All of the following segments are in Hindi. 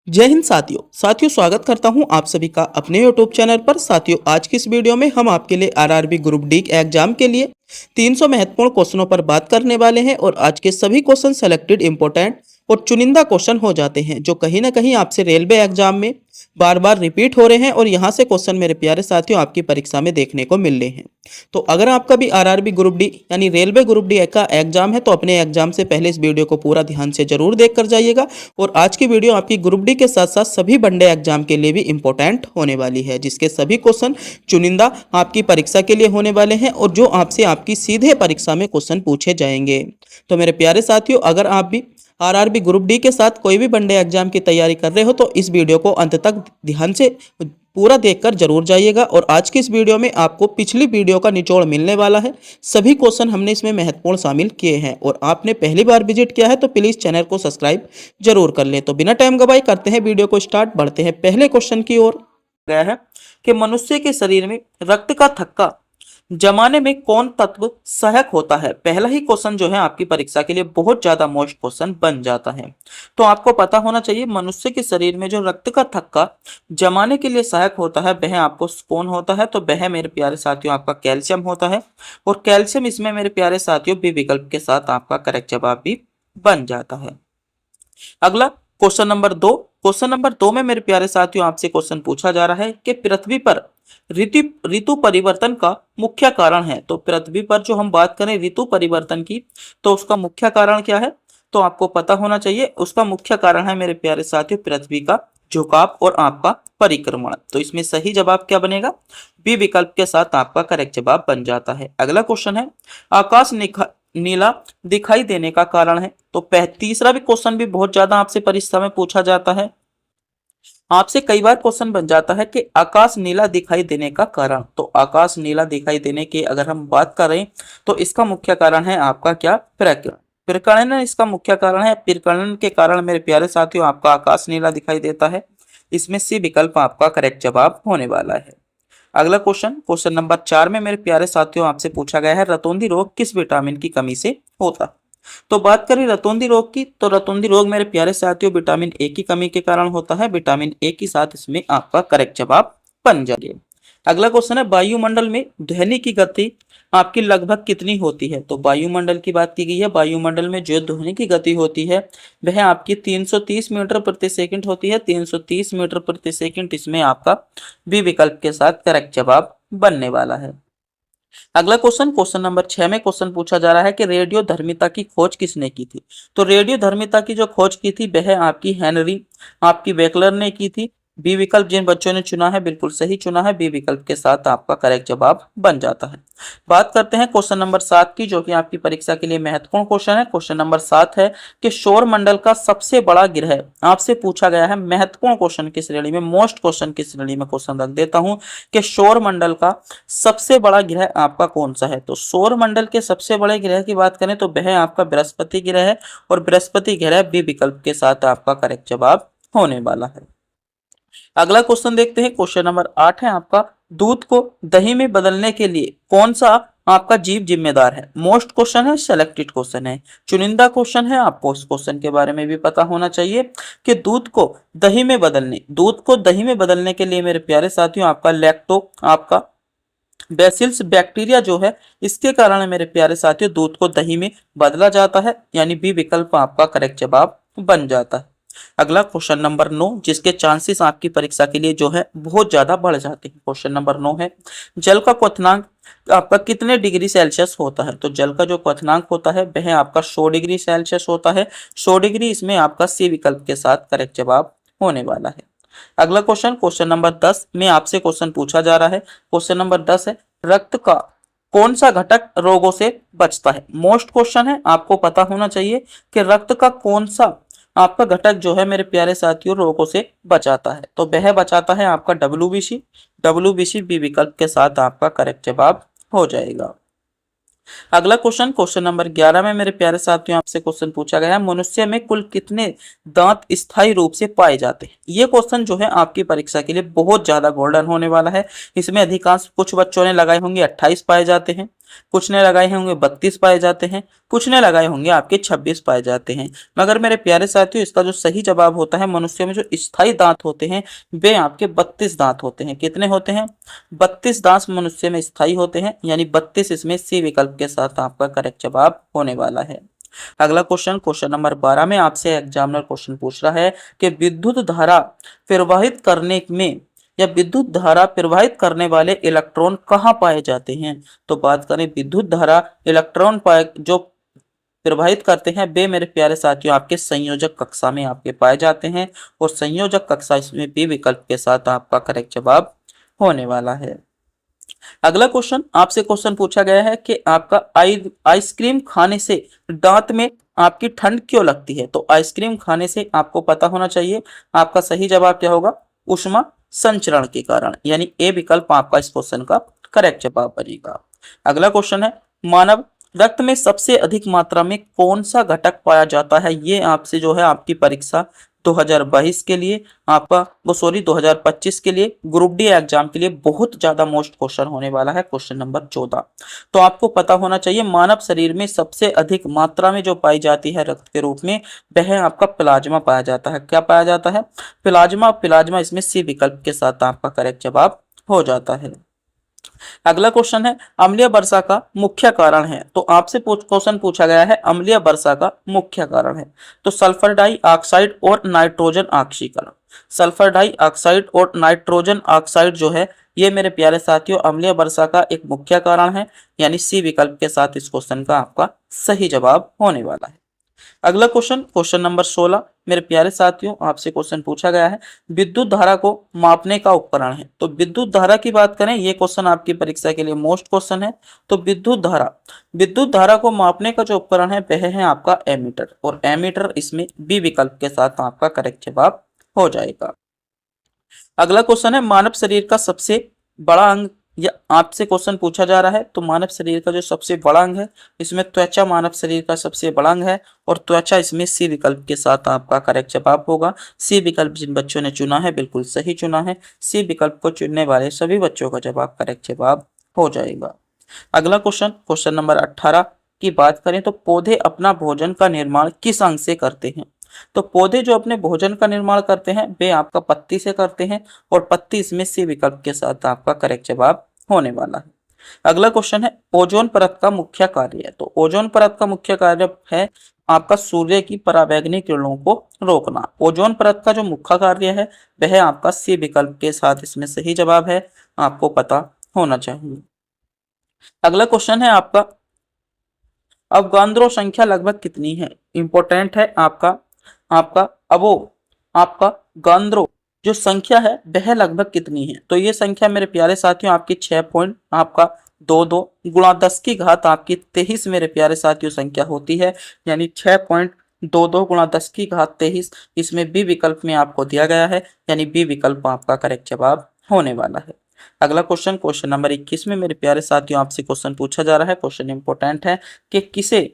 जय हिंद साथियों स्वागत करता हूं आप सभी का अपने यूट्यूब चैनल पर। साथियों, आज की इस वीडियो में हम आपके लिए आरआरबी ग्रुप डी एग्जाम के लिए 300 महत्वपूर्ण क्वेश्चनों पर बात करने वाले हैं और आज के सभी क्वेश्चन सेलेक्टेड इंपॉर्टेंट और चुनिंदा क्वेश्चन हो जाते हैं जो कहीं ना कहीं आपसे रेलवे एग्जाम में बार बार रिपीट हो रहे हैं और यहाँ से क्वेश्चन मेरे प्यारे साथियों आपकी परीक्षा में देखने को मिल रहे हैं। तो अगर आपका भी आरआरबी ग्रुप डी यानी रेलवे ग्रुप डी का एग्जाम है तो अपने एग्जाम से पहले इस वीडियो को पूरा ध्यान से जरूर देख कर जाइएगा। और आज की वीडियो आपकी ग्रुप डी के साथ साथ सभी वनडे एग्जाम के लिए भी इंपॉर्टेंट होने वाली है, जिसके सभी क्वेश्चन चुनिंदा आपकी परीक्षा के लिए होने वाले हैं और जो आपसे आपकी सीधे परीक्षा में क्वेश्चन पूछे जाएंगे। तो मेरे प्यारे साथियों, अगर आप भी आरआरबी ग्रुप डी के साथ कोई भी वनडे एग्जाम की तैयारी कर रहे हो तो इस वीडियो को अंत तक ध्यान से पूरा देखकर जरूर जाइएगा। और आज की इस वीडियो में आपको पिछली वीडियो का निचोड़ मिलने वाला है। सभी क्वेश्चन हमने इसमें महत्वपूर्ण शामिल किए हैं और आपने पहली बार विजिट किया है तो प्लीज चैनल को सब्सक्राइब जरूर कर लें। तो बिना टाइम गवाए करते हैं वीडियो को स्टार्ट, बढ़ते हैं पहले क्वेश्चन की ओर। गया है कि मनुष्य के शरीर में रक्त का थक्का जमाने में कौन तत्व सहायक होता है। पहला ही क्वेश्चन जो है आपकी परीक्षा के लिए बहुत ज्यादा मोस्ट क्वेश्चन बन जाता है। तो आपको पता होना चाहिए मनुष्य के शरीर में जो रक्त का थक्का जमाने के लिए सहायक होता है वह आपको कौन होता है। तो वह मेरे प्यारे साथियों आपका कैल्शियम होता है और कैल्शियम इसमें मेरे प्यारे साथियों बी विकल्प के साथ आपका करेक्ट जवाब भी बन जाता है। अगला क्वेश्चन नंबर 2। क्वेश्चन नंबर 2 में मेरे प्यारे साथियों आपसे क्वेश्चन पूछा जा रहा है कि पृथ्वी पर ऋतु ऋतु परिवर्तन का मुख्य कारण है। तो पृथ्वी पर जो हम बात करें ऋतु परिवर्तन की तो उसका मुख्य कारण क्या है। तो आपको पता होना चाहिए उसका मुख्य कारण है मेरे प्यारे साथियों पृथ्वी का झुकाव और आपका परिक्रमण। तो इसमें सही जवाब क्या बनेगा, बी विकल्प के साथ आपका करेक्ट जवाब बन जाता है। अगला क्वेश्चन है आकाश नीला दिखाई देने का कारण है। तो तीसरा भी क्वेश्चन भी बहुत ज्यादा आपसे परीक्षा में पूछा जाता है। आपसे कई बार क्वेश्चन बन जाता है कि आकाश नीला दिखाई देने का कारण। तो आकाश नीला दिखाई देने की अगर हम बात करें तो इसका मुख्य कारण है आपका क्या, प्रकीर्णन। प्रकीर्णन इसका मुख्य कारण है। प्रकीर्णन के कारण मेरे प्यारे साथियों आपका आकाश नीला दिखाई देता है। इसमें सी विकल्प आपका करेक्ट जवाब होने वाला है। अगला क्वेश्चन नंबर 4 में मेरे प्यारे साथियों आपसे पूछा गया है रतौंधी रोग किस विटामिन की कमी से होता। तो बात करें रतौंधी रोग की तो रतौंधी रोग मेरे प्यारे साथियों विटामिन ए की कमी के कारण होता है। विटामिन ए के साथ इसमें आपका करेक्ट जवाब बन जाएगा। अगला क्वेश्चन है वायुमंडल में ध्वनि की गति आपकी लगभग कितनी होती है। तो वायुमंडल की बात की गई है। वायुमंडल में जो ध्वनि की गति होती है वह आपकी 330 मीटर प्रति सेकंड होती है। 330 मीटर प्रति सेकंड इसमें आपका बी विकल्प के साथ करेक्ट जवाब बनने वाला है। अगला क्वेश्चन नंबर 6 में क्वेश्चन पूछा जा रहा है कि रेडियो धर्मिता की खोज किसने की थी। तो रेडियो धर्मिता की जो खोज की थी वह आपकी हेनरी आपकी बेकलर ने की थी। बी विकल्प जिन बच्चों ने चुना है बिल्कुल सही चुना है। बी विकल्प के साथ आपका करेक्ट जवाब बन जाता है। बात करते हैं क्वेश्चन नंबर 7 की जो कि आपकी परीक्षा के लिए महत्वपूर्ण क्वेश्चन है। क्वेश्चन नंबर 7 है कि सौर मंडल का सबसे बड़ा ग्रह आपसे पूछा गया है। महत्वपूर्ण क्वेश्चन की श्रेणी में मोस्ट क्वेश्चन की श्रेणी में क्वेश्चन रख देता हूं कि सौर मंडल का सबसे बड़ा ग्रह आपका कौन सा है। तो सौर मंडल के सबसे बड़े ग्रह की बात करें तो वह आपका बृहस्पति ग्रह है और बृहस्पति ग्रह बी विकल्प के साथ आपका करेक्ट जवाब होने वाला है। अगला क्वेश्चन देखते हैं। क्वेश्चन नंबर 8 है आपका दूध को दही में बदलने के लिए कौन सा आपका जीव जिम्मेदार है। मोस्ट क्वेश्चन है, सेलेक्टेड क्वेश्चन है, चुनिंदा क्वेश्चन है। आपको इस क्वेश्चन के बारे में भी पता होना चाहिए कि दूध को दही में बदलने के लिए मेरे प्यारे साथियों आपका लैक्टो आपका बेसिल्स बैक्टीरिया जो है इसके कारण मेरे प्यारे साथियों दूध को दही में बदला जाता है। यानी बी विकल्प आपका करेक्ट जवाब बन जाता है। अगला क्वेश्चन नंबर 9 जिसके चांसेस आपकी परीक्षा के लिए जो है बहुत ज्यादा बढ़ जाते हैं। क्वेश्चन नंबर 9 है जल का क्वथनांक आपका कितने डिग्री सेल्सियस होता है। तो जल का जो क्वथनांक होता है वह आपका 100 डिग्री सेल्सियस होता है। 100 डिग्री इसमें आपका सी विकल्प के साथ करेक्ट जवाब होने वाला है। अगला क्वेश्चन नंबर 10 में आपसे क्वेश्चन पूछा जा रहा है। क्वेश्चन नंबर 10 है रक्त का कौन सा घटक रोगों से बचता है। मोस्ट क्वेश्चन है, आपको पता होना चाहिए कि रक्त का कौन सा आपका घटक जो है मेरे प्यारे साथियों रोगों से बचाता है। तो वह बचाता है आपका डब्ल्यूबीसी बी विकल्प के साथ आपका करेक्ट जवाब हो जाएगा। अगला क्वेश्चन नंबर 11 में मेरे प्यारे साथियों आपसे क्वेश्चन पूछा गया है मनुष्य में कुल कितने दांत स्थायी रूप से पाए जाते हैं। ये क्वेश्चन जो है आपकी परीक्षा के लिए बहुत ज्यादा गोल्डन होने वाला है। इसमें अधिकांश कुछ बच्चों ने लगाए होंगे 28 पाए जाते हैं कुछ ने लगाए होंगे 32 पाए जाते हैं, कुछ ने लगाए होंगे आपके 26 पाए जाते हैं। मगर मेरे प्यारे साथियों, इसका जो सही जवाब होता है, मनुष्य में जो स्थायी दांत होते हैं वे आपके 32 दांत होते हैं। कितने होते हैं? 32 दांत मनुष्य में स्थायी होते हैं, यानी 32 इसमें सी विकल्प के साथ आपका करेक्ट जवाब होने वाला है। अगला क्वेश्चन, क्वेश्चन नंबर 12 में आपसे एग्जामिनर क्वेश्चन पूछ रहा है कि विद्युत धारा प्रवाहित करने में या विद्युत धारा प्रवाहित करने वाले इलेक्ट्रॉन कहाँ पाए जाते हैं। तो बात करें विद्युत धारा इलेक्ट्रॉन पाए जो प्रवाहित करते हैं वे मेरे प्यारे साथियों आपके संयोजक कक्षा में आपके पाए जाते हैं, और संयोजक कक्षा इसमें बी विकल्प के साथ आपका करेक्ट जवाब होने वाला है। अगला क्वेश्चन, आपसे क्वेश्चन पूछा गया है कि आपका आइसक्रीम खाने से दांत में आपकी ठंड क्यों लगती है। तो आइसक्रीम खाने से आपको पता होना चाहिए, आपका सही जवाब क्या होगा? ऊष्मा संचरण के कारण, यानी ए विकल्प आपका इस क्वेश्चन का करेक्ट जवाब बनेगा। अगला क्वेश्चन है, मानव रक्त में सबसे अधिक मात्रा में कौन सा घटक पाया जाता है। ये आपसे जो है आपकी परीक्षा 2022 के लिए आपका 2025 के लिए ग्रुप डी एग्जाम के लिए बहुत ज्यादा मोस्ट क्वेश्चन होने वाला है, क्वेश्चन नंबर 14। तो आपको पता होना चाहिए मानव शरीर में सबसे अधिक मात्रा में जो पाई जाती है रक्त के रूप में, वह आपका प्लाज्मा पाया जाता है। क्या पाया जाता है? प्लाज्मा। प्लाज्मा इसमें सी विकल्प के साथ आपका करेक्ट जवाब हो जाता है। अगला क्वेश्चन है, अम्लीय वर्षा का मुख्य कारण है। तो आपसे क्वेश्चन पूछा गया है अम्लीय वर्षा का मुख्य कारण है। तो सल्फर डाइऑक्साइड और नाइट्रोजन ऑक्सीकरण। सल्फर डाइऑक्साइड और नाइट्रोजन ऑक्साइड जो है ये मेरे प्यारे साथियों अम्लीय वर्षा का एक मुख्य कारण है, यानी सी विकल्प के साथ इस क्वेश्चन का आपका सही जवाब होने वाला है। अगला क्वेश्चन, क्वेश्चन नंबर 16 मेरे प्यारे साथियों आपसे क्वेश्चन पूछा गया है विद्युत धारा को मापने का उपकरण है। तो विद्युत धारा की बात करें, ये क्वेश्चन आपकी परीक्षा के लिए मोस्ट क्वेश्चन है। तो विद्युत धारा को मापने का जो उपकरण है वह है आपका एमीटर, और एमीटर इसमें बी विकल्प के साथ आपका करेक्ट जवाब हो जाएगा। अगला क्वेश्चन है, मानव शरीर का सबसे बड़ा अंग, या आपसे क्वेश्चन पूछा जा रहा है तो मानव शरीर का जो सबसे बड़ा अंग है इसमें त्वचा मानव शरीर का सबसे बड़ा अंग है, और त्वचा इसमें सी विकल्प के साथ आपका करेक्ट जवाब होगा। सी विकल्प जिन बच्चों ने चुना है बिल्कुल सही चुना है, सी विकल्प को चुनने वाले सभी बच्चों का जवाब करेक्ट जवाब हो जाएगा। अगला क्वेश्चन, क्वेश्चन नंबर 18 की बात करें तो पौधे अपना भोजन का निर्माण किस अंग से करते हैं। तो पौधे जो अपने भोजन का निर्माण करते हैं वे आपका पत्ती से करते हैं, और पत्ती इसमें सी विकल्प के साथ आपका करेक्ट जवाब होने वाला है। अगला क्वेश्चन है, ओजोन परत का मुख्य कार्य है। तो ओजोन परत का मुख्य कार्य है आपका सूर्य की पराबैंगनी किरणों को रोकना। ओजोन परत का जो मुख्य कार्य है वह आपका सी विकल्प के साथ इसमें सही जवाब है, आपको पता होना चाहिए। अगला क्वेश्चन है आपका, अवगांद्रो संख्या लगभग कितनी है। इंपॉर्टेंट है आपका आपका अवो आपका गांद्रो जो संख्या है वह लगभग कितनी है। तो ये संख्या मेरे प्यारे साथियों आपकी 6 पॉइंट आपका 22 गुणा 10 की घात आपकी 23 मेरे प्यारे साथियों संख्या होती है, यानी 6.22 गुणा 10 की घात 23 इसमें बी विकल्प में आपको दिया गया है, यानी बी विकल्प आपका करेक्ट जवाब होने वाला है। अगला क्वेश्चन, क्वेश्चन नंबर 21 में मेरे प्यारे साथियों आपसे क्वेश्चन पूछा जा रहा है। क्वेश्चन इंपॉर्टेंट है कि किसे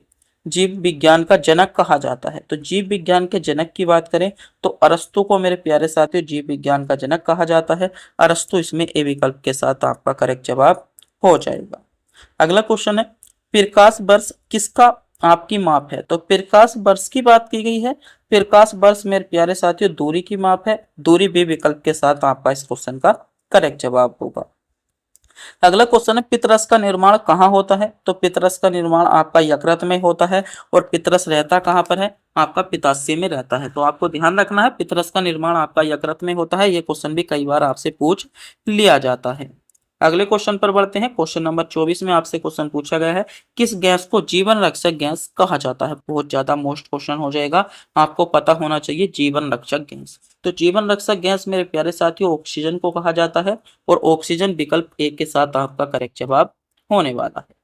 जीव विज्ञान का जनक कहा जाता है। तो जीव विज्ञान के जनक की बात करें तो अरस्तु को मेरे प्यारे साथियों जीव विज्ञान का जनक कहा जाता है। अरस्तु इसमें ए विकल्प के साथ आपका करेक्ट जवाब हो जाएगा। अगला क्वेश्चन है, प्रकाश वर्ष किसका आपकी माप है। तो प्रकाश वर्ष की बात की गई है। प्रकाश वर्ष मेरे प्यारे साथियों दूरी की माप है। दूरी बी विकल्प के साथ आपका इस क्वेश्चन का करेक्ट जवाब होगा। अगला क्वेश्चन है, पितरस का निर्माण कहाँ होता है। तो पितरस का निर्माण आपका यकृत में होता है, और पितरस रहता कहाँ पर है, आपका पित्ताशय में रहता है। तो आपको ध्यान रखना है पितरस का निर्माण आपका यकृत में होता है। ये क्वेश्चन भी कई बार आपसे पूछ लिया जाता है। अगले क्वेश्चन पर बढ़ते हैं। क्वेश्चन नंबर 24 में आपसे क्वेश्चन पूछा गया है, किस गैस को जीवन रक्षक गैस कहा जाता है। बहुत ज्यादा मोस्ट क्वेश्चन हो जाएगा, आपको पता होना चाहिए जीवन रक्षक गैस। तो जीवन रक्षक गैस मेरे प्यारे साथियों ऑक्सीजन को कहा जाता है, और ऑक्सीजन विकल्प ए के साथ आपका करेक्ट जवाब होने वाला है।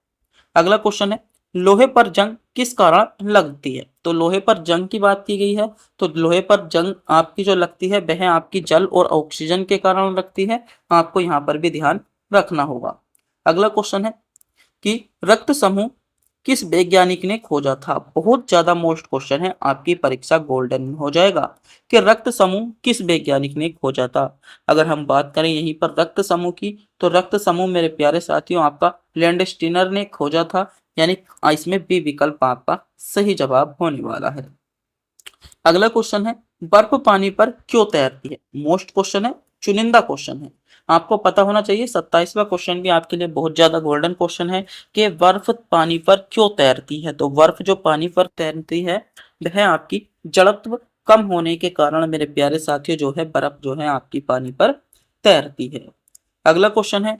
अगला क्वेश्चन है, लोहे पर जंग किस कारण लगती है। तो लोहे पर जंग की बात की गई है। तो लोहे पर जंग आपकी जो लगती है वह आपकी जल और ऑक्सीजन के कारण लगती है, आपको यहाँ पर भी ध्यान रखना होगा। अगला क्वेश्चन है कि रक्त समूह किस वैज्ञानिक ने खोजा था? बहुत ज्यादा मोस्ट क्वेश्चन है, आपकी परीक्षा गोल्डन हो जाएगा। कि रक्त समूह किस वैज्ञानिक ने खोजा था? अगर हम बात करें यहीं पर रक्त समूह की, तो रक्त समूह मेरे प्यारे साथियों आपका लैंडस्टीनर ने खोजा था, यानी इसमें बी विकल्प आपका सही जवाब होने वाला है। अगला क्वेश्चन है, बर्फ पानी पर क्यों तैरती है? मोस्ट क्वेश्चन है, चुनिंदा क्वेश्चन है, आपको पता होना चाहिए। 27वां क्वेश्चन भी आपके लिए बहुत ज्यादा गोल्डन क्वेश्चन है कि बर्फ पानी पर क्यों तैरती है। तो बर्फ जो पानी पर तैरती है वह आपकी जड़त्व कम होने के कारण मेरे प्यारे साथियों जो है बर्फ जो है आपकी पानी पर तैरती है। अगला क्वेश्चन है,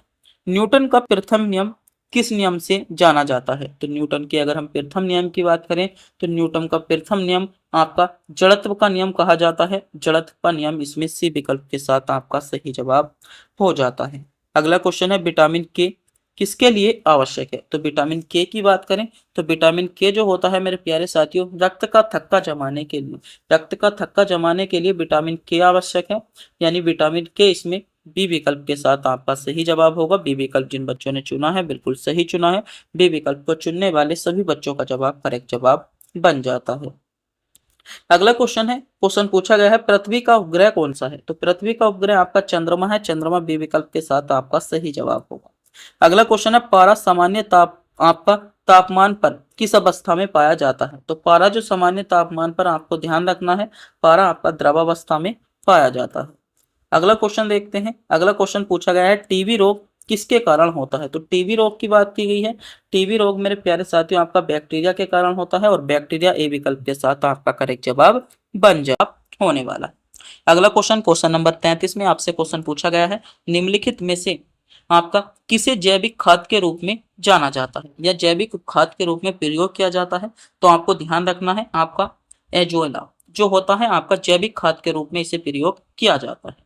न्यूटन का प्रथम नियम किस नियम से जाना जाता है? तो न्यूटन के अगर हम प्रथम नियम की बात करें तो न्यूटन का प्रथम नियम आपका जड़त्व का नियम कहा जाता है। जड़त्व का नियम इसमें सी विकल्प के साथ आपका सही जवाब हो जाता है। अगला क्वेश्चन है, विटामिन के किसके लिए आवश्यक है? तो विटामिन के की बात करें तो विटामिन के जो होता है मेरे प्यारे साथियों रक्त का थक्का जमाने के लिए, रक्त का थक्का जमाने के लिए विटामिन के आवश्यक है, यानी विटामिन के इसमें बी विकल्प के साथ आपका सही जवाब होगा। बी विकल्प जिन बच्चों ने चुना है बिल्कुल सही चुना है। बी विकल्प को चुनने वाले सभी बच्चों का जवाब करेक्ट जवाब बन जाता है। अगला क्वेश्चन है, क्वेश्चन पूछा गया है पृथ्वी का उपग्रह कौन सा है? तो पृथ्वी का उपग्रह आपका चंद्रमा है। चंद्रमा बी विकल्प के साथ आपका सही जवाब होगा। अगला क्वेश्चन है, पारा सामान्य आपका तापमान पर किस अवस्था में पाया जाता है? तो पारा जो सामान्य तापमान पर आपको ध्यान रखना है, पारा आपका द्रवावस्था में पाया जाता है। अगला क्वेश्चन देखते हैं। अगला क्वेश्चन पूछा गया है, टीबी रोग किसके कारण होता है? तो टीबी रोग की बात की गई है। टीबी रोग मेरे प्यारे साथियों आपका बैक्टीरिया के कारण होता है और बैक्टीरिया ए विकल्प के साथ आपका करेक्ट जवाब बन जा होने वाला है। अगला क्वेश्चन, क्वेश्चन नंबर 33 में आपसे क्वेश्चन पूछा गया है, निम्नलिखित में से आपका किसे जैविक खाद के रूप में जाना जाता है या जैविक खाद के रूप में प्रयोग किया जाता है? तो आपको ध्यान रखना है आपका एजोला जो होता है आपका जैविक खाद के रूप में इसे प्रयोग किया जाता है।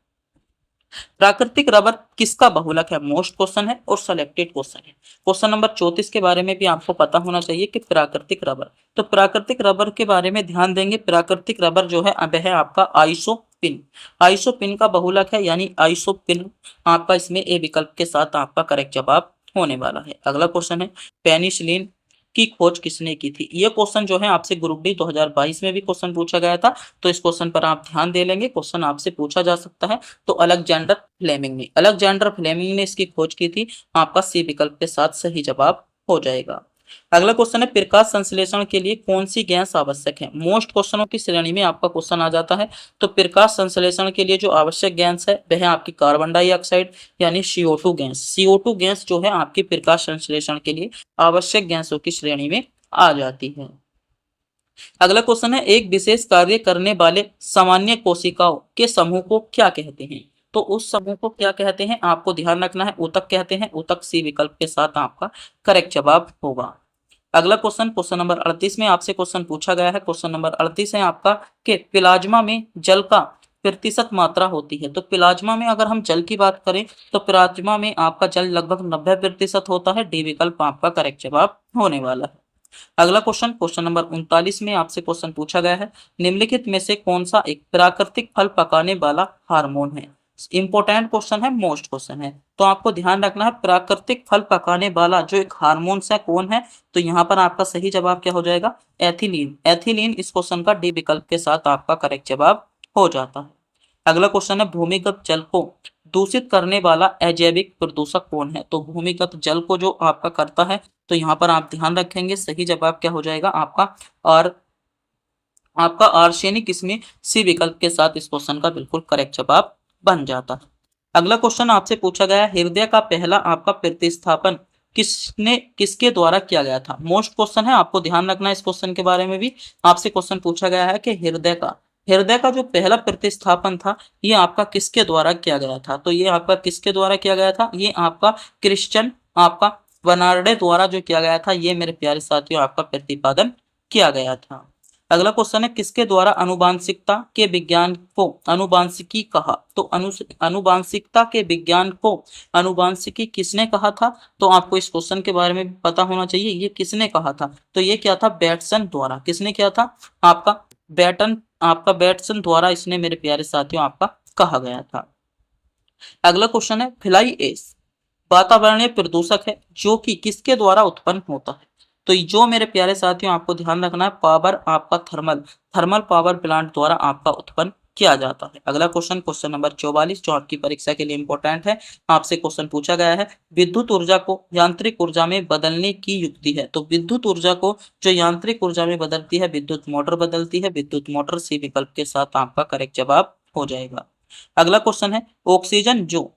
प्राकृतिक रबर किसका बहुलक है? मोस्ट क्वेश्चन है और सिलेक्टेड क्वेश्चन है। क्वेश्चन नंबर 34 के बारे में भी आपको पता होना चाहिए कि प्राकृतिक रबर, तो प्राकृतिक रबर के बारे में ध्यान देंगे। प्राकृतिक रबर जो है अब है आपका आइसोपिन, आइसोपिन का बहुलक है, यानी आइसोपिन आपका इसमें ए विकल्प के साथ आपका करेक्ट जवाब होने वाला है। अगला क्वेश्चन है, पेनिसिलिन की खोज किसने की थी? ये क्वेश्चन जो है आपसे ग्रुप डी 2022 में भी क्वेश्चन पूछा गया था, तो इस क्वेश्चन पर आप ध्यान दे लेंगे। क्वेश्चन आपसे पूछा जा सकता है। तो अलेक्जेंडर फ्लेमिंग ने, अलेक्जेंडर फ्लेमिंग ने इसकी खोज की थी, आपका सी विकल्प के साथ सही जवाब हो जाएगा। अगला क्वेश्चन है, प्रकाश संश्लेषण के लिए कौन सी गैस आवश्यक है? मोस्ट क्वेश्चनों की श्रेणी में आपका क्वेश्चन आ जाता है। तो प्रकाश संश्लेषण के लिए जो आवश्यक गैस है वह आपकी कार्बन डाइऑक्साइड यानी CO2 गैस, CO2 गैस जो है आपकी प्रकाश संश्लेषण के लिए आवश्यक गैसों की श्रेणी में आ जाती है। अगला क्वेश्चन है, एक विशेष कार्य करने वाले सामान्य कोशिकाओं के समूह को क्या कहते हैं? तो उस समूह को क्या कहते हैं आपको ध्यान रखना है, ऊतक कहते हैं। ऊतक सी विकल्प के साथ आपका करेक्ट जवाब होगा। अगला क्वेश्चन, क्वेश्चन नंबर 38 में आपसे क्वेश्चन पूछा गया है। क्वेश्चन नंबर 38 है आपका कि प्लाज्मा में जल का प्रतिशत मात्रा होती है। तो प्लाज्मा में अगर हम जल की बात करें तो प्लाज्मा में आपका जल लगभग 90% होता है। डी विकल्प आपका करेक्ट जवाब होने वाला है। अगला क्वेश्चन, क्वेश्चन नंबर 39 में आपसे क्वेश्चन पूछा गया है, निम्नलिखित में से कौन सा एक प्राकृतिक फल पकाने वाला हार्मोन है? इंपॉर्टेंट क्वेश्चन है, मोस्ट क्वेश्चन है, तो आपको ध्यान रखना है प्राकृतिक फल पकाने वाला जो एक हार्मोन है कौन है? तो यहाँ पर आपका सही जवाब क्या हो जाएगा? एथिलीन, एथिलीन इस क्वेश्चन का डी विकल्प के साथ आपका करेक्ट जवाब हो जाता है। अगला क्वेश्चन है, भूमिगत जल को दूषित करने वाला अजैविक प्रदूषक कौन है? तो भूमिगत जल को जो आपका करता है, तो यहाँ पर आप ध्यान रखेंगे सही जवाब क्या हो जाएगा आपका, और आपका आर्सेनिक इसमें सी विकल्प के साथ इस क्वेश्चन का बिल्कुल करेक्ट जवाब बन जाता है। अगला क्वेश्चन आपसे पूछा गया, हृदय का पहला आपका प्रतिस्थापन किसके द्वारा किया गया था? मोस्ट क्वेश्चन है, आपको ध्यान रखना है इस क्वेश्चन के बारे में भी। आपसे क्वेश्चन पूछा गया है कि हृदय का जो पहला प्रतिस्थापन था ये आपका किसके द्वारा किया गया था? तो ये आपका किसके द्वारा किया गया था? ये आपका क्रिश्चियन आपका बर्नार्डे द्वारा जो किया गया था, ये मेरे प्यारे साथियों आपका प्रतिपादन किया गया था। अगला क्वेश्चन है, किसके द्वारा अनुवांशिकता के विज्ञान को अनुवांशिकी कहा? तो अनुवांशिकता के विज्ञान को अनुवांशिकी किसने कहा था? तो आपको इस क्वेश्चन के बारे में पता होना चाहिए, ये किसने कहा था? तो ये क्या था? बैटसन द्वारा। किसने किया था? आपका बैटसन द्वारा इसने मेरे प्यारे साथियों आपका कहा गया था। अगला क्वेश्चन है, फ्लाई एश वातावरणीय प्रदूषक है जो कि किसके द्वारा उत्पन्न होता है? तो जो मेरे प्यारे साथियों आपको ध्यान रखना है, पावर आपका थर्मल थर्मल पावर प्लांट द्वारा आपका उत्पन्न किया जाता है। अगला क्वेश्चन, क्वेश्चन नंबर 44, जो आपकी परीक्षा के लिए इंपॉर्टेंट है, आपसे क्वेश्चन पूछा गया है, विद्युत ऊर्जा को यांत्रिक ऊर्जा में बदलने की युक्ति है। तो विद्युत ऊर्जा को जो यांत्रिक ऊर्जा में बदलती है, विद्युत मोटर बदलती है। विद्युत मोटर सी विकल्प के साथ आपका करेक्ट जवाब हो जाएगा। अगला क्वेश्चन है, ऑक्सीजन जो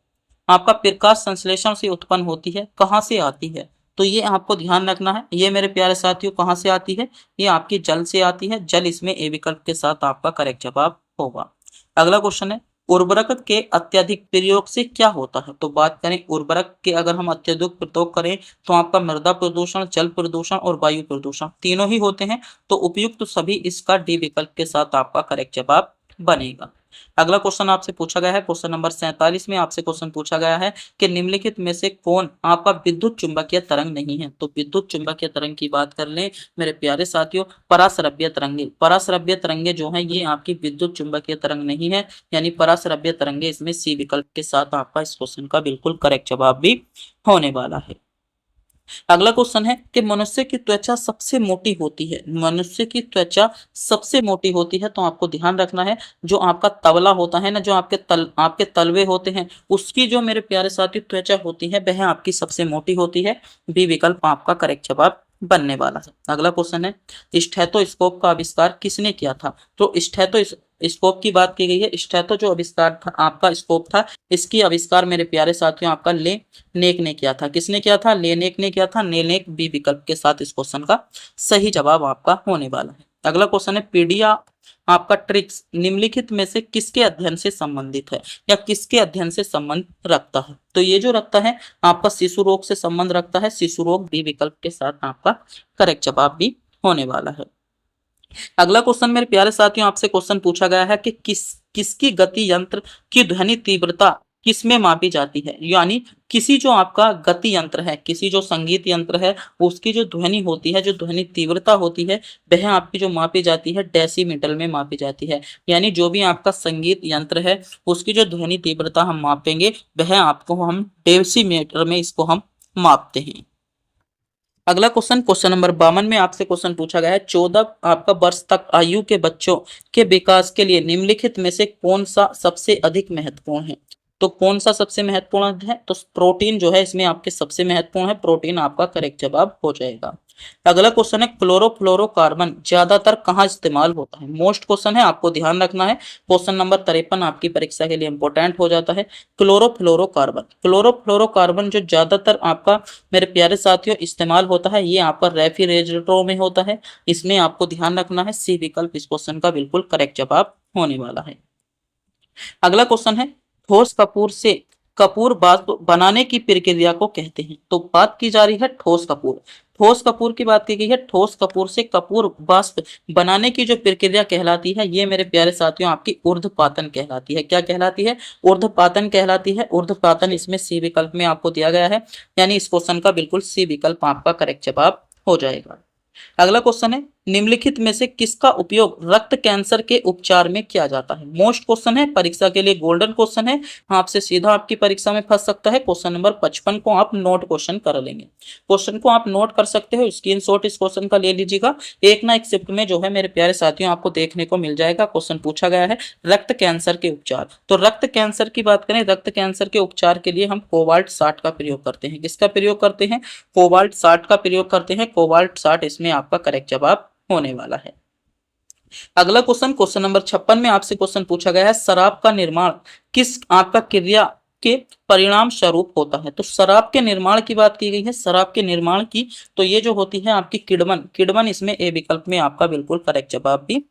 आपका प्रकाश संश्लेषण से उत्पन्न होती है, कहाँ से आती है? तो ये आपको ध्यान रखना है, ये मेरे प्यारे साथियों कहाँ से आती है? ये आपकी जल से आती है। जल इसमें ए विकल्प के साथ आपका करेक्ट जवाब होगा। अगला क्वेश्चन है, उर्वरक के अत्यधिक प्रयोग से क्या होता है? तो बात करें उर्वरक के, अगर हम अत्यधिक प्रयोग करें तो आपका मृदा प्रदूषण, जल प्रदूषण और वायु प्रदूषण तीनों ही होते हैं। तो उपयुक्त सभी इसका डी विकल्प के साथ आपका करेक्ट जवाब बनेगा। अगला क्वेश्चन आपसे पूछा गया है, क्वेश्चन नंबर 47 में आपसे क्वेश्चन पूछा गया है कि निम्नलिखित में से कौन आपका विद्युत चुंबकीय तरंग नहीं है? तो विद्युत चुंबकीय तरंग की बात कर लें मेरे प्यारे साथियों, पराश्रव्य तरंगे, पराश्रव्य तरंगे जो है ये आपकी विद्युत चुंबकीय तरंग नहीं है, यानी पराश्रव्य तरंगे इसमें सी विकल्प के साथ आपका इस क्वेश्चन का बिल्कुल करेक्ट जवाब भी होने वाला है। अगला क्वेश्चन है कि मनुष्य की त्वचा सबसे मोटी होती है, मनुष्य की त्वचा सबसे मोटी होती है, तो आपको ध्यान रखना है जो आपका तबला होता है ना, जो आपके तलवे होते हैं, उसकी जो मेरे प्यारे साथी त्वचा होती है वह आपकी सबसे मोटी होती है। बी विकल्प आपका करेक्ट जवाब बनने वाला है। अगला क्वेश्चन है, स्टेथोस्कोप का आविष्कार किसने किया था? तो स्टेथोस्कोप की बात की गई है। स्टेथो जो आविष्कार था आपका स्कोप था, इसकी आविष्कार मेरे प्यारे साथियों आपका लेनेक ने किया था। किसने किया था? लेनेक ने किया था। लेनेक बी विकल्प के साथ इस क्वेश्चन का सही जवाब आपका होने वाला है। अगला क्वेश्चन है, पीडिया आपका ट्रिक्स निम्नलिखित में से किसके अध्ययन से संबंधित है या किसके अध्ययन से संबंध रखता है? तो ये जो रखता है आपका शिशु रोग से संबंध रखता है। शिशु रोग बी विकल्प के साथ आपका करेक्ट जवाब भी होने वाला है। अगला क्वेश्चन मेरे प्यारे साथियों आपसे क्वेश्चन पूछा गया है कि किसकी गति यंत्र की ध्वनि तीव्रता किसमें मापी जाती है? यानी किसी जो आपका गति यंत्र है, किसी जो संगीत यंत्र है, उसकी जो ध्वनि होती है, जो ध्वनि तीव्रता होती है, वह आपकी जो मापी जाती है डेसीमीटर में मापी जाती है। यानी जो भी आपका संगीत यंत्र है उसकी जो ध्वनि तीव्रता हम मापेंगे वह आपको हम डेसीमीटर में इसको हम मापते हैं। अगला क्वेश्चन, क्वेश्चन नंबर 52 में आपसे क्वेश्चन पूछा गया है, 14 आपका वर्ष तक आयु के बच्चों के विकास के लिए निम्नलिखित में से कौन सा सबसे अधिक महत्वपूर्ण है? तो कौन सा सबसे महत्वपूर्ण है? तो प्रोटीन जो है इसमें आपके सबसे महत्वपूर्ण है, प्रोटीन आपका करेक्ट जवाब हो जाएगा। अगला क्वेश्चन है, क्लोरोफ्लोरोकार्बन ज्यादातर कहाँ इस्तेमाल होता है? मोस्ट क्वेश्चन है, आपको ध्यान रखना है। क्वेश्चन नंबर 53 आपकी परीक्षा के लिए इंपॉर्टेंट हो जाता है। क्लोरोफ्लोरोकार्बन, क्लोरोफ्लोरोकार्बन जो ज्यादातर आपका मेरे प्यारे साथियों इस्तेमाल होता है, ये आपका रेफ्रिजरेटरों में होता है। इसमें आपको ध्यान रखना है, सी विकल्प इस क्वेश्चन का बिल्कुल करेक्ट जवाब होने वाला है। अगला क्वेश्चन है, ठोस कपूर से कपूर वाष्प बनाने की प्रक्रिया को कहते हैं? तो बात की जा रही है ठोस कपूर, ठोस कपूर की बात की गई है। ठोस कपूर से कपूर वाष्प बनाने की जो प्रक्रिया कहलाती है, ये मेरे प्यारे साथियों आपकी ऊर्ध्वपातन कहलाती है। क्या कहलाती है? ऊर्ध्वपातन कहलाती है। ऊर्ध्वपातन इसमें सी विकल्प में आपको दिया गया है, यानी इस क्वेश्चन का बिल्कुल सी विकल्प आपका करेक्ट जवाब हो जाएगा। अगला क्वेश्चन है, निम्नलिखित में से किसका उपयोग रक्त कैंसर के उपचार में किया जाता है? मोस्ट क्वेश्चन है, परीक्षा के लिए गोल्डन क्वेश्चन है, आपसे सीधा आपकी परीक्षा में फंस सकता है। क्वेश्चन नंबर 55 को आप नोट क्वेश्चन कर लेंगे, क्वेश्चन को आप नोट कर सकते हो, स्क्रीनशॉट इस क्वेश्चन का ले लीजिएगा। एक ना एक शिफ्ट में जो है मेरे प्यारे साथियों आपको देखने को मिल जाएगा। क्वेश्चन पूछा गया है रक्त कैंसर के उपचार। तो रक्त कैंसर की बात करें, रक्त कैंसर के उपचार के लिए हम कोबाल्ट 60 का प्रयोग करते हैं। किसका प्रयोग करते हैं? कोबाल्ट 60 का प्रयोग करते हैं। कोबाल्ट 60 इसमें आपका करेक्ट जवाब होने वाला है। अगला क्वेश्चन, क्वेश्चन नंबर 56 में आपसे क्वेश्चन पूछा गया है, शराब का निर्माण किस आपका क्रिया के परिणाम स्वरूप होता है? तो शराब के निर्माण की बात की गई है, शराब के निर्माण की, तो ये जो होती है आपकी किडमन, किडमन इसमें ए विकल्प में आपका बिल्कुल करेक्ट जवाब भी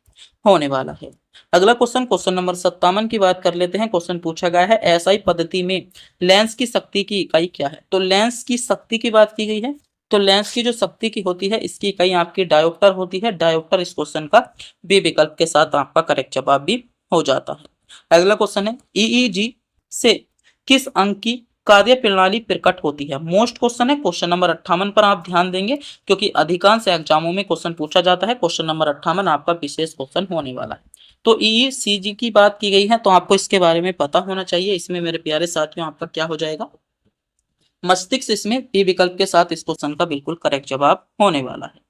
होने वाला है। अगला क्वेश्चन, क्वेश्चन नंबर 57 की बात कर लेते हैं। क्वेश्चन पूछा गया है, एसआई पद्धति में लेंस की शक्ति की इकाई क्या है? तो लेंस की शक्ति की बात की गई है, तो लेंस की जो शक्ति की होती है इसकी इकाई आपकी डायोप्टर होती है। डायोप्टर इस क्वेश्चन का बी विकल्प के साथ आपका करेक्ट जवाब भी हो जाता है। अगला क्वेश्चन है, ईईजी से किस अंक की कार्य प्रणाली प्रकट होती है? मोस्ट क्वेश्चन है, क्वेश्चन नंबर 58 पर आप ध्यान देंगे क्योंकि अधिकांश एग्जामों में क्वेश्चन पूछा जाता है। क्वेश्चन नंबर 58 आपका विशेष क्वेश्चन होने वाला है। तो ईईसीजी की बात की गई है, तो आपको इसके बारे में पता होना चाहिए। इसमें मेरे प्यारे साथियों आपका क्या हो जाएगा? मस्तिष्क इसमें बी विकल्प के साथ इस क्वेश्चन का बिल्कुल करेक्ट जवाब होने वाला है।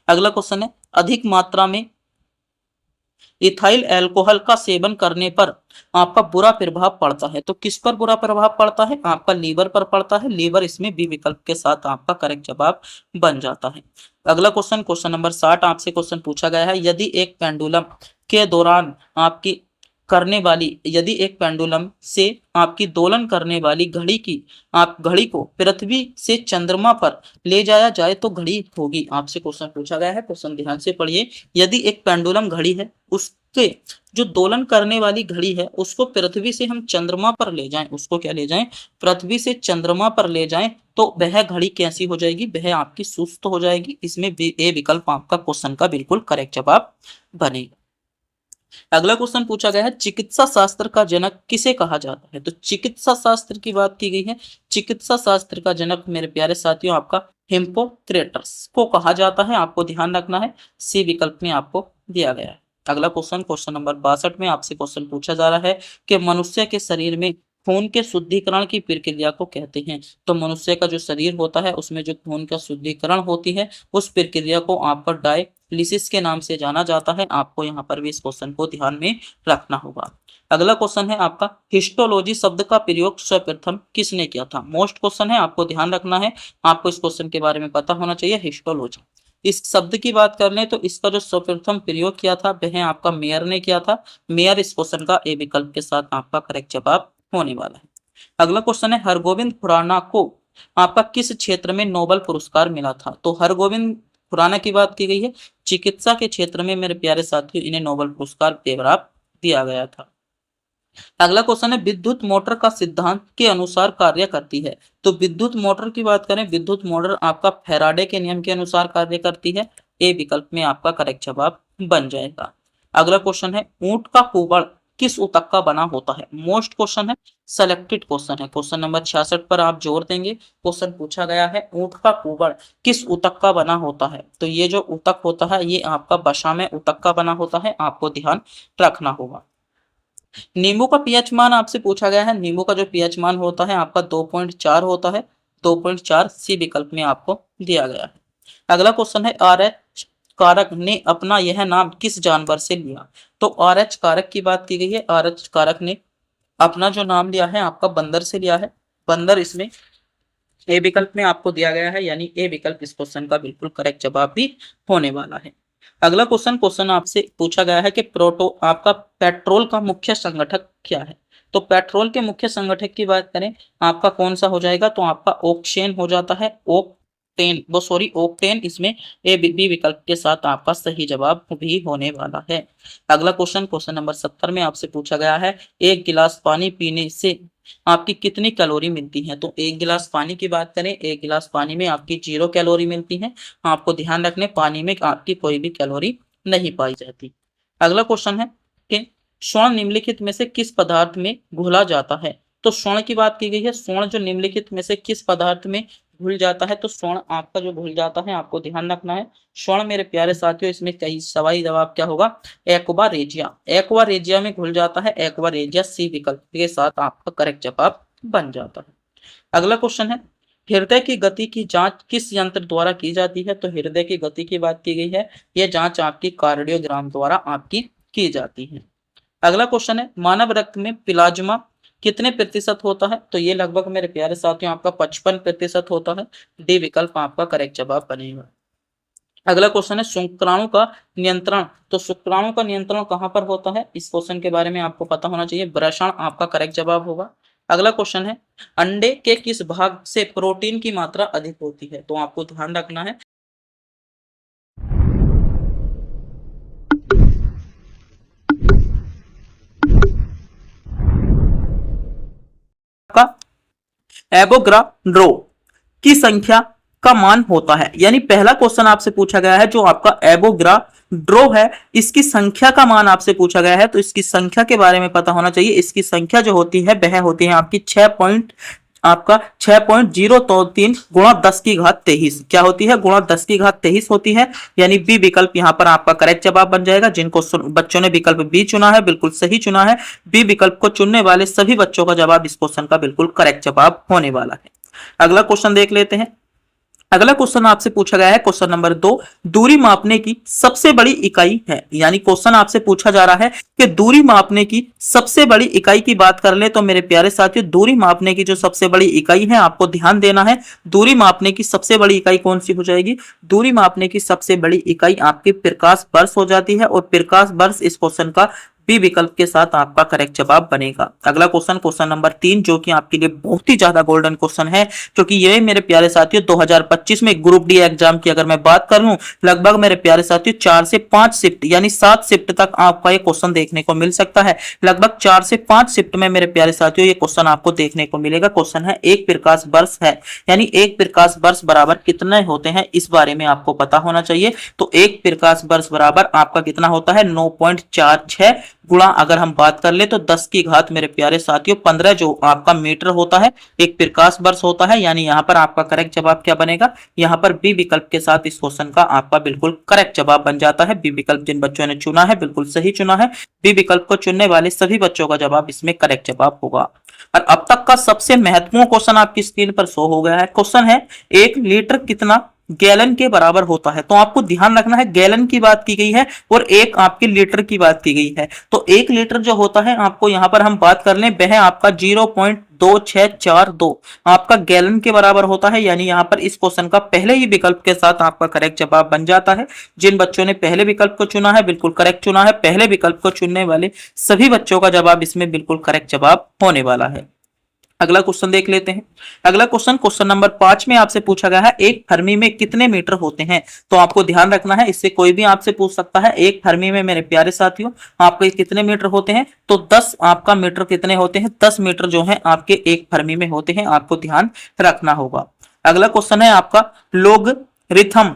अगला क्वेश्चन है, अधिक मात्रा में इथाइल अल्कोहल का सेवन करने पर आपका बुरा प्रभाव पड़ता है। तो किस पर बुरा प्रभाव पड़ता है? आपका लीवर पर पड़ता है। लीवर इसमें बी विकल्प के साथ आपका करेक्ट जवाब बन जाता है। अगला क्वेश्चन, क्वेश्चन नंबर 60 आपसे क्वेश्चन पूछा गया है, यदि एक पेंडुलम के दौरान आपकी करने वाली यदि एक पेंडुलम से आपकी दोलन करने वाली घड़ी की आप घड़ी को पृथ्वी से चंद्रमा पर ले जाया जाए तो घड़ी होगी। आपसे क्वेश्चन पूछा गया है, क्वेश्चन ध्यान से पढ़िए। यदि एक पेंडुलम घड़ी है, उसके जो दोलन करने वाली घड़ी है उसको पृथ्वी से हम चंद्रमा पर ले जाएं, उसको क्या ले जाएं? पृथ्वी से चंद्रमा पर ले जाएं, तो वह घड़ी कैसी हो जाएगी? वह आपकी सुस्त हो जाएगी। इसमें ए विकल्प आपका क्वेश्चन का बिल्कुल करेक्ट जवाब बनेगा। अगला क्वेश्चन पूछा गया है, चिकित्सा शास्त्र का जनक किसे कहा जाता है? तो चिकित्सा शास्त्र की बात की गई है। चिकित्सा शास्त्र का जनक मेरे प्यारे साथियों आपका हिप्पोक्रेटस को कहा जाता है। आपको ध्यान रखना है, सी विकल्प में आपको दिया गया है। अगला क्वेश्चन, क्वेश्चन नंबर 62 में आपसे क्वेश्चन पूछा जा रहा है कि मनुष्य के शरीर में खून के शुद्धिकरण की प्रक्रिया को कहते हैं। तो मनुष्य का जो शरीर होता है उसमें जो खून का शुद्धिकरण होती है उस प्रक्रिया को आपका डायलिसिस के नाम से जाना जाता है। आपको यहाँ पर भी इस क्वेश्चन को ध्यान में रखना होगा। अगला क्वेश्चन है आपका, हिस्टोलॉजी शब्द का प्रयोग सर्वप्रथम किसने किया था? मोस्ट क्वेश्चन है, आपको ध्यान रखना है। आपको इस क्वेश्चन के बारे में पता होना चाहिए। हिस्टोलॉजी इस शब्द की बात कर लें तो इसका जो सर्वप्रथम प्रयोग किया था वह आपका मेयर ने किया था। मेयर इस क्वेश्चन का ए विकल्प के साथ आपका करेक्ट जवाब होने वाला है। अगला क्वेश्चन है, हरगोविंद खुराना को आपका किस क्षेत्र में नोबेल पुरस्कार मिला था? तो हरगोविंद खुराना की बात की गई है, चिकित्सा के क्षेत्र में मेरे प्यारे साथियों इन्हें नोबेल पुरस्कार दिया गया था। अगला क्वेश्चन है, विद्युत मोटर का सिद्धांत के अनुसार कार्य करती है। तो विद्युत मोटर की बात करें, विद्युत मोटर आपका फैराडे के नियम के अनुसार कार्य करती है। ए विकल्प में आपका करेक्ट जवाब बन जाएगा। अगला क्वेश्चन है, ऊंट का कुबड़ किस ऊतक का बना होता है? मोस्ट क्वेश्चन है, सेलेक्टेड क्वेश्चन है। क्वेश्चन नंबर 66 पर आप जोर देंगे। क्वेश्चन पूछा गया है, ऊंट का कुबड़ किस ऊतक का बना होता है? तो ये जो ऊतक होता है ये आपका वसामय ऊतक का बना होता है। आपको ध्यान रखना होगा। नींबू का पीएच मान आपसे पूछा गया है। नींबू का जो पीएच मान होता है आपका 2.4 होता है। 2.4 सी विकल्प में आपको दिया गया है। अगला क्वेश्चन है, RH कारक ने अपना यह नाम किस जानवर से लिया? तो RH कारक की बात की गई है। RH कारक ने अपना जो नाम लिया है आपका बंदर से लिया है। बंदर इसमें ए विकल्प में आपको दिया गया है, यानी ए विकल्प इस क्वेश्चन का बिल्कुल करेक्ट जवाब भी होने वाला है। अगला क्वेश्चन आपसे पूछा गया है कि आपका पेट्रोल का मुख्य संगठक क्या है? तो पेट्रोल के मुख्य संगठक की बात करें आपका कौन सा हो जाएगा? तो आपका ऑक्टेन हो जाता है। ऑक्टेन इसमें ए बी विकल्प के साथ आपका सही जवाब भी होने वाला है। अगला क्वेश्चन नंबर 70 में आपसे पूछा गया है, एक गिलास पानी पीने से आपकी कितनी कैलोरी मिलती है? तो एक गिलास पानी की बात करें, एक गिलास पानी में आपकी 0 कैलोरी मिलती है। आपको ध्यान रखने, पानी में आपकी कोई भी कैलोरी नहीं पाई जाती। अगला क्वेश्चन है कि स्वर्ण निम्नलिखित में से किस पदार्थ में घुला जाता है? तो स्वर्ण की बात की गई है। स्वर्ण जो निम्नलिखित में से किस पदार्थ में घुल जाता है? तो स्वर्ण आपका जो घुल जाता है, आपको ध्यान रखना है। स्वर्ण मेरे प्यारे साथियों इसमें कई सवाल जवाब क्या होगा? Aqua regia. एक्वा रेजिया में घुल जाता है। एक्वा रेजिया सी विकल्प के साथ आपका करेक्ट जवाब बन जाता है। अगला क्वेश्चन है, हृदय की गति की जांच किस यंत्र द्वारा की जाती है? तो हृदय की गति की बात की गई है। यह जांच आपकी कार्डियोग्राम द्वारा आपकी की जाती है। अगला क्वेश्चन है, मानव रक्त में प्लाज्मा कितने प्रतिशत होता है? तो ये लगभग मेरे प्यारे साथियों आपका 55% होता है। डी विकल्प आपका करेक्ट जवाब बनेगा। अगला क्वेश्चन है, शुक्राणु का नियंत्रण। तो शुक्राणु का नियंत्रण कहां पर होता है? इस क्वेश्चन के बारे में आपको पता होना चाहिए। वृषण आपका करेक्ट जवाब होगा। अगला क्वेश्चन है, अंडे के किस भाग से प्रोटीन की मात्रा अधिक होती है? तो आपको ध्यान रखना है, एवोगाड्रो की संख्या का मान होता है। यानी पहला क्वेश्चन आपसे पूछा गया है जो आपका एवोगाड्रो है, इसकी संख्या का मान आपसे पूछा गया है। तो इसकी संख्या के बारे में पता होना चाहिए। इसकी संख्या जो होती है वह होती है आपकी 6.023 गुणा 10 की घात 23। क्या होती है? गुणा 10 की घात 23 होती है। यानी बी विकल्प यहाँ पर आपका करेक्ट जवाब बन जाएगा। जिनको बच्चों ने विकल्प बी चुना है बिल्कुल सही चुना है। बी विकल्प को चुनने वाले सभी बच्चों का जवाब इस क्वेश्चन का बिल्कुल करेक्ट जवाब होने वाला है। अगला क्वेश्चन देख लेते हैं। अगला क्वेश्चन आपसे पूछा गया है क्वेश्चन नंबर 2, दूरी मापने की सबसे बड़ी इकाई है। यानी क्वेश्चन आपसे पूछा जा रहा है कि दूरी मापने की सबसे बड़ी इकाई की बात कर ले तो मेरे प्यारे साथियों, दूरी मापने की जो सबसे बड़ी इकाई है, आपको ध्यान देना है, दूरी मापने की सबसे बड़ी इकाई कौन सी हो जाएगी? दूरी मापने की सबसे बड़ी इकाई आपकी प्रकाश वर्ष हो जाती है और प्रकाश वर्ष इस क्वेश्चन का बी विकल्प के साथ आपका करेक्ट जवाब बनेगा। अगला क्वेश्चन, क्वेश्चन नंबर 3, जो कि आपके लिए बहुत ही ज्यादा गोल्डन क्वेश्चन है, क्योंकि ये मेरे प्यारे साथियों 2025 में ग्रुप डी एग्जाम की अगर मैं बात कर लूं, लगभग मेरे प्यारे साथियों 4 से 5 शिफ्ट यानी 7 शिफ्ट तक आपका ये क्वेश्चन देखने को मिल सकता है। लगभग 4 से 5 शिफ्ट में मेरे प्यारे साथियों ये क्वेश्चन आपको देखने को मिलेगा। क्वेश्चन है एक प्रकाश वर्ष है, यानी एक प्रकाश वर्ष बराबर कितने होते हैं, इस बारे में आपको पता होना चाहिए। तो एक प्रकाश वर्ष बराबर आपका कितना होता है? 9.46 गुणा अगर हम बात कर ले तो 10 की घात मेरे प्यारे साथियों 15 जो आपका मीटर होता है, एक प्रकाश वर्ष होता है। यानी यहाँ पर आपका करेक्ट जवाब क्या बनेगा? यहाँ पर बी विकल्प के साथ इस क्वेश्चन का आपका बिल्कुल करेक्ट जवाब बन जाता है। बी विकल्प जिन बच्चों ने चुना है बिल्कुल सही चुना है। बी विकल्प को चुनने वाले सभी बच्चों का जवाब इसमें करेक्ट जवाब होगा। और अब तक का सबसे महत्वपूर्ण क्वेश्चन आपकी स्क्रीन पर शो हो गया है। क्वेश्चन है 1 लीटर कितना गैलन के बराबर होता है। तो आपको ध्यान रखना है, गैलन की बात की गई है और एक आपके लीटर की बात की गई है। तो 1 लीटर जो होता है, आपको यहां पर हम बात कर लें, वह आपका 0.2642 आपका गैलन के बराबर होता है। यानी यहां पर इस क्वेश्चन का पहले ही विकल्प के साथ आपका करेक्ट जवाब बन जाता है। जिन बच्चों ने पहले विकल्प को चुना है बिल्कुल करेक्ट चुना है। पहले विकल्प को चुनने वाले सभी बच्चों का जवाब इसमें बिल्कुल करेक्ट जवाब होने वाला है। अगला क्वेश्चन देख लेते हैं। अगला क्वेश्चन, क्वेश्चन नंबर 5 में आपसे पूछा गया है एक फर्मी में कितने मीटर होते हैं। तो आपको ध्यान रखना है, इससे कोई भी आपसे पूछ सकता है एक फर्मी में मेरे प्यारे साथियों आपके कितने मीटर होते हैं। तो 10 आपका मीटर कितने होते हैं? 10 मीटर जो है आपके एक फर्मी में होते हैं, आपको ध्यान रखना होगा। अगला क्वेश्चन है आपका लोगरिथम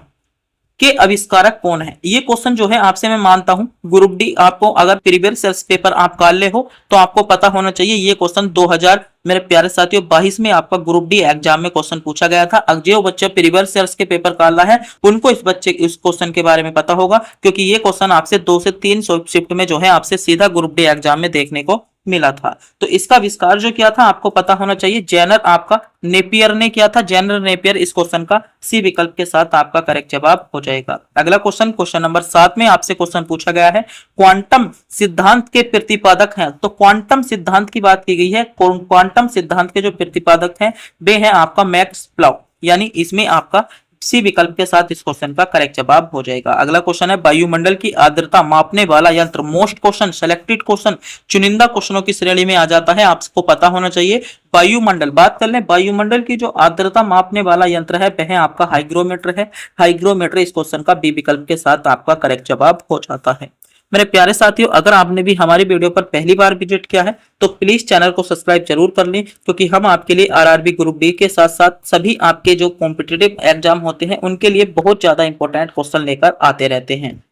के आविष्कारक कौन है। ये क्वेश्चन जो है आपसे मैं मानता हूं ग्रुप डी आपको अगर प्रीवियस पेपर आप काल ले हो तो आपको पता होना चाहिए। ये क्वेश्चन 2000 मेरे प्यारे साथियों 22 में आपका ग्रुप डी एग्जाम में क्वेश्चन पूछा गया था। अब जो बच्चा प्रीवियस के पेपर काल रहा है उनको इस क्वेश्चन के बारे में पता होगा, क्योंकि ये क्वेश्चन आपसे 2 से 3 शिफ्ट में जो है आपसे सीधा ग्रुप डी एग्जाम में देखने को मिला था। तो इसका विस्तार जो किया था आपको पता होना चाहिए, जेनर आपका नेपियर ने किया था। जेनर नेपियर इस क्वेश्चन का सी विकल्प के साथ आपका करेक्ट जवाब हो जाएगा। अगला क्वेश्चन, क्वेश्चन नंबर 7 में आपसे क्वेश्चन पूछा गया है क्वांटम सिद्धांत के प्रतिपादक हैं। तो क्वांटम सिद्धांत की बात की गई है। क्वांटम सिद्धांत के जो प्रतिपादक हैं वे हैं आपका मैक्स प्लॉन्क, यानी इसमें आपका सी विकल्प के साथ इस क्वेश्चन का करेक्ट जवाब हो जाएगा। अगला क्वेश्चन है वायुमंडल की आर्द्रता मापने वाला यंत्र। मोस्ट क्वेश्चन, सेलेक्टेड क्वेश्चन, चुनिंदा क्वेश्चनों की श्रेणी में आ जाता है, आपको पता होना चाहिए। वायुमंडल बात कर लें, वायुमंडल की जो आर्द्रता मापने वाला यंत्र है वह आपका हाइग्रोमीटर है। हाइग्रोमीटर इस क्वेश्चन का बी विकल्प के साथ आपका करेक्ट जवाब हो जाता है। मेरे प्यारे साथियों, अगर आपने भी हमारी वीडियो पर पहली बार विजिट किया है तो प्लीज चैनल को सब्सक्राइब जरूर कर लें, क्योंकि हम आपके लिए आरआरबी ग्रुप डी के साथ साथ सभी आपके जो कॉम्पिटिटिव एग्जाम होते हैं उनके लिए बहुत ज्यादा इंपॉर्टेंट क्वेश्चन लेकर आते रहते हैं।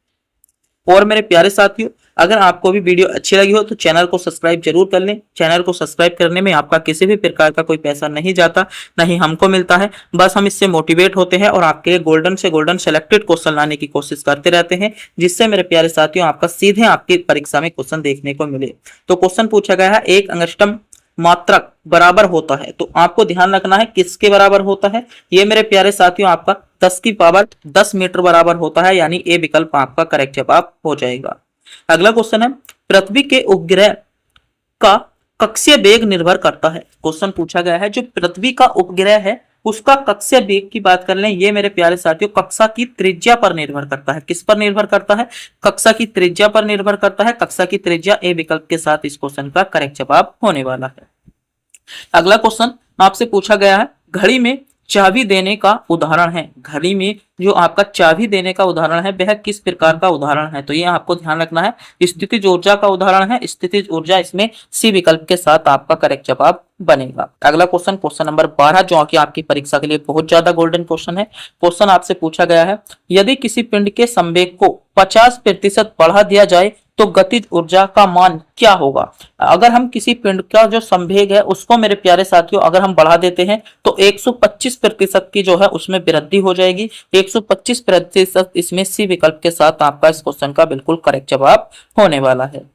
और मेरे प्यारे साथियों, अगर आपको भी वीडियो अच्छी लगी हो तो चैनल को सब्सक्राइब जरूर कर लें। चैनल को सब्सक्राइब करने में आपका किसी भी प्रकार का कोई पैसा नहीं जाता, नहीं हमको मिलता है। बस हम इससे मोटिवेट होते हैं और आपके लिए गोल्डन से गोल्डन सेलेक्टेड क्वेश्चन लाने की कोशिश करते रहते हैं, जिससे मेरे प्यारे साथियों आपका सीधे आपकी परीक्षा में क्वेश्चन देखने को मिले। तो क्वेश्चन पूछा गया है एक अंगस्ट्रम मात्रक बराबर होता है। तो आपको ध्यान रखना है किसके बराबर होता है। ये मेरे प्यारे साथियों आपका 10 की पावर 10 मीटर बराबर होता है, यानी ए विकल्प आपका करेक्ट जवाब हो जाएगा। अगला क्वेश्चन है पृथ्वी के उपग्रह का कक्षीय वेग निर्भर करता है। क्वेश्चन पूछा गया है जो पृथ्वी का उपग्रह है उसका कक्षीय वेग की बात कर लें, ये मेरे प्यारे साथियों कक्षा की त्रिज्या पर निर्भर करता है। किस पर निर्भर करता है? कक्षा की त्रिज्या पर निर्भर करता है। कक्षा की त्रिज्या ए विकल्प के साथ इस क्वेश्चन का करेक्ट जवाब होने वाला है। अगला क्वेश्चन आपसे पूछा गया है घड़ी में चाबी देने का उदाहरण है। घड़ी में जो आपका चाबी देने का उदाहरण है वह किस प्रकार का उदाहरण है। तो ये आपको ध्यान रखना है, स्थितिज ऊर्जा का उदाहरण है। स्थितिज ऊर्जा इसमें सी विकल्प के साथ आपका करेक्ट जवाब बनेगा। अगला क्वेश्चन, क्वेश्चन नंबर 12, जो कि आपकी परीक्षा के लिए बहुत ज्यादा गोल्डन क्वेश्चन है। क्वेश्चन आपसे पूछा गया है यदि किसी पिंड के संवेग को 50% बढ़ा दिया जाए तो गतिज ऊर्जा का मान क्या होगा। अगर हम किसी पिंड का जो संवेग है उसको मेरे प्यारे साथियों अगर हम बढ़ा देते हैं तो 125% की जो है उसमें वृद्धि हो जाएगी। 125% इसमें सी विकल्प के साथ आपका इस क्वेश्चन का बिल्कुल करेक्ट जवाब होने वाला है।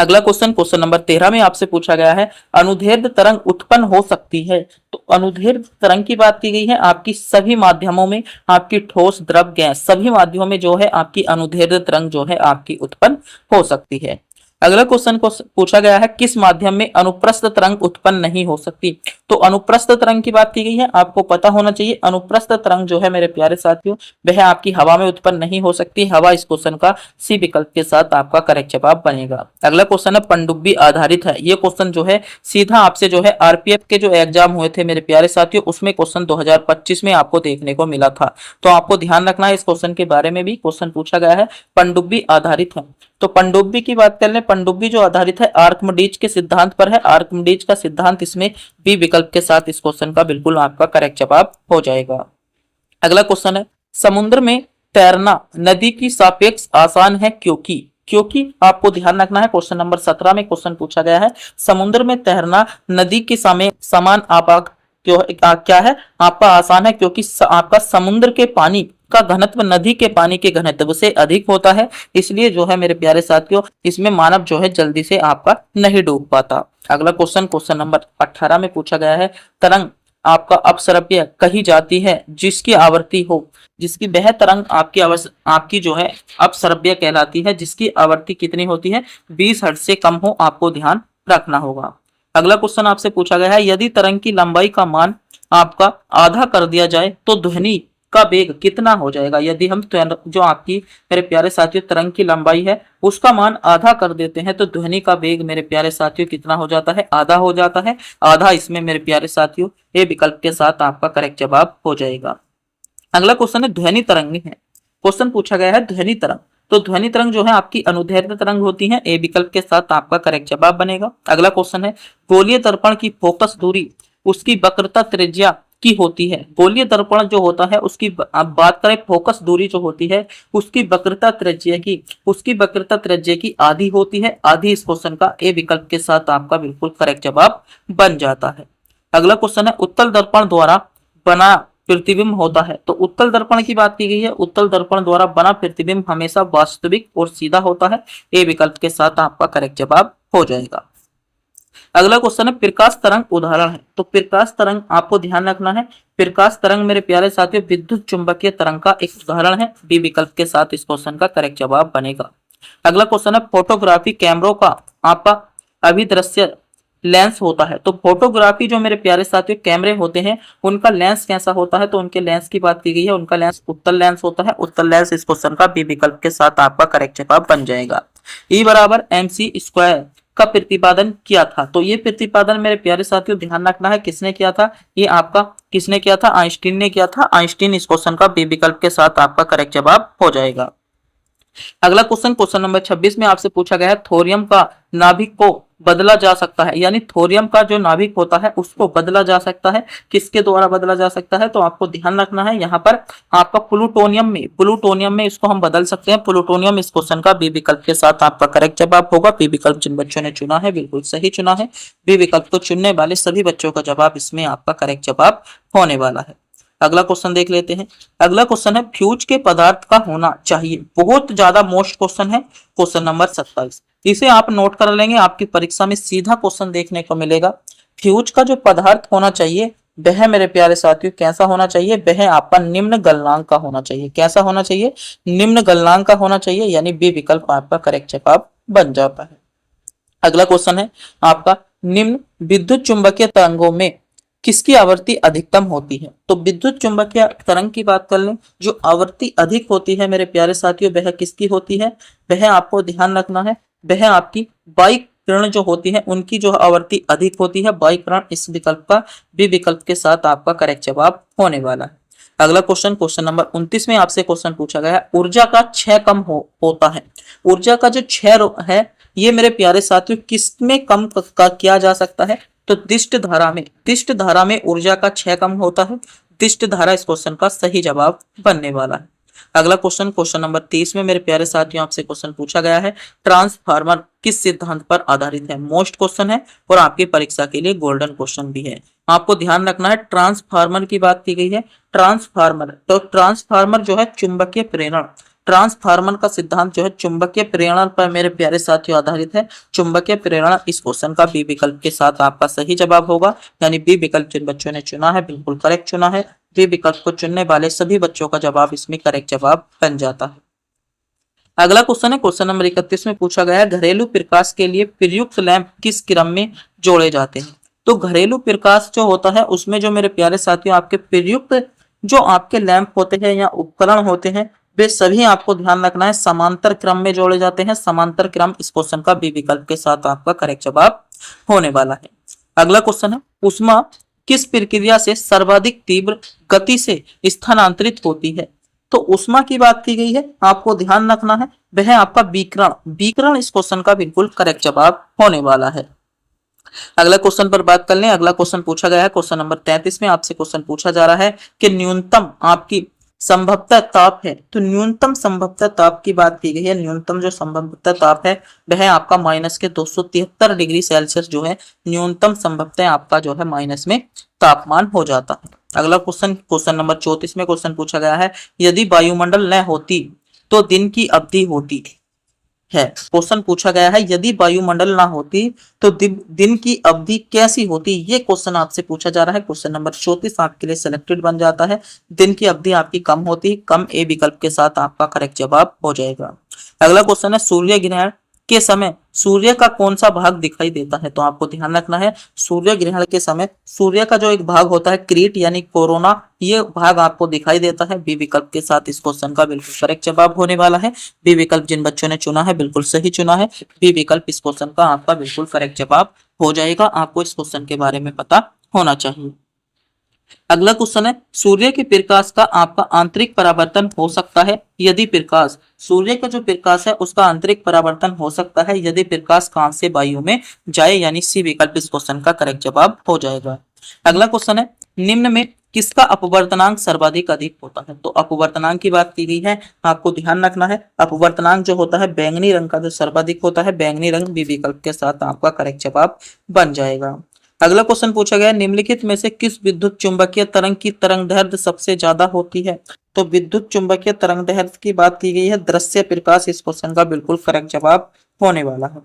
अगला क्वेश्चन क्वेश्चन नंबर 13 में आपसे पूछा गया है अनुदैर्ध्य तरंग उत्पन्न हो सकती है। तो अनुदैर्ध्य तरंग की बात की गई है आपकी सभी माध्यमों में, आपकी ठोस द्रव गैस सभी माध्यमों में जो है आपकी अनुदैर्ध्य तरंग जो है आपकी उत्पन्न हो सकती है। अगला क्वेश्चन को पूछा गया है किस माध्यम में अनुप्रस्थ तरंग उत्पन्न नहीं हो सकती। तो अनुप्रस्थ तरंग की बात की गई है, आपको पता होना चाहिए अनुप्रस्थ तरंग जो है मेरे प्यारे साथियों वह आपकी हवा में उत्पन्न नहीं हो सकती। हवा इस क्वेश्चन का सी विकल्प के साथ आपका करेक्ट जवाब बनेगा। अगला क्वेश्चन है पनडुब्बी आधारित है। ये क्वेश्चन जो है सीधा आपसे जो है आरपीएफ के जो एग्जाम हुए थे मेरे प्यारे साथियों उसमें क्वेश्चन 2025 में आपको देखने को मिला था। तो आपको ध्यान रखना है इस क्वेश्चन के बारे में भी क्वेश्चन पूछा गया है पनडुब्बी आधारित है। तो पनडुब्बी की बात कर लें, पनडुब्बी जो आधारित है आर्किमिडीज के सिद्धांत पर है। आर्किमिडीज का सिद्धांत इसमें बी विकल्प के साथ इस क्वेश्चन का बिल्कुल आपका करेक्ट जवाब हो जाएगा। अगला क्वेश्चन है समुद्र में तैरना नदी की सापेक्ष आसान है क्योंकि आपको ध्यान रखना है क्वेश्चन नंबर 17 में क्वेश्चन पूछा गया है समुद्र में तैरना नदी के समान आपाक क्या है आपका आसान है क्योंकि आपका समुद्र के पानी का घनत्व नदी के पानी के घनत्व से अधिक होता है। इसलिए जो है मेरे प्यारे साथियों इसमें मानव जो है जल्दी से आपका नहीं डूब पाता। अगला क्वेश्चन क्वेश्चन नंबर 18 में पूछा गया है तरंग आपका अपसर्प्य कही जाती है जिसकी आवृत्ति हो, जिसकी वह तरंग आपकी जो है अपसर्प्य कहलाती है जिसकी आवृत्ति कितनी होती है 20 हर्ट्ज से कम हो, आपको ध्यान रखना होगा। अगला क्वेश्चन आपसे पूछा गया है यदि तरंग की लंबाई का मान आपका आधा कर दिया जाए तो ध्वनि का वेग कितना हो जाएगा। यदि हम जो आपकी मेरे प्यारे साथियों तरंग की लंबाई है उसका मान आधा कर देते हैं तो ध्वनि का वेग मेरे प्यारे साथियों कितना हो जाता है आधा हो जाता है। आधा इसमें मेरे प्यारे साथियों ए विकल्प के साथ आपका करेक्ट जवाब हो जाएगा। अगला क्वेश्चन है ध्वनि तरंग है। क्वेश्चन पूछा गया है ध्वनि तरंग। तो ध्वनि तरंग जो है आपकी अनुदैर्ध्य तरंग होती है, ए विकल्प के साथ आपका करेक्ट जवाब बनेगा। अगला क्वेश्चन है गोलीय दर्पण की फोकस दूरी उसकी वक्रता त्रिज्या की होती है। गोलीय दर्पण जो होता है उसकी आप बात करें फोकस दूरी जो होती है उसकी वक्रता त्रिज्या की आधी होती है। आधी इस क्वेश्चन का ए विकल्प के साथ आपका बिल्कुल करेक्ट जवाब बन जाता है। अगला क्वेश्चन है उत्तल दर्पण द्वारा बना प्रतिबिंब होता है। तो उत्तल दर्पण की बात की गई है, उत्तल दर्पण द्वारा बना प्रतिबिंब हमेशा वास्तविक और सीधा होता है। ए विकल्प के साथ आपका करेक्ट जवाब हो जाएगा। अगला क्वेश्चन है प्रकाश तरंग उदाहरण है। तो प्रकाश तरंग आपको ध्यान रखना है, प्रकाश तरंग मेरे प्यारे साथियों विद्युत चुंबकीय तरंग का एक उदाहरण है। बी विकल्प के साथ इस क्वेश्चन का करेक्ट जवाब बनेगा। अगला क्वेश्चन है फोटोग्राफी कैमरों का आपका अभिदृश्य लेंस होता है। तो फोटोग्राफी जो मेरे प्यारे साथियों कैमरे होते हैं उनका लेंस कैसा होता है। तो उनके लेंस की बात की गई है, उनका लेंस उत्तल लेंस होता है। उत्तल लेंस इस क्वेश्चन का बी विकल्प के साथ आपका करेक्ट जवाब बन जाएगा। E बराबर MC स्क्वायर का प्रतिपादन किया था। तो ये प्रतिपादन मेरे प्यारे साथियों ध्यान रखना है किसने किया था, ये आपका किसने किया था, आइंस्टीन ने किया था। आइंस्टीन इस क्वेश्चन का बी विकल्प के साथ आपका करेक्ट जवाब हो जाएगा। अगला क्वेश्चन क्वेश्चन नंबर 26 में आपसे पूछा गया है थोरियम का नाभिक को बदला जा सकता है, यानी थोरियम का जो नाभिक होता है उसको बदला जा सकता है। किसके द्वारा बदला जा सकता है, तो आपको ध्यान रखना है यहाँ पर आपका प्लूटोनियम में इसको हम बदल सकते हैं। प्लूटोनियम इस क्वेश्चन का बी विकल्प के साथ आपका करेक्ट जवाब होगा। बी विकल्प जिन बच्चों ने चुना है बिल्कुल सही चुना है। बी विकल्प को चुनने वाले सभी बच्चों का जवाब इसमें आपका करेक्ट जवाब होने वाला है। अगला क्वेश्चन देख लेते हैं। अगला क्वेश्चन है फ्यूज के पदार्थ का होना चाहिए। बहुत ज्यादा मोस्ट क्वेश्चन है, क्वेश्चन नंबर 27। इसे आप नोट कर लेंगे, आपकी परीक्षा में सीधा क्वेश्चन देखने को मिलेगा। फ्यूज का जो पदार्थ होना चाहिए वह मेरे प्यारे साथियों कैसा होना चाहिए, वह आपका निम्न गलनांक का होना चाहिए। कैसा होना चाहिए, निम्न गलनांक का होना चाहिए, यानी बी विकल्प आपका करेक्ट जवाब बन जाता है। अगला क्वेश्चन है आपका निम्न विद्युत चुंबकीय तरंगों में किसकी आवृत्ति अधिकतम होती है। तो विद्युत चुंबकीय तरंग की बात कर लें, जो आवृत्ति अधिक होती है मेरे प्यारे साथियों वह किसकी होती है, वह आपको ध्यान रखना है, वह आपकी बाइक किरण जो होती है उनकी जो आवृत्ति अधिक होती है। बाइक किरण इस विकल्प का बी विकल्प के साथ आपका करेक्ट जवाब होने वाला है। अगला क्वेश्चन क्वेश्चन नंबर 29 में आपसे क्वेश्चन पूछा गया है ऊर्जा का क्षय कम होता है। ऊर्जा का जो क्षय है ये मेरे प्यारे साथियों किस में कम किया जा सकता है, तो दिष्ट धारा में ऊर्जा का क्षय कम होता है। दिष्ट धारा इस क्वेश्चन का सही जवाब बनने वाला है। अगला क्वेश्चन क्वेश्चन नंबर 30 में मेरे प्यारे साथियों आपसे क्वेश्चन पूछा गया है ट्रांसफार्मर किस सिद्धांत पर आधारित है। मोस्ट क्वेश्चन है और आपकी परीक्षा के लिए गोल्डन क्वेश्चन भी है। आपको ध्यान रखना है ट्रांसफार्मर की बात की गई है। ट्रांसफार्मर जो है चुंबकीय प्रेरण ट्रांसफार्मर का सिद्धांत जो है चुंबकीय प्रेरण पर मेरे प्यारे साथियों आधारित है। चुंबकीय प्रेरण इस क्वेश्चन का बी विकल्प के साथ आपका सही जवाब होगा, यानी बी विकल्प जिन बच्चों ने चुना है बिल्कुल करेक्ट चुना है। बी विकल्प को चुनने वाले सभी बच्चों का जवाब इसमें करेक्ट जवाब बन जाता है। अगला क्वेश्चन है क्वेश्चन नंबर 31 में पूछा गया है घरेलू प्रकाश के लिए प्रयुक्त लैंप किस क्रम में जोड़े जाते हैं। तो घरेलू प्रकाश जो होता है उसमें जो मेरे प्यारे साथियों आपके प्रयुक्त जो आपके लैंप होते हैं या उपकरण होते हैं वे सभी आपको ध्यान रखना है समांतर क्रम में जोड़े जाते हैं। समांतर क्रम इस क्वेश्चन का बी विकल्प के साथ आपका करेक्ट जवाब होने वाला है। अगला क्वेश्चन है ऊष्मा किस प्रक्रिया से सर्वाधिक तीव्र गति से स्थानांतरित होती है। तो ऊष्मा की बात की गई है, आपको ध्यान रखना है वह आपका विकिरण। विकिरण इस क्वेश्चन का बिल्कुल करेक्ट जवाब होने वाला है। अगला क्वेश्चन पर बात कर लें। अगला क्वेश्चन पूछा गया है क्वेश्चन नंबर 33 में आपसे क्वेश्चन पूछा जा रहा है कि न्यूनतम आपकी संभवतः ताप है। तो न्यूनतम संभवतः ताप की बात की गई है। न्यूनतम जो संभवतः ताप है वह आपका माइनस के 273 डिग्री सेल्सियस जो है न्यूनतम संभवतः आपका जो है माइनस में तापमान हो जाता है। अगला क्वेश्चन क्वेश्चन नंबर 34 में क्वेश्चन पूछा गया है यदि वायुमंडल न होती तो दिन की अवधि होती है। क्वेश्चन पूछा गया है यदि वायुमंडल ना होती तो दिन की अवधि कैसी होती, ये क्वेश्चन आपसे पूछा जा रहा है। क्वेश्चन नंबर 34 आपके लिए सिलेक्टेड बन जाता है। दिन की अवधि आपकी कम होती, कम ए विकल्प के साथ आपका करेक्ट जवाब हो जाएगा। अगला क्वेश्चन है सूर्य ग्रहण के समय सूर्य का कौन सा भाग दिखाई देता है। तो आपको ध्यान रखना है सूर्य ग्रहण के समय सूर्य का जो एक भाग होता है क्रीट यानी कोरोना, ये भाग आपको दिखाई देता है। बी विकल्प के साथ इस क्वेश्चन का बिल्कुल करेक्ट जवाब होने वाला है। बी विकल्प जिन बच्चों ने चुना है बिल्कुल सही चुना है। बी विकल्प इस क्वेश्चन का आपका बिल्कुल करेक्ट जवाब हो जाएगा। आपको इस क्वेश्चन के बारे में पता होना चाहिए। अगला क्वेश्चन है सूर्य के प्रकाश का आपका आंतरिक परावर्तन हो सकता है यदि प्रकाश सूर्य का जो प्रकाश है उसका आंतरिक परावर्तन हो सकता है यदि प्रकाश कहां से वायु में जाए, यानी सी विकल्प इस क्वेश्चन का करेक्ट जवाब हो जाएगा। अगला क्वेश्चन है निम्न में किसका अपवर्तनांक सर्वाधिक अधिक होता है। तो अपवर्तनांक की बात की गई है, आपको ध्यान रखना है अपवर्तनांक जो होता है बैंगनी रंग का जो सर्वाधिक होता है, बैंगनी रंग बी विकल्प के साथ आपका करेक्ट जवाब बन जाएगा। अगला क्वेश्चन पूछा गया निम्नलिखित में से किस विद्युत चुंबकीय तरंग की तरंग दैर्ध्य सबसे ज्यादा होती है। तो विद्युत चुंबकीय तरंग दैर्ध्य की बात की गई है दृश्य प्रकाश इस क्वेश्चन का बिल्कुल करेक्ट जवाब होने वाला है।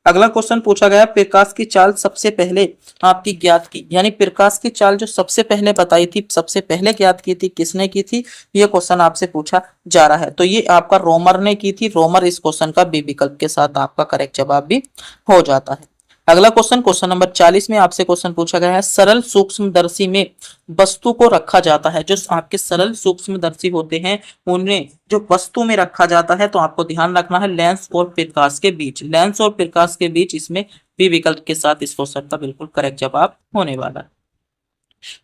अगला क्वेश्चन पूछा गया प्रकाश की चाल सबसे पहले आपकी ज्ञात की, यानी प्रकाश की चाल जो सबसे पहले बताई थी सबसे पहले ज्ञात की थी किसने की थी, ये क्वेश्चन आपसे पूछा जा रहा है। तो ये आपका रोमर ने की थी। रोमर इस क्वेश्चन का बी विकल्प के साथ आपका करेक्ट जवाब भी हो जाता है। अगला क्वेश्चन क्वेश्चन नंबर 40 में आपसे क्वेश्चन पूछा गया है सरल सूक्ष्मदर्शी में वस्तु को रखा जाता है। जो आपके सरल सूक्ष्मदर्शी होते हैं उन्हें जो वस्तु में रखा जाता है, तो आपको ध्यान रखना है लेंस और प्रकाश के बीच, लेंस और प्रकाश के बीच इसमें बी विकल्प के साथ इस क्वेश्चन का बिल्कुल करेक्ट जवाब होने वाला है।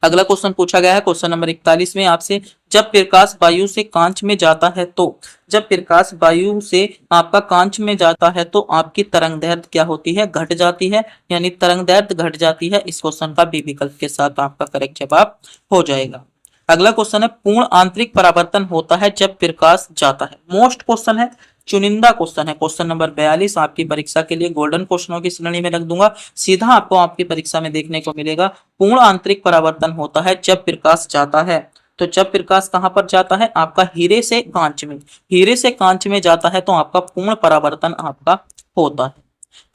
अगला क्वेश्चन पूछा गया है क्वेश्चन नंबर 41 में आपसे जब प्रकाश वायु से कांच में जाता है तो जब प्रकाश वायु से आपका कांच में जाता है तो आपकी तरंग दैर्ध्य क्या होती है, घट जाती है, यानी तरंग दैर्ध्य घट जाती है। इस क्वेश्चन का बी विकल्प के साथ आपका करेक्ट जवाब हो जाएगा। अगला क्वेश्चन है पूर्ण आंतरिक परावर्तन होता है जब प्रकाश जाता है। मोस्ट क्वेश्चन है, चुनिंदा क्वेश्चन है। क्वेश्चन नंबर 42 आपकी परीक्षा के लिए गोल्डन क्वेश्चनों की श्रेणी में रख दूंगा, सीधा आपको आपकी परीक्षा में देखने को मिलेगा। पूर्ण आंतरिक परावर्तन होता है जब प्रकाश जाता है। तो जब प्रकाश कहां पर जाता है, आपका हीरे से कांच में, हीरे से कांच में जाता है तो आपका पूर्ण परावर्तन आपका होता है।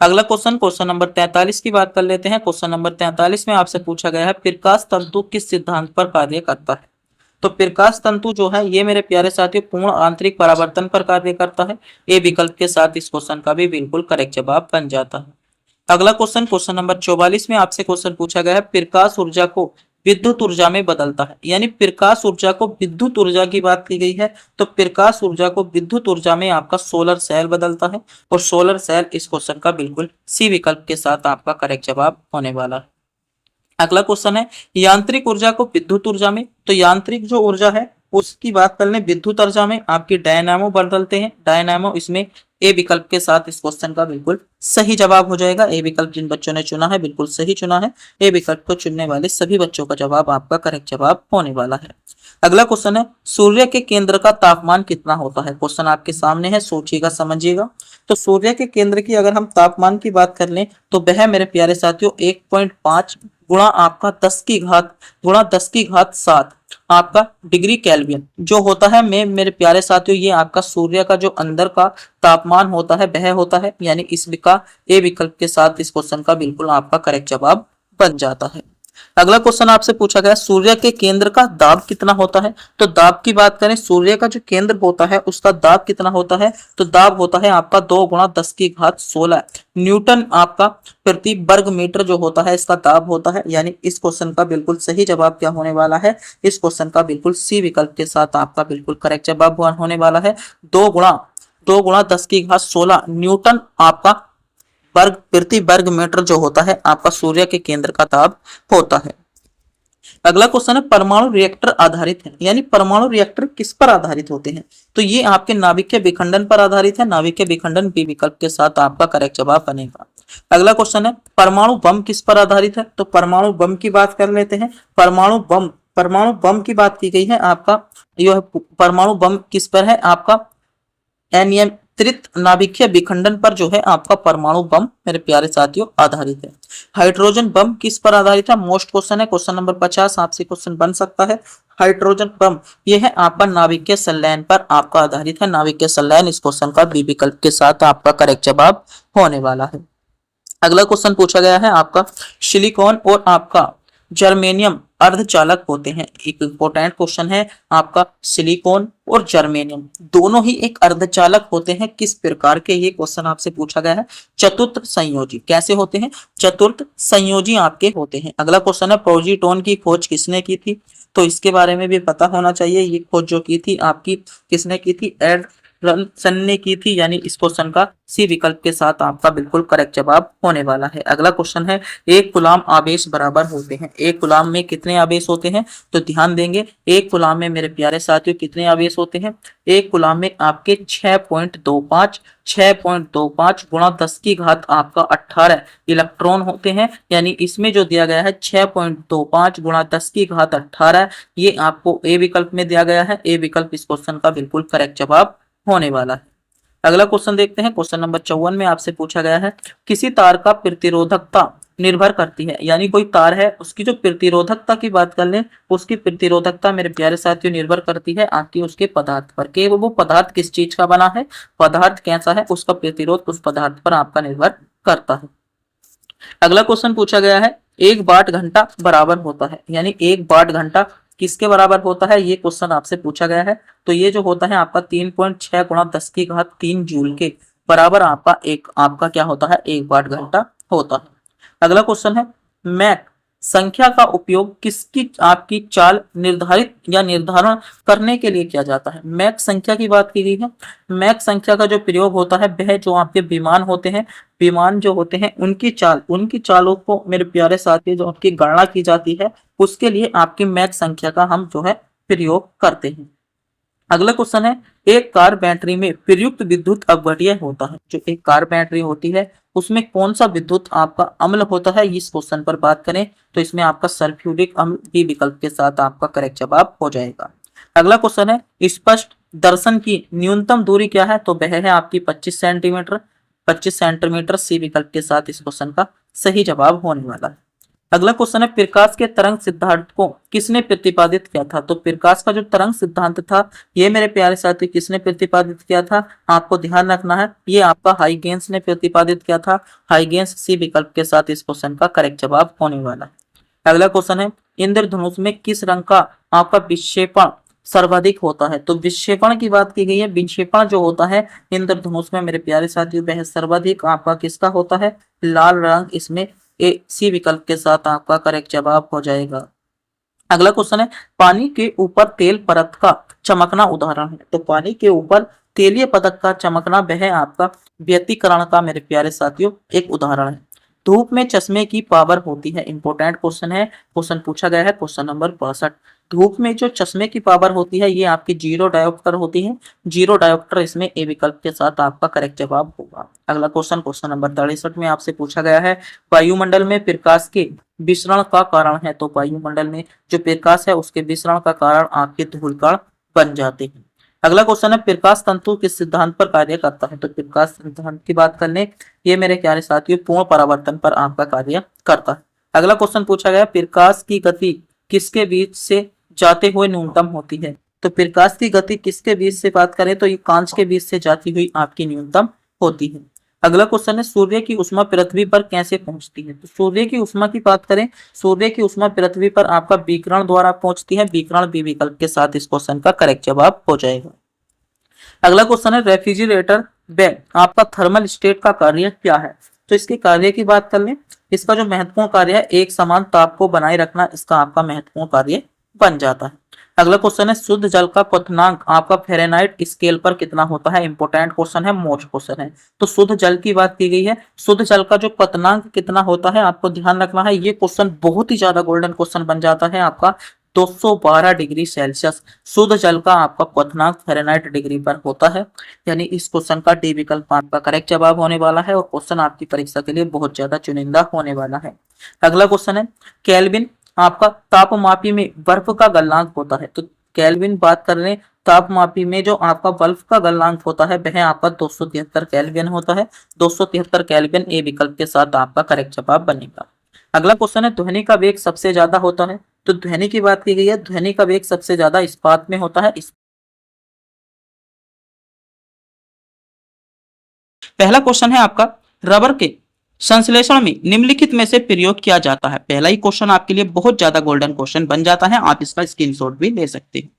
अगला क्वेश्चन क्वेश्चन नंबर 43 की बात कर लेते हैं। क्वेश्चन नंबर 43 में आपसे पूछा गया है प्रकाश तंतु किस सिद्धांत पर कार्य करता है। तो प्रकाश तंतु जो है ये मेरे प्यारे साथियों पूर्ण आंतरिक परावर्तन पर कार्य करता है। ए विकल्प के साथ इस क्वेश्चन का भी बिल्कुल करेक्ट जवाब बन जाता है। अगला क्वेश्चन क्वेश्चन नंबर 44 में आपसे क्वेश्चन पूछा गया है प्रकाश ऊर्जा को विद्युत ऊर्जा में बदलता है, यानी प्रकाश ऊर्जा को विद्युत ऊर्जा की बात की गई है। तो प्रकाश ऊर्जा को विद्युत ऊर्जा में आपका सोलर सेल बदलता है, और सोलर सेल इस क्वेश्चन का बिल्कुल सी विकल्प के साथ आपका करेक्ट जवाब होने वाला है। अगला क्वेश्चन है यांत्रिक ऊर्जा को विद्युत ऊर्जा में, तो यांत्रिक जो ऊर्जा है उसकी बात कर लें विद्युत ऊर्जा में आपकी डायनामो बदलते हैं, डायनामो इसमें ए विकल्प के साथ इस क्वेश्चन का बिल्कुल सही जवाब हो जाएगा। ए विकल्प जिन बच्चों ने चुना है बिल्कुल सही चुना है। ए विकल्प को चुनने वाले सभी बच्चों का जवाब आपका करेक्ट जवाब होने वाला है। अगला क्वेश्चन है सूर्य के केंद्र का तापमान कितना होता है। क्वेश्चन आपके सामने है, सोचिएगा समझिएगा। तो सूर्य के केंद्र की अगर हम तापमान की बात कर लें तो वह मेरे प्यारे साथियों 1.5 गुणा आपका 10 की घात 7 डिग्री केल्विन जो होता है। मेरे प्यारे साथियों, ये आपका सूर्य का जो अंदर का तापमान होता है वह होता है, यानी इसका ए विकल्प के साथ इस क्वेश्चन का बिल्कुल आपका करेक्ट जवाब बन जाता है। अगला क्वेश्चन आपसे पूछा गया, सूर्य के केंद्र का दाब कितना होता है। तो दाब की बात करें, सूर्य का जो केंद्र होता है उसका दाब कितना होता है, तो दाब होता है आपका 2 × 10 की घात 16 न्यूटन आपका प्रति वर्ग मीटर जो होता है इसका दाब होता है। यानी इस क्वेश्चन का बिल्कुल सही जवाब क्या होने वाला है, इस क्वेश्चन का बिल्कुल सी विकल्प के साथ आपका बिल्कुल करेक्ट जवाब होने वाला है। 2 × 10 की घात 16 न्यूटन आपका वर्ग प्रति वर्ग मीटर जो होता है आपका सूर्य के केंद्र का दाब होता है। अगला क्वेश्चन है, परमाणु रिएक्टर आधारित है, यानी परमाणु रिएक्टर किस पर आधारित होते हैं। तो ये आपके नाभिकीय विखंडन पर आधारित है। नाभिकीय विखंडन बी विकल्प के साथ आपका करेक्ट जवाब बनेगा। अगला क्वेश्चन है, परमाणु बम किस पर आधारित है। तो परमाणु बम की बात कर लेते हैं। परमाणु बम की बात की गई है आपका, यह परमाणु बम किस पर है आपका अनियंत्रित नाभिकीय विखंडन पर जो है आपका परमाणु बम मेरे प्यारे साथियों आधारित है। हाइड्रोजन बम किस पर आधारित है, मोस्ट क्वेश्चन है, क्वेश्चन नंबर 50 आपसे क्वेश्चन बन सकता है। हाइड्रोजन बम यह है आपका नाभिकीय संलयन पर आपका आधारित है। नाभिकीय संलयन इस क्वेश्चन का बी विकल्प के साथ आपका करेक्ट जवाब होने वाला है। अगला क्वेश्चन पूछा गया है आपका, सिलिकॉन और आपका जर्मेनियम अर्धचालक होते हैं। एक इंपॉर्टेंट क्वेश्चन है आपका, सिलिकॉन और जर्मेनियम दोनों ही एक अर्धचालक होते हैं, किस प्रकार के, ये क्वेश्चन आपसे पूछा गया है। चतुर्थ संयोजी। कैसे होते हैं, चतुर्थ संयोजी आपके होते हैं। अगला क्वेश्चन है, प्रोजीटोन की खोज किसने की थी। तो इसके बारे में भी पता होना चाहिए। ये खोज जो की थी आपकी किसने की थी, एंडरसन ने की थी। यानी इस क्वेश्चन का सी विकल्प के साथ आपका बिल्कुल करेक्ट जवाब होने वाला है। अगला क्वेश्चन है, एक कूलाम आवेश बराबर होते हैं। एक कूलाम में कितने आवेश होते हैं, तो ध्यान देंगे एक कूलाम में मेरे प्यारे साथियों कितने आवेश होते हैं। एक कूलाम में आपके 6.25 गुणा 10 की घात आपका 18 इलेक्ट्रॉन होते हैं। यानी इसमें जो दिया गया है 6.25 गुणा 10 की घात 18, ये आपको ए विकल्प में दिया गया है। ए विकल्प इस क्वेश्चन का बिल्कुल करेक्ट जवाब होने वाला है। अगला क्वेश्चन देखते हैं, क्वेश्चन नंबर 54 में आपसे पूछा गया है, किसी तार का प्रतिरोधकता निर्भर करती है। यानी कोई तार है उसकी जो प्रतिरोधकता की बात कर लें, उसकी प्रतिरोधकता मेरे प्यारे साथियों निर्भर करती है आपकी उसके पदार्थ पर, कि वो पदार्थ किस चीज का बना है, पदार्थ कैसा है, उसका प्रतिरोध उस पदार्थ पर आपका निर्भर करता है। अगला क्वेश्चन पूछा गया है, 1 वाट घंटा बराबर होता है। यानी 1 वाट घंटा किसके बराबर होता है, ये क्वेश्चन आपसे पूछा गया है। तो ये जो होता है आपका 3.6 गुणा 10 की घात 3 जूल के बराबर आपका क्या होता है, 1 वाट घंटा होता है। अगला क्वेश्चन है, मैक संख्या का उपयोग किसकी आपकी चाल निर्धारित या निर्धारण करने के लिए किया जाता है। मैक संख्या की बात की गई है। मैक संख्या का जो प्रयोग होता है वह जो आपके विमान होते हैं, विमान जो होते हैं उनकी चालों को मेरे प्यारे साथी जो आपकी गणना की जाती है उसके लिए आपकी मैक संख्या का हम जो है प्रयोग करते हैं। अगला क्वेश्चन है, एक कार बैटरी में प्रयुक्त विद्युत अपव्यय होता है। जो एक कार बैटरी होती है उसमें कौन सा विद्युत आपका अम्ल होता है, इस क्वेश्चन पर बात करें तो इसमें आपका सल्फ्यूरिक अम्ल बी विकल्प के साथ आपका करेक्ट जवाब हो जाएगा। अगला क्वेश्चन है, स्पष्ट दर्शन की न्यूनतम दूरी क्या है, तो वह है आपकी 25 सेंटीमीटर। 25 सेंटीमीटर सी विकल्प के साथ इस क्वेश्चन का सही जवाब होने वाला है। अगला क्वेश्चन है, प्रकाश के तरंग सिद्धांत को किसने प्रतिपादित किया था। तो प्रकाश का जो तरंग सिद्धांत था ये मेरे प्यारे साथी किसने प्रतिपादित किया था, आपको ध्यान रखना है, ये आपका हाइगेंस ने प्रतिपादित किया था। हाइगेंस सी विकल्प के साथ इस क्वेश्चन का करेक्ट जवाब होने वाला है। अगला क्वेश्चन है, इंद्रधनुष में किस रंग का आपका विक्षेपण सर्वाधिक होता है। तो विक्षेपण की बात की गई है। विक्षेपण जो होता है इंद्रधनुष में मेरे प्यारे साथियों वह सर्वाधिक आपका किसका होता है, लाल रंग, इसमें ए सी विकल्प के साथ आपका करेक्ट जवाब हो जाएगा। अगला क्वेश्चन है, पानी के ऊपर तेल परत का चमकना उदाहरण है। तो पानी के ऊपर तेलीय पदक का चमकना वह आपका व्यतिकरण का मेरे प्यारे साथियों एक उदाहरण है। धूप में चश्मे की पावर होती है। इंपॉर्टेंट क्वेश्चन है, क्वेश्चन पूछा गया है क्वेश्चन नंबर 62। धूप में जो चश्मे की पावर होती है ये आपकी 0 डायोप्टर होती है। 0 डायोप्टर इसमें ए विकल्प के साथ आपका करेक्ट जवाब होगा। अगला क्वेश्चन क्वेश्चन नंबर 63 में आपसे पूछा गया है, वायुमंडल में प्रकाश के विसरण का कारण है। तो वायुमंडल में जो प्रकाश है उसके विसरण का कारण आपके धूलकण बन जाते हैं। अगला क्वेश्चन है, प्रकाश तंतु किस सिद्धांत पर कार्य करता है। तो प्रकाश सिद्धांत की बात कर लें, ये मेरे प्यारे साथियों पूर्ण परावर्तन पर आपका कार्य करता है। अगला क्वेश्चन पूछा गया, प्रकाश की गति किसके बीच से जाते हुए न्यूनतम होती है? तो प्रकाश की गति किसके बीच से बात करें तो ये कांच के बीच से जाती हुई आपकी न्यूनतम होती है। अगला क्वेश्चन है, सूर्य की ऊष्मा पृथ्वी पर कैसे पहुंचती है? तो सूर्य की ऊष्मा की बात करें, सूर्य की ऊष्मा पृथ्वी पर आपका विकिरण द्वारा पहुंचती है। विकिरण बी विकल्प के साथ इस क्वेश्चन का करेक्ट जवाब हो जाएगा। अगला क्वेश्चन है, रेफ्रिजरेटर में आपका थर्मल स्टेट का कार्य क्या है? तो इसके कार्य की बात कर लें, इसका जो महत्वपूर्ण कार्य है एक समान ताप को बनाए रखना, इसका आपका महत्वपूर्ण कार्य बन जाता है। अगला क्वेश्चन है, शुद्ध जल का क्वथनांक आपका फ़ारेनहाइट स्केल पर कितना होता है? इंपॉर्टेंट क्वेश्चन है, मोस्ट क्वेश्चन है। तो शुद्ध जल की बात की गई है, शुद्ध जल का जो क्वथनांक कितना होता है आपको ध्यान रखना है। ये क्वेश्चन बहुत ही ज्यादा गोल्डन क्वेश्चन बन जाता है आपका। 212 डिग्री सेल्सियस शुद्ध जल का आपका क्वथनांक फ़ारेनहाइट डिग्री पर होता है। यानी इस क्वेश्चन का डी विकल्प आपका करेक्ट जवाब होने वाला है और क्वेश्चन आपकी परीक्षा के लिए बहुत ज्यादा चुनिंदा होने वाला है। अगला क्वेश्चन है, केल्विन आपका तापमापी में बर्फ का गलनांक होता है। तो केल्विन बात कर रहे, तापमापी में जो आपका बर्फ का गलनांक होता है वह आपका 273 केल्विन होता है। 273 केल्विन ए विकल्प के साथ आपका करेक्ट जवाब बनेगा। अगला क्वेश्चन है, ध्वनि का वेग सबसे ज्यादा होता है? तो ध्वनि की बात की गई है, ध्वनि का वेग सबसे ज्यादा इस्पात में होता है। पहला क्वेश्चन है आपका, रबर के संश्लेषण में निम्नलिखित में से प्रयोग किया जाता है? पहला ही क्वेश्चन आपके लिए बहुत ज्यादा गोल्डन क्वेश्चन बन जाता है, आप इसका स्क्रीनशॉट भी ले सकते हैं।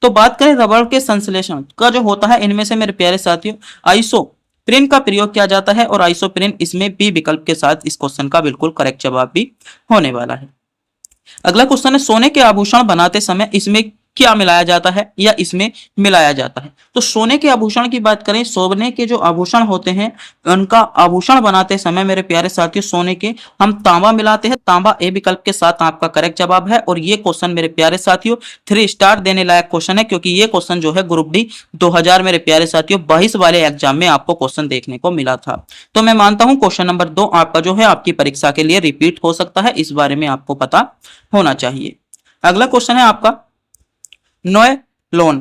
तो बात करें रबर के संश्लेषण का जो होता है, इनमें से मेरे प्यारे साथियों आइसोप्रीन का प्रयोग किया जाता है और आइसोप्रीन इसमें बी विकल्प के साथ इस क्वेश्चन का बिल्कुल करेक्ट जवाब भी होने वाला है। अगला क्वेश्चन है, सोने के आभूषण बनाते समय इसमें क्या मिलाया जाता है या इसमें मिलाया जाता है? तो सोने के आभूषण की बात करें, सोने के जो आभूषण होते हैं उनका आभूषण बनाते समय मेरे प्यारे साथियों सोने के हम तांबा मिलाते हैं। तांबा ए विकल्प के साथ आपका करेक्ट जवाब है और ये क्वेश्चन मेरे प्यारे साथियों 3 स्टार देने लायक क्वेश्चन है, क्योंकि ये क्वेश्चन जो है ग्रुप डी 2000 मेरे प्यारे साथियों 22 वाले एग्जाम में आपको क्वेश्चन देखने को मिला था। तो मैं मानता हूं क्वेश्चन नंबर 2 आपका जो है आपकी परीक्षा के लिए रिपीट हो सकता है, इस बारे में आपको पता होना चाहिए। अगला क्वेश्चन है आपका, नॉयलॉन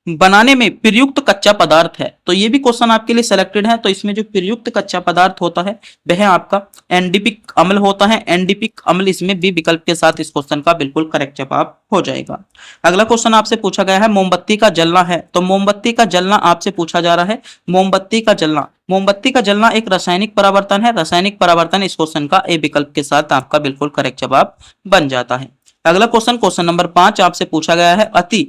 बनाने में प्रयुक्त कच्चा पदार्थ है? तो ये भी क्वेश्चन आपके लिए सिलेक्टेड है। तो इसमें जो प्रयुक्त कच्चा पदार्थ होता है वह आपका एनडीपिक अम्ल होता है। एनडीपिक अम्ल इसमें बी विकल्प के साथ इस क्वेश्चन का बिल्कुल करेक्ट जवाब हो जाएगा। अगला क्वेश्चन आपसे पूछा गया है, मोमबत्ती का जलना है? तो मोमबत्ती का जलना आपसे पूछा जा रहा है। मोमबत्ती का जलना, मोमबत्ती का जलना एक रासायनिक परावर्तन है। रासायनिक परावर्तन इस क्वेश्चन का ए विकल्प के साथ आपका बिल्कुल करेक्ट जवाब बन जाता है। अगला क्वेश्चन, क्वेश्चन नंबर 5 आपसे पूछा गया है, अति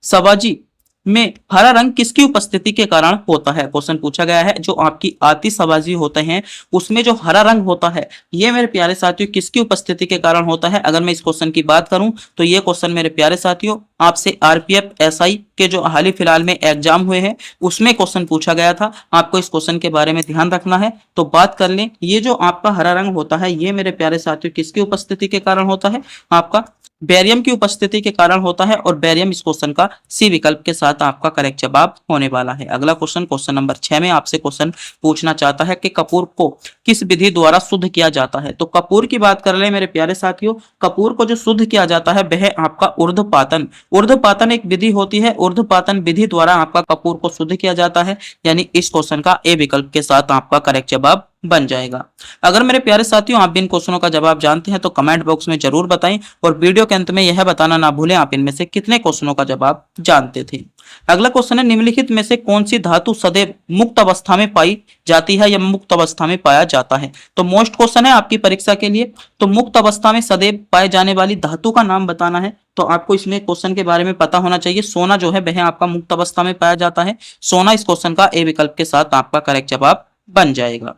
सवाजी में हरा रंग किसकी उपस्थिति के कारण होता है? क्वेश्चन पूछा गया है, जो आपकी आतिशबाजी होते हैं उसमें जो हरा रंग होता है ये मेरे प्यारे साथियों किसकी उपस्थिति के कारण होता है? अगर मैं इस क्वेश्चन की बात करूं तो ये क्वेश्चन मेरे प्यारे साथियों आपसे आरपीएफ एसआई के जो हाल ही फिलहाल में एग्जाम हुए हैं उसमें क्वेश्चन पूछा गया था। आपको इस क्वेश्चन के बारे में ध्यान रखना है। तो बात कर लें, ये जो आपका हरा रंग होता है ये मेरे प्यारे साथियों किसकी उपस्थिति के कारण होता है? आपका बेरियम की उपस्थिति के कारण होता है और बेरियम इस क्वेश्चन का सी विकल्प के साथ आपका करेक्ट जवाब होने वाला है। अगला क्वेश्चन, क्वेश्चन नंबर 6 में आपसे क्वेश्चन पूछना चाहता है कि कपूर को किस विधि द्वारा शुद्ध किया जाता है? तो कपूर की बात कर ले मेरे प्यारे साथियों, कपूर को जो शुद्ध किया जाता है वह आपका ऊर्ध्वपातन, ऊर्ध्वपातन एक विधि होती है। ऊर्ध्वपातन विधि द्वारा आपका कपूर को शुद्ध किया जाता है, यानी इस क्वेश्चन का ए विकल्प के साथ आपका करेक्ट जवाब बन जाएगा। अगर मेरे प्यारे साथियों आप भी इन क्वेश्चनों का जवाब जानते हैं तो कमेंट बॉक्स में जरूर बताएं और वीडियो के अंत में यह बताना ना भूलें आप इनमें से कितने क्वेश्चनों का जवाब जानते थे। अगला क्वेश्चन है, निम्नलिखित में से कौन सी धातु सदैव मुक्त अवस्था में पाई जाती है या मुक्त अवस्था में पाया जाता है? तो मोस्ट क्वेश्चन है आपकी परीक्षा के लिए। तो मुक्त अवस्था में सदैव पाए जाने वाली धातु का नाम बताना है। तो आपको इसमें क्वेश्चन के बारे में पता होना चाहिए। सोना जो है वह आपका मुक्त अवस्था में पाया जाता है। सोना इस क्वेश्चन का ए विकल्प के साथ आपका करेक्ट जवाब बन जाएगा।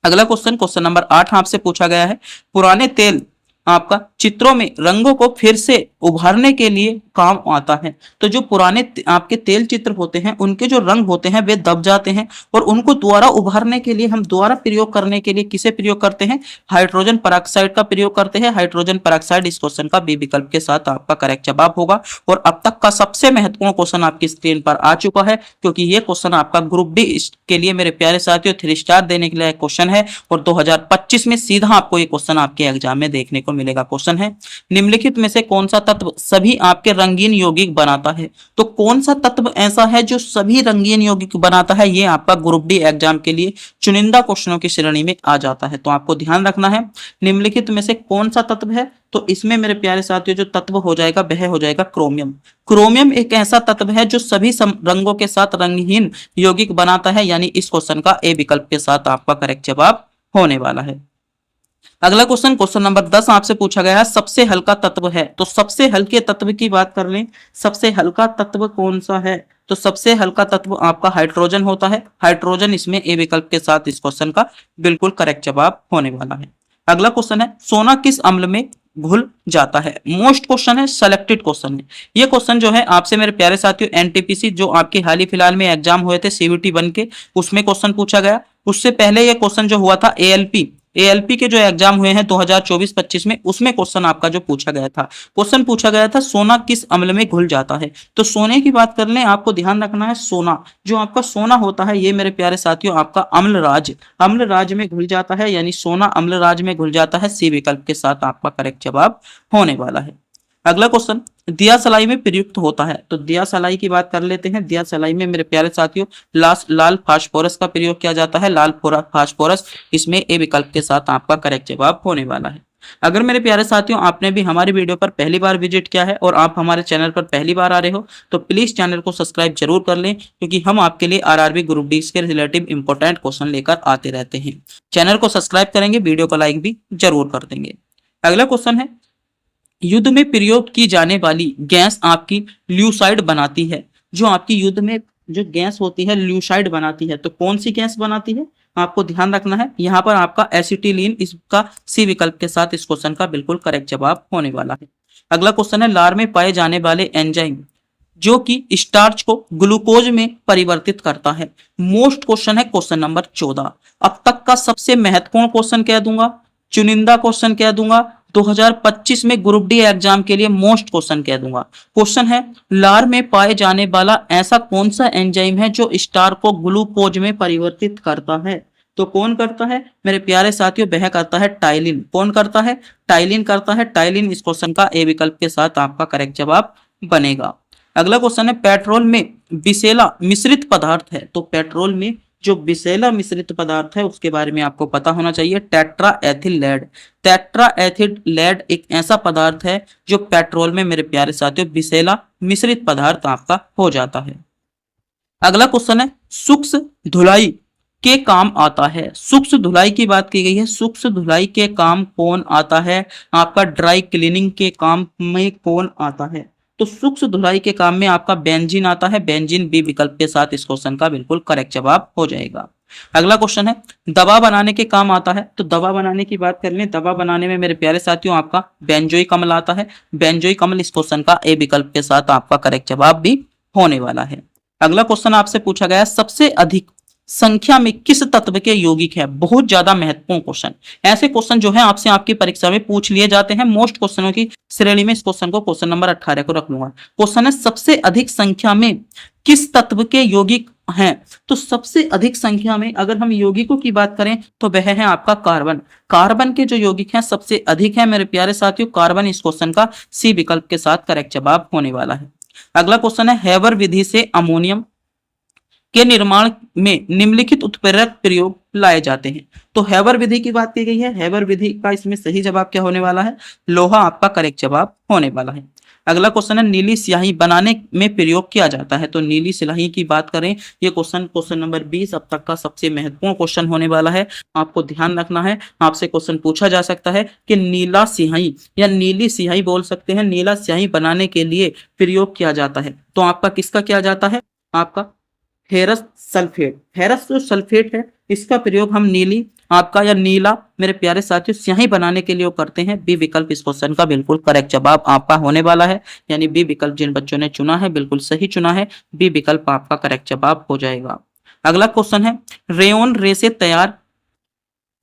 अगला क्वेश्चन, क्वेश्चन नंबर 8 आपसे पूछा गया है, पुराने तेल आपका चित्रों में रंगों को फिर से उभारने के लिए काम आता है। तो जो पुराने आपके तेल चित्र होते हैं उनके जो रंग होते हैं वे दब जाते हैं और उनको दोबारा उभारने के लिए हम दोबारा प्रयोग करने के लिए किसे प्रयोग करते हैं? हाइड्रोजन पेरोक्साइड का प्रयोग करते हैं। हाइड्रोजन पेरोक्साइड इस क्वेश्चन का बी विकल्प के साथ आपका करेक्ट जवाब होगा। और अब तक का सबसे महत्वपूर्ण क्वेश्चन आपकी स्क्रीन पर आ चुका है, क्योंकि ये क्वेश्चन आपका ग्रुप डी के लिए मेरे प्यारे साथियों 3 स्टार देने के लिए क्वेश्चन है और 2025 में सीधा आपको ये क्वेश्चन आपके एग्जाम में देखने को को मिलेगा। क्वेश्चन है निम्नलिखित में से कौन सा तत्व सभी आपके रंगीन यौगिक बनाता है। तो कौन सा तत्व ऐसा है जो सभी रंगीन यौगिक बनाता है, ये आपका ग्रुप डी एग्जाम के लिए चुनिंदा क्वेश्चनों की श्रेणी में आ जाता है। तो आपको ध्यान रखना है निम्नलिखित में से कौन सा तत्व है, तो इसमें मेरे प्यारे साथियों जो तत्व हो जाएगा वह हो जाएगा क्रोमियम। क्रोमियम एक ऐसा तत्व है जो सभी रंगों के साथ रंगहीन यौगिक बनाता है, यानी इस क्वेश्चन का ए विकल्प के साथ आपका करेक्ट जवाब होने वाला है। अगला क्वेश्चन, क्वेश्चन नंबर 10 आपसे पूछा गया है सबसे हल्का तत्व है। तो सबसे हल्के तत्व की बात कर लें, सबसे हल्का तत्व कौन सा है, तो सबसे हल्का तत्व आपका हाइड्रोजन होता है। हाइड्रोजन इसमें ए विकल्प के साथ इस क्वेश्चन का बिल्कुल करेक्ट जवाब होने वाला है। अगला क्वेश्चन है सोना किस अम्ल में घुल जाता है। मोस्ट क्वेश्चन है, सेलेक्टेड क्वेश्चन है। ये क्वेश्चन जो है आपसे मेरे प्यारे साथियों एनटीपीसी जो आपके हाल ही फिलहाल में एग्जाम हुए थे सीवीटी 1 के, उसमें क्वेश्चन पूछा गया। उससे पहले ये क्वेश्चन जो हुआ था एएलपी के जो एग्जाम हुए हैं 2024-25 में, उसमें क्वेश्चन आपका जो पूछा गया था, क्वेश्चन पूछा गया था सोना किस अम्ल में घुल जाता है। तो सोने की बात कर लें, आपको ध्यान रखना है सोना जो आपका सोना होता है ये मेरे प्यारे साथियों आपका अम्लराज में घुल जाता है, यानी सोना अम्लराज में घुल जाता है। सी विकल्प के साथ आपका करेक्ट जवाब होने वाला है। अगला क्वेश्चन दिया सलाई में प्रयुक्त होता है। तो दिया सलाई की बात कर लेते हैं। दिया सलाई में मेरे प्यारे साथियों लाल फास्फोरस का प्रयोग किया जाता है, लाल फास्फोरस इसमें ए विकल्प के साथ आपका करेक्ट जवाब होने वाला है। अगर मेरे प्यारे साथियों आपने भी हमारी वीडियो पर पहली बार विजिट किया है और आप हमारे चैनल पर पहली बार आ रहे हो तो प्लीज चैनल को सब्सक्राइब जरूर कर लें, क्योंकि हम आपके लिए आरआरबी ग्रुप डी के रिलेटिव इंपॉर्टेंट क्वेश्चन लेकर आते रहते हैं। चैनल को सब्सक्राइब करेंगे, वीडियो को लाइक भी जरूर कर देंगे। अगला क्वेश्चन है युद्ध में प्रयोग की जाने वाली गैस आपकी ल्यूसाइड बनाती है। जो आपकी युद्ध में जो गैस होती है ल्यूसाइड बनाती है, तो कौन सी गैस बनाती है आपको ध्यान रखना है। यहाँ पर आपका एसिटिलीन इसका सी विकल्प के साथ इस क्वेश्चन का बिल्कुल करेक्ट जवाब होने वाला है। अगला क्वेश्चन है लार में पाए जाने वाले एंजाइम जो कि स्टार्च को ग्लूकोज में परिवर्तित करता है। मोस्ट क्वेश्चन है क्वेश्चन नंबर 14। अब तक का सबसे महत्वपूर्ण क्वेश्चन कह दूंगा, चुनिंदा क्वेश्चन कह दूंगा, 2025 में ग्रुप डी एग्जाम के लिए मोस्ट क्वेश्चन कह दूंगा। क्वेश्चन है लार में पाए जाने वाला ऐसा कौन सा एंजाइम है जो स्टार को ग्लूकोज में परिवर्तित करता है। तो कौन करता है मेरे प्यारे साथियों, वह करता है टाइलिन। कौन करता है, टाइलिन करता है। टाइलिन इस क्वेश्चन का ए विकल्प के साथ आपका करेक्ट जवाब बनेगा। अगला क्वेश्चन है पेट्रोल में विषैला मिश्रित पदार्थ है। तो पेट्रोल में जो विषैला मिश्रित पदार्थ है उसके बारे में आपको पता होना चाहिए, tetra ethyl lead. Tetra ethyl lead एक ऐसा पदार्थ है जो पेट्रोल में मेरे प्यारे साथियों विषैला मिश्रित पदार्थ आपका हो जाता है। अगला क्वेश्चन है सूक्ष्म धुलाई के काम आता है। सूक्ष्म धुलाई की बात की गई है, सूक्ष्म धुलाई के काम कौन आता है, आपका ड्राई क्लीनिंग के काम में कौन आता है। तो सूक्ष्म धुलाई के काम में आपका बेंजीन आता है। बेंजीन बी विकल्प के साथ इस क्वेश्चन का बिल्कुल करेक्ट जवाब हो जाएगा। अगला क्वेश्चन है दवा बनाने के काम आता है। तो दवा बनाने की बात कर लें, दवा बनाने में मेरे प्यारे साथियों आपका बेंजोइक अम्ल आता है। बेंजोइक अम्ल इस क्वेश्चन का ए विकल्प के साथ आपका करेक्ट जवाब भी होने वाला है। अगला क्वेश्चन आपसे पूछा गया सबसे अधिक संख्या में किस तत्व के यौगिक है। बहुत ज्यादा महत्वपूर्ण क्वेश्चन। ऐसे क्वेश्चन जो है आपसे आपकी परीक्षा में पूछ लिए जाते हैं। मोस्ट क्वेश्चनों की श्रेणी में इस क्वेश्चन को क्वेश्चन नंबर 18 को रख लूंगा। क्वेश्चन है सबसे अधिक संख्या में किस तत्व के यौगिक हैं। तो सबसे अधिक संख्या में अगर हम यौगिकों की बात करें तो वह है आपका कार्बन। कार्बन के जो यौगिक हैं सबसे अधिक है मेरे प्यारे साथियों कार्बन इस क्वेश्चन का सी विकल्प के साथ करेक्ट जवाब होने वाला है। अगला क्वेश्चन है हेबर विधि से अमोनियम के निर्माण में निम्नलिखित उत्प्रेरक प्रयोग लाए जाते हैं। तो हेबर विधि की बात की गई है। हेबर विधि का इसमें सही जवाब क्या होने वाला है, लोहा आपका करेक्ट जवाब होने वाला है। अगला क्वेश्चन है नीली स्याही बनाने में प्रयोग किया जाता है। तो नीली स्याही की बात करें, ये क्वेश्चन नंबर 20 अब तक का सबसे महत्वपूर्ण क्वेश्चन होने वाला है। आपको ध्यान रखना है, आपसे क्वेश्चन पूछा जा सकता है कि नीला स्याही या नीली स्याही बोल सकते हैं, नीला स्याही बनाने के लिए प्रयोग किया जाता है। तो आपका किसका किया जाता है, आपका फेरस सल्फेट। फेरस जो सल्फेट है इसका प्रयोग हम नीली आपका या नीला मेरे प्यारे साथियों स्याही बनाने के लिए करते हैं। बी विकल्प इस क्वेश्चन का बिल्कुल करेक्ट जवाब आपका होने वाला है। यानी बी विकल्प जिन बच्चों ने चुना है बिल्कुल सही चुना है। बी विकल्प आपका करेक्ट जवाब हो जाएगा। अगला क्वेश्चन है रेयन रेसे तैयार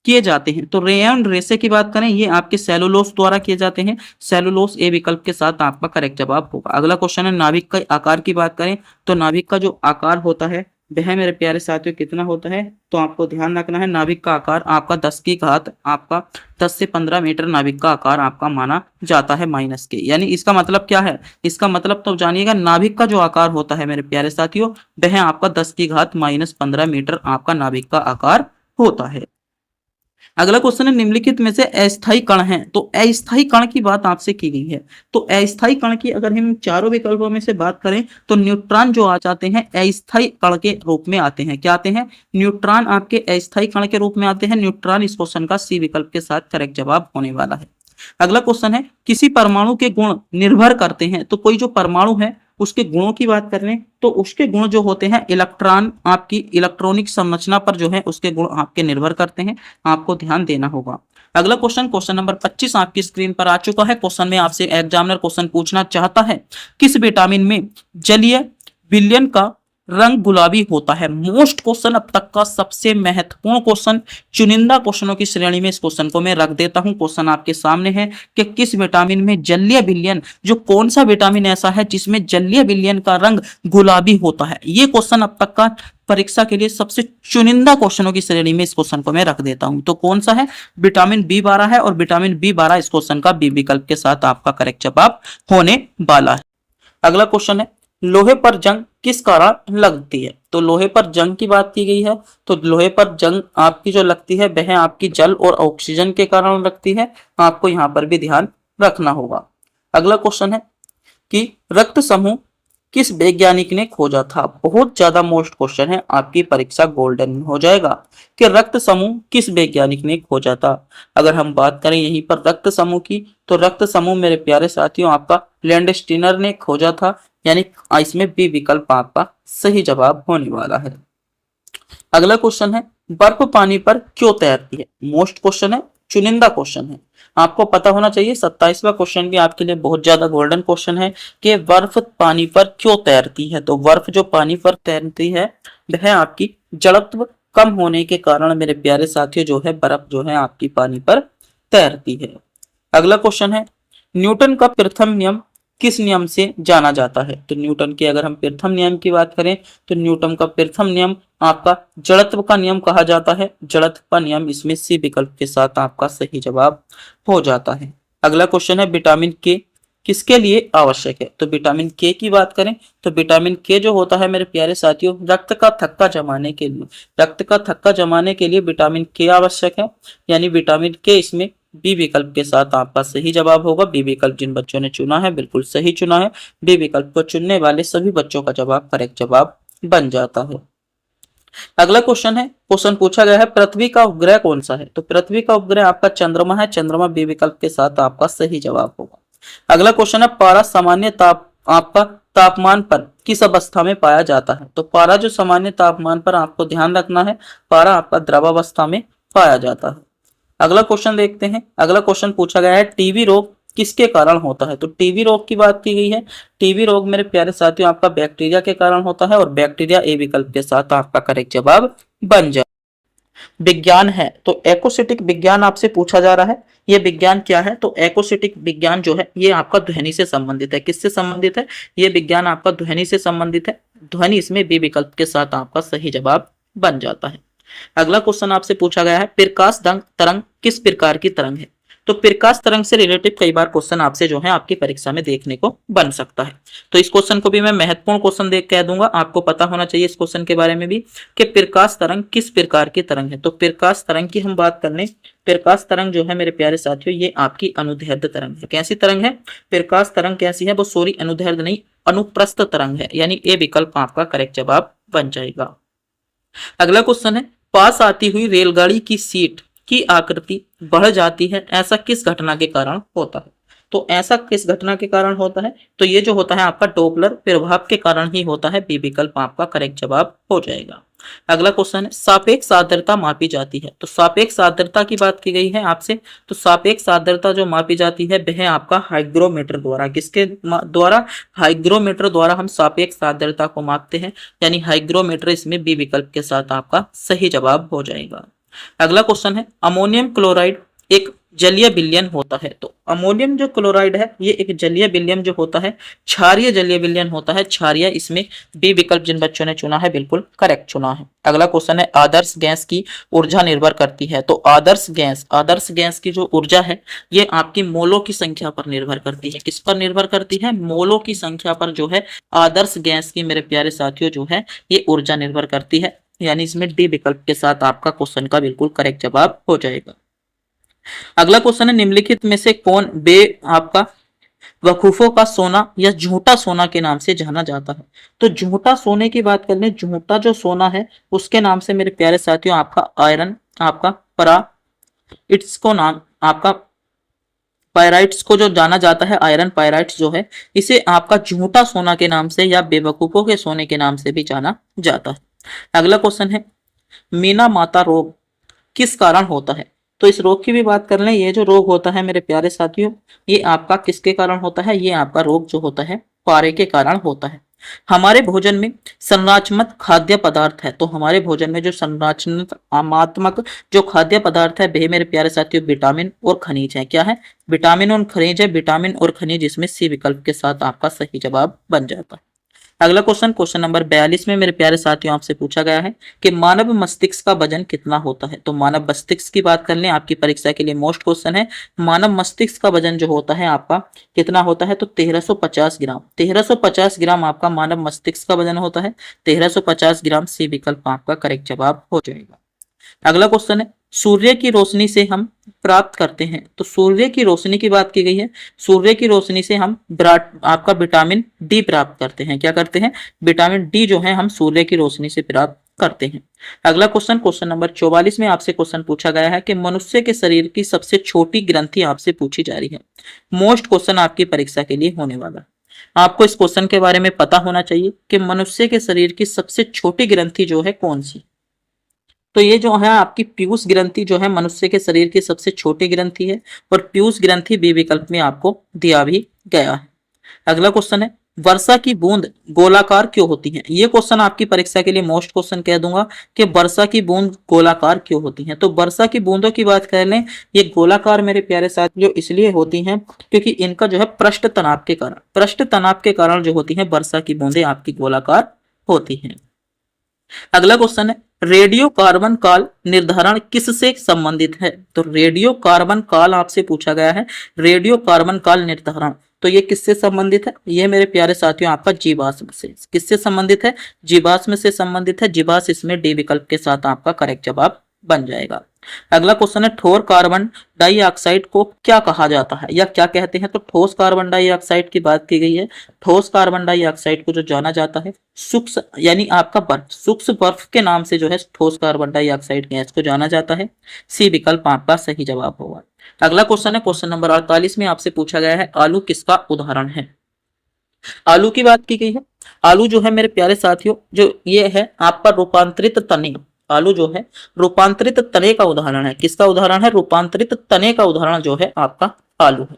किए जाते हैं। तो रेयन रेसे की बात करें, ये आपके सेलुलोस द्वारा किए जाते हैं। सेलुलोस ए विकल्प के साथ आपका करेक्ट जवाब होगा। अगला क्वेश्चन है नाभिक के आकार की बात करें, तो नाभिक का जो आकार होता है वह मेरे प्यारे साथियों कितना होता है, तो आपको ध्यान रखना है नाभिक का आकार आपका 10 की घात आपका 10 से 15 मीटर नाभिक का आकार आपका माना जाता है माइनस के। यानी इसका मतलब क्या है, इसका मतलब तो जानिएगा नाभिक का जो आकार होता है मेरे प्यारे साथियों वह आपका 10 की घात माइनस 15 मीटर आपका नाभिक का आकार होता है। अगला क्वेश्चन है निम्नलिखित में से अस्थायी कण है, तो अस्थायी कण की बात आपसे की गई है। तो अस्थायी कण की अगर हम चारों विकल्पों में से बात करें तो न्यूट्रॉन जो आ जाते हैं अस्थायी कण के रूप में आते हैं। क्या आते हैं, न्यूट्रॉन आपके अस्थायी कण के रूप में आते हैं। न्यूट्रॉन इस क्वेश्चन का सी विकल्प के साथ करेक्ट जवाब होने वाला है। अगला क्वेश्चन है किसी परमाणु के गुण निर्भर करते हैं, तो कोई जो परमाणु है उसके गुणों की बात कर रहे हैं तो उसके गुण जो होते हैं इलेक्ट्रॉन आपकी इलेक्ट्रॉनिक संरचना पर जो है उसके गुण आपके निर्भर करते हैं, आपको ध्यान देना होगा। अगला क्वेश्चन, क्वेश्चन नंबर 25 आपकी स्क्रीन पर आ चुका है। क्वेश्चन में आपसे एग्जामिनर क्वेश्चन पूछना चाहता है किस विटामिन में जलीय विलयन का रंग गुलाबी होता है। मोस्ट क्वेश्चन अब तक का सबसे महत्वपूर्ण क्वेश्चन, चुनिंदा क्वेश्चनों की श्रेणी में इस क्वेश्चन को मैं रख देता हूं। क्वेश्चन आपके सामने है कि किस विटामिन में जलीय विलयन, जो कौन सा विटामिन ऐसा है जिसमें जलीय विलयन का रंग गुलाबी होता है। ये क्वेश्चन अब तक का परीक्षा के लिए सबसे चुनिंदा क्वेश्चनों की श्रेणी में इस क्वेश्चन को मैं रख देता हूं। तो कौन सा है, विटामिन बी12 है और विटामिन बी12 इस क्वेश्चन का बी विकल्प के साथ आपका करेक्ट जवाब होने वाला है। अगला क्वेश्चन है लोहे पर जंग किस कारण लगती है। तो लोहे पर जंग की बात की गई है, तो लोहे पर जंग आपकी जो लगती है वह आपकी जल और ऑक्सीजन के कारण लगती है, आपको यहाँ पर भी ध्यान रखना होगा। अगला क्वेश्चन है कि रक्त समूह किस वैज्ञानिक ने खोजा था। बहुत ज्यादा मोस्ट क्वेश्चन है, आपकी परीक्षा गोल्डन हो जाएगा कि रक्त समूह किस वैज्ञानिक ने खोजा था। अगर हम बात करें यहीं पर रक्त समूह की, तो रक्त समूह मेरे प्यारे साथियों आपका लैंडस्टीनर ने खोजा था, यानी इसमें बी विकल्प आपका सही जवाब होने वाला है। अगला क्वेश्चन है बर्फ पानी पर क्यों तैरती है। मोस्ट क्वेश्चन है, चुनिंदा क्वेश्चन है, आपको पता होना चाहिए। 27वां क्वेश्चन भी आपके लिए बहुत ज्यादा गोल्डन क्वेश्चन है कि बर्फ पानी पर क्यों तैरती है। तो बर्फ जो पानी पर तैरती है वह आपकी जड़त्व कम होने के कारण मेरे प्यारे साथियों जो है बर्फ जो है आपकी पानी पर तैरती है। अगला क्वेश्चन है न्यूटन का प्रथम नियम किस नियम से जाना जाता है। तो न्यूटन के अगर हम प्रथम नियम की बात करें तो न्यूटन का प्रथम नियम आपका जड़त्व का नियम कहा जाता है। जड़त्व का नियम इसमें सी विकल्प के साथ आपका सही जवाब हो जाता है। अगला क्वेश्चन है विटामिन के किसके लिए आवश्यक है। तो विटामिन के की बात करें तो विटामिन के जो होता है मेरे प्यारे साथियों रक्त का थक्का जमाने के लिए, रक्त का थक्का जमाने के लिए विटामिन के आवश्यक है, यानी विटामिन के इसमें बी विकल्प के साथ आपका सही जवाब होगा। बी विकल्प जिन बच्चों ने चुना है बिल्कुल सही चुना है। बी विकल्प को चुनने वाले सभी बच्चों का जवाब करेक्ट जवाब बन जाता है। अगला क्वेश्चन है, क्वेश्चन पूछा गया है पृथ्वी का उपग्रह कौन सा है। तो पृथ्वी का उपग्रह आपका चंद्रमा है, चंद्रमा बी विकल्प के साथ आपका सही जवाब होगा। अगला क्वेश्चन है पारा सामान्य आपका तापमान पर किस अवस्था में पाया जाता है। तो पारा जो सामान्य तापमान पर आपको ध्यान रखना है, पारा आपका द्रवावस्था में पाया जाता है। अगला क्वेश्चन देखते हैं। अगला क्वेश्चन पूछा गया है टीबी रोग किसके कारण होता है। तो टीबी रोग की बात की गई है। टीबी रोग मेरे प्यारे साथियों आपका बैक्टीरिया के कारण होता है और बैक्टीरिया ए विकल्प के साथ आपका करेक्ट जवाब बन जाए। विज्ञान है तो एकोसिटिक विज्ञान आपसे पूछा जा रहा है। ये विज्ञान क्या है, तो एकोसिटिक विज्ञान जो है ये आपका ध्वनि से संबंधित है। किससे संबंधित है, ये विज्ञान आपका ध्वनि से संबंधित है। ध्वनि इसमें बी विकल्प के साथ आपका सही जवाब बन जाता है। अगला क्वेश्चन आपसे पूछा गया है प्रकाश तरंग किस प्रकार की तरंग है। तो प्रकाश तरंग से रिलेटेड कई बार क्वेश्चन आपसे जो है आपकी परीक्षा में देखने को बन सकता है। तो इस क्वेश्चन को भी मैं महत्वपूर्ण क्वेश्चन देख कह दूंगा, आपको पता होना चाहिए इस क्वेश्चन के बारे में भी कि प्रकाश तरंग किस प्रकार की तरंग है। तो प्रकाश तरंग की हम बात कर लें, प्रकाश तरंग जो है मेरे प्यारे साथियों ये आपकी अनुदैर्ध्य तरंग है। कैसी तरंग है, प्रकाश तरंग कैसी है, वो सॉरी अनुदैर्ध्य नहीं अनुप्रस्थ तरंग है, यानी ए विकल्प आपका करेक्ट जवाब बन जाएगा। अगला क्वेश्चन है पास आती हुई रेलगाड़ी की सीट की आकृति बढ़ जाती है, ऐसा किस घटना के कारण होता है। तो ऐसा किस घटना के कारण होता है, तो ये जो होता है आपका डॉपलर प्रभाव के कारण ही होता है। बी विकल्प आपका करेक्ट जवाब हो जाएगा। अगला क्वेश्चन है सापेक्ष आर्द्रता मापी जाती है। तो सापेक्ष आर्द्रता की बात की गई है आपसे। तो सापेक्ष आर्द्रता जो मापी जाती है वह आपका हाइग्रोमीटर द्वारा, किसके द्वारा, हाइग्रोमीटर द्वारा हम सापेक्ष आर्द्रता को मापते हैं, यानी हाइग्रोमीटर इसमें बी विकल्प के साथ आपका सही जवाब हो जाएगा। अगला क्वेश्चन है अमोनियम क्लोराइड एक जलीय विलयन होता है। तो अमोनियम जो क्लोराइड है ये एक जलीय विलयन जो होता है, क्षारीय जलीय विलयन होता है, क्षारीय। इसमें बी विकल्प जिन बच्चों ने चुना है बिल्कुल करेक्ट चुना है। अगला क्वेश्चन है आदर्श गैस की ऊर्जा निर्भर करती है। तो आदर्श गैस की जो ऊर्जा है ये आपकी मोलों की संख्या पर निर्भर करती है। किस पर निर्भर करती है? मोलों की संख्या पर जो है आदर्श गैस की मेरे प्यारे साथियों जो है ये ऊर्जा निर्भर करती है। यानी इसमें डी विकल्प के साथ आपका क्वेश्चन का बिल्कुल करेक्ट जवाब हो जाएगा। अगला क्वेश्चन है निम्नलिखित में से कौन आपका वकूफों का सोना या झूठा सोना के नाम से जाना जाता है? तो झूठा सोने की बात कर लें, झूठा जो सोना है उसके नाम से मेरे प्यारे साथियों आपका आयरन, आपका परा इट्स को नाम आपका पायराइट्स को जो जाना जाता है, आयरन पायराइट्स जो है इसे आपका झूठा सोना के नाम से या बेवकूफों के सोने के नाम से भी जाना जाता है। अगला क्वेश्चन है मीना माता रोग किस कारण होता है? तो इस रोग की भी बात कर लें, ये जो रोग होता है मेरे प्यारे साथियों ये आपका किसके कारण होता है? ये आपका रोग जो होता है पारे के कारण होता है। हमारे भोजन में संरचनात्मक खाद्य पदार्थ है, तो हमारे भोजन में जो संरचनात्मक जो खाद्य पदार्थ है वे मेरे प्यारे साथियों विटामिन और खनिज है। क्या है? विटामिन और खनिज है। विटामिन और खनिज इसमें सी विकल्प के साथ आपका सही जवाब बन जाता है। अगला क्वेश्चन नंबर 42 में मेरे प्यारे साथियों आपसे पूछा गया है कि मानव मस्तिष्क का वजन कितना होता है? तो मानव मस्तिष्क की बात कर लें, आपकी परीक्षा के लिए मोस्ट क्वेश्चन है। मानव मस्तिष्क का वजन जो होता है आपका कितना होता है? तो 1350 ग्राम। 1350 ग्राम आपका मानव मस्तिष्क का वजन होता है। 1350 ग्राम सी विकल्प आपका करेक्ट जवाब हो जाएगा। अगला क्वेश्चन है सूर्य की रोशनी से हम प्राप्त करते हैं। तो सूर्य की रोशनी की बात की गई है। सूर्य की रोशनी से हम आपका विटामिन डी प्राप्त करते हैं। क्या करते हैं? विटामिन डी जो है हम सूर्य की रोशनी से प्राप्त करते हैं। अगला क्वेश्चन नंबर 44 में आपसे क्वेश्चन पूछा गया है कि मनुष्य के शरीर की सबसे छोटी ग्रंथि आपसे पूछी जा रही है। मोस्ट क्वेश्चन आपकी परीक्षा के लिए होने वाला है। आपको इस क्वेश्चन के बारे में पता होना चाहिए कि मनुष्य के शरीर की सबसे छोटी ग्रंथि जो है कौन सी? तो ये जो है आपकी पीयूष ग्रंथि जो है मनुष्य के शरीर की सबसे छोटी ग्रंथि है और पीयूष ग्रंथि बी विकल्प में आपको दिया भी गया है। अगला क्वेश्चन है वर्षा की बूंद गोलाकार क्यों होती है? ये क्वेश्चन आपकी परीक्षा के लिए मोस्ट क्वेश्चन कह दूंगा कि वर्षा की बूंद गोलाकार क्यों होती है। तो वर्षा की बूंदों की बात कर लें, ये गोलाकार मेरे प्यारे साथियों इसलिए होती हैं क्योंकि इनका जो है पृष्ठ तनाव के कारण जो होती है वर्षा की बूंदें आपकी गोलाकार होती हैं। अगला क्वेश्चन है रेडियो कार्बन काल निर्धारण किससे संबंधित है? तो रेडियो कार्बन काल आपसे पूछा गया है। रेडियो कार्बन काल निर्धारण तो ये किससे संबंधित है? ये मेरे प्यारे साथियों आपका जीवाश्म से। किससे संबंधित है? जीवाश्म से संबंधित है। जीवाश्म इसमें डी विकल्प के साथ आपका करेक्ट जवाब बन जाएगा। अगला क्वेश्चन है ठोस कार्बन डाइऑक्साइड को क्या कहा जाता है या क्या कहते हैं? तो ठोस कार्बन डाइऑक्साइड की बात की गई है। ठोस कार्बन डाइऑक्साइड को जो जाना जाता है सूक्ष्म यानी आपका बर्फ, सूक्ष्म बर्फ के नाम से जो है ठोस कार्बन डाइऑक्साइड गैस को जाना जाता है। सी विकल्प आपका सही जवाब होगा। अगला क्वेश्चन है क्वेश्चन नंबर 48 में आपसे पूछा गया है आलू किसका उदाहरण है? आलू की बात की गई है। आलू जो है मेरे प्यारे साथियों जो ये है आपका रूपांतरित तने, आलू जो है रूपांतरित तने का उदाहरण है। किसका उदाहरण है? रूपांतरित तने का उदाहरण जो है आपका आलू है।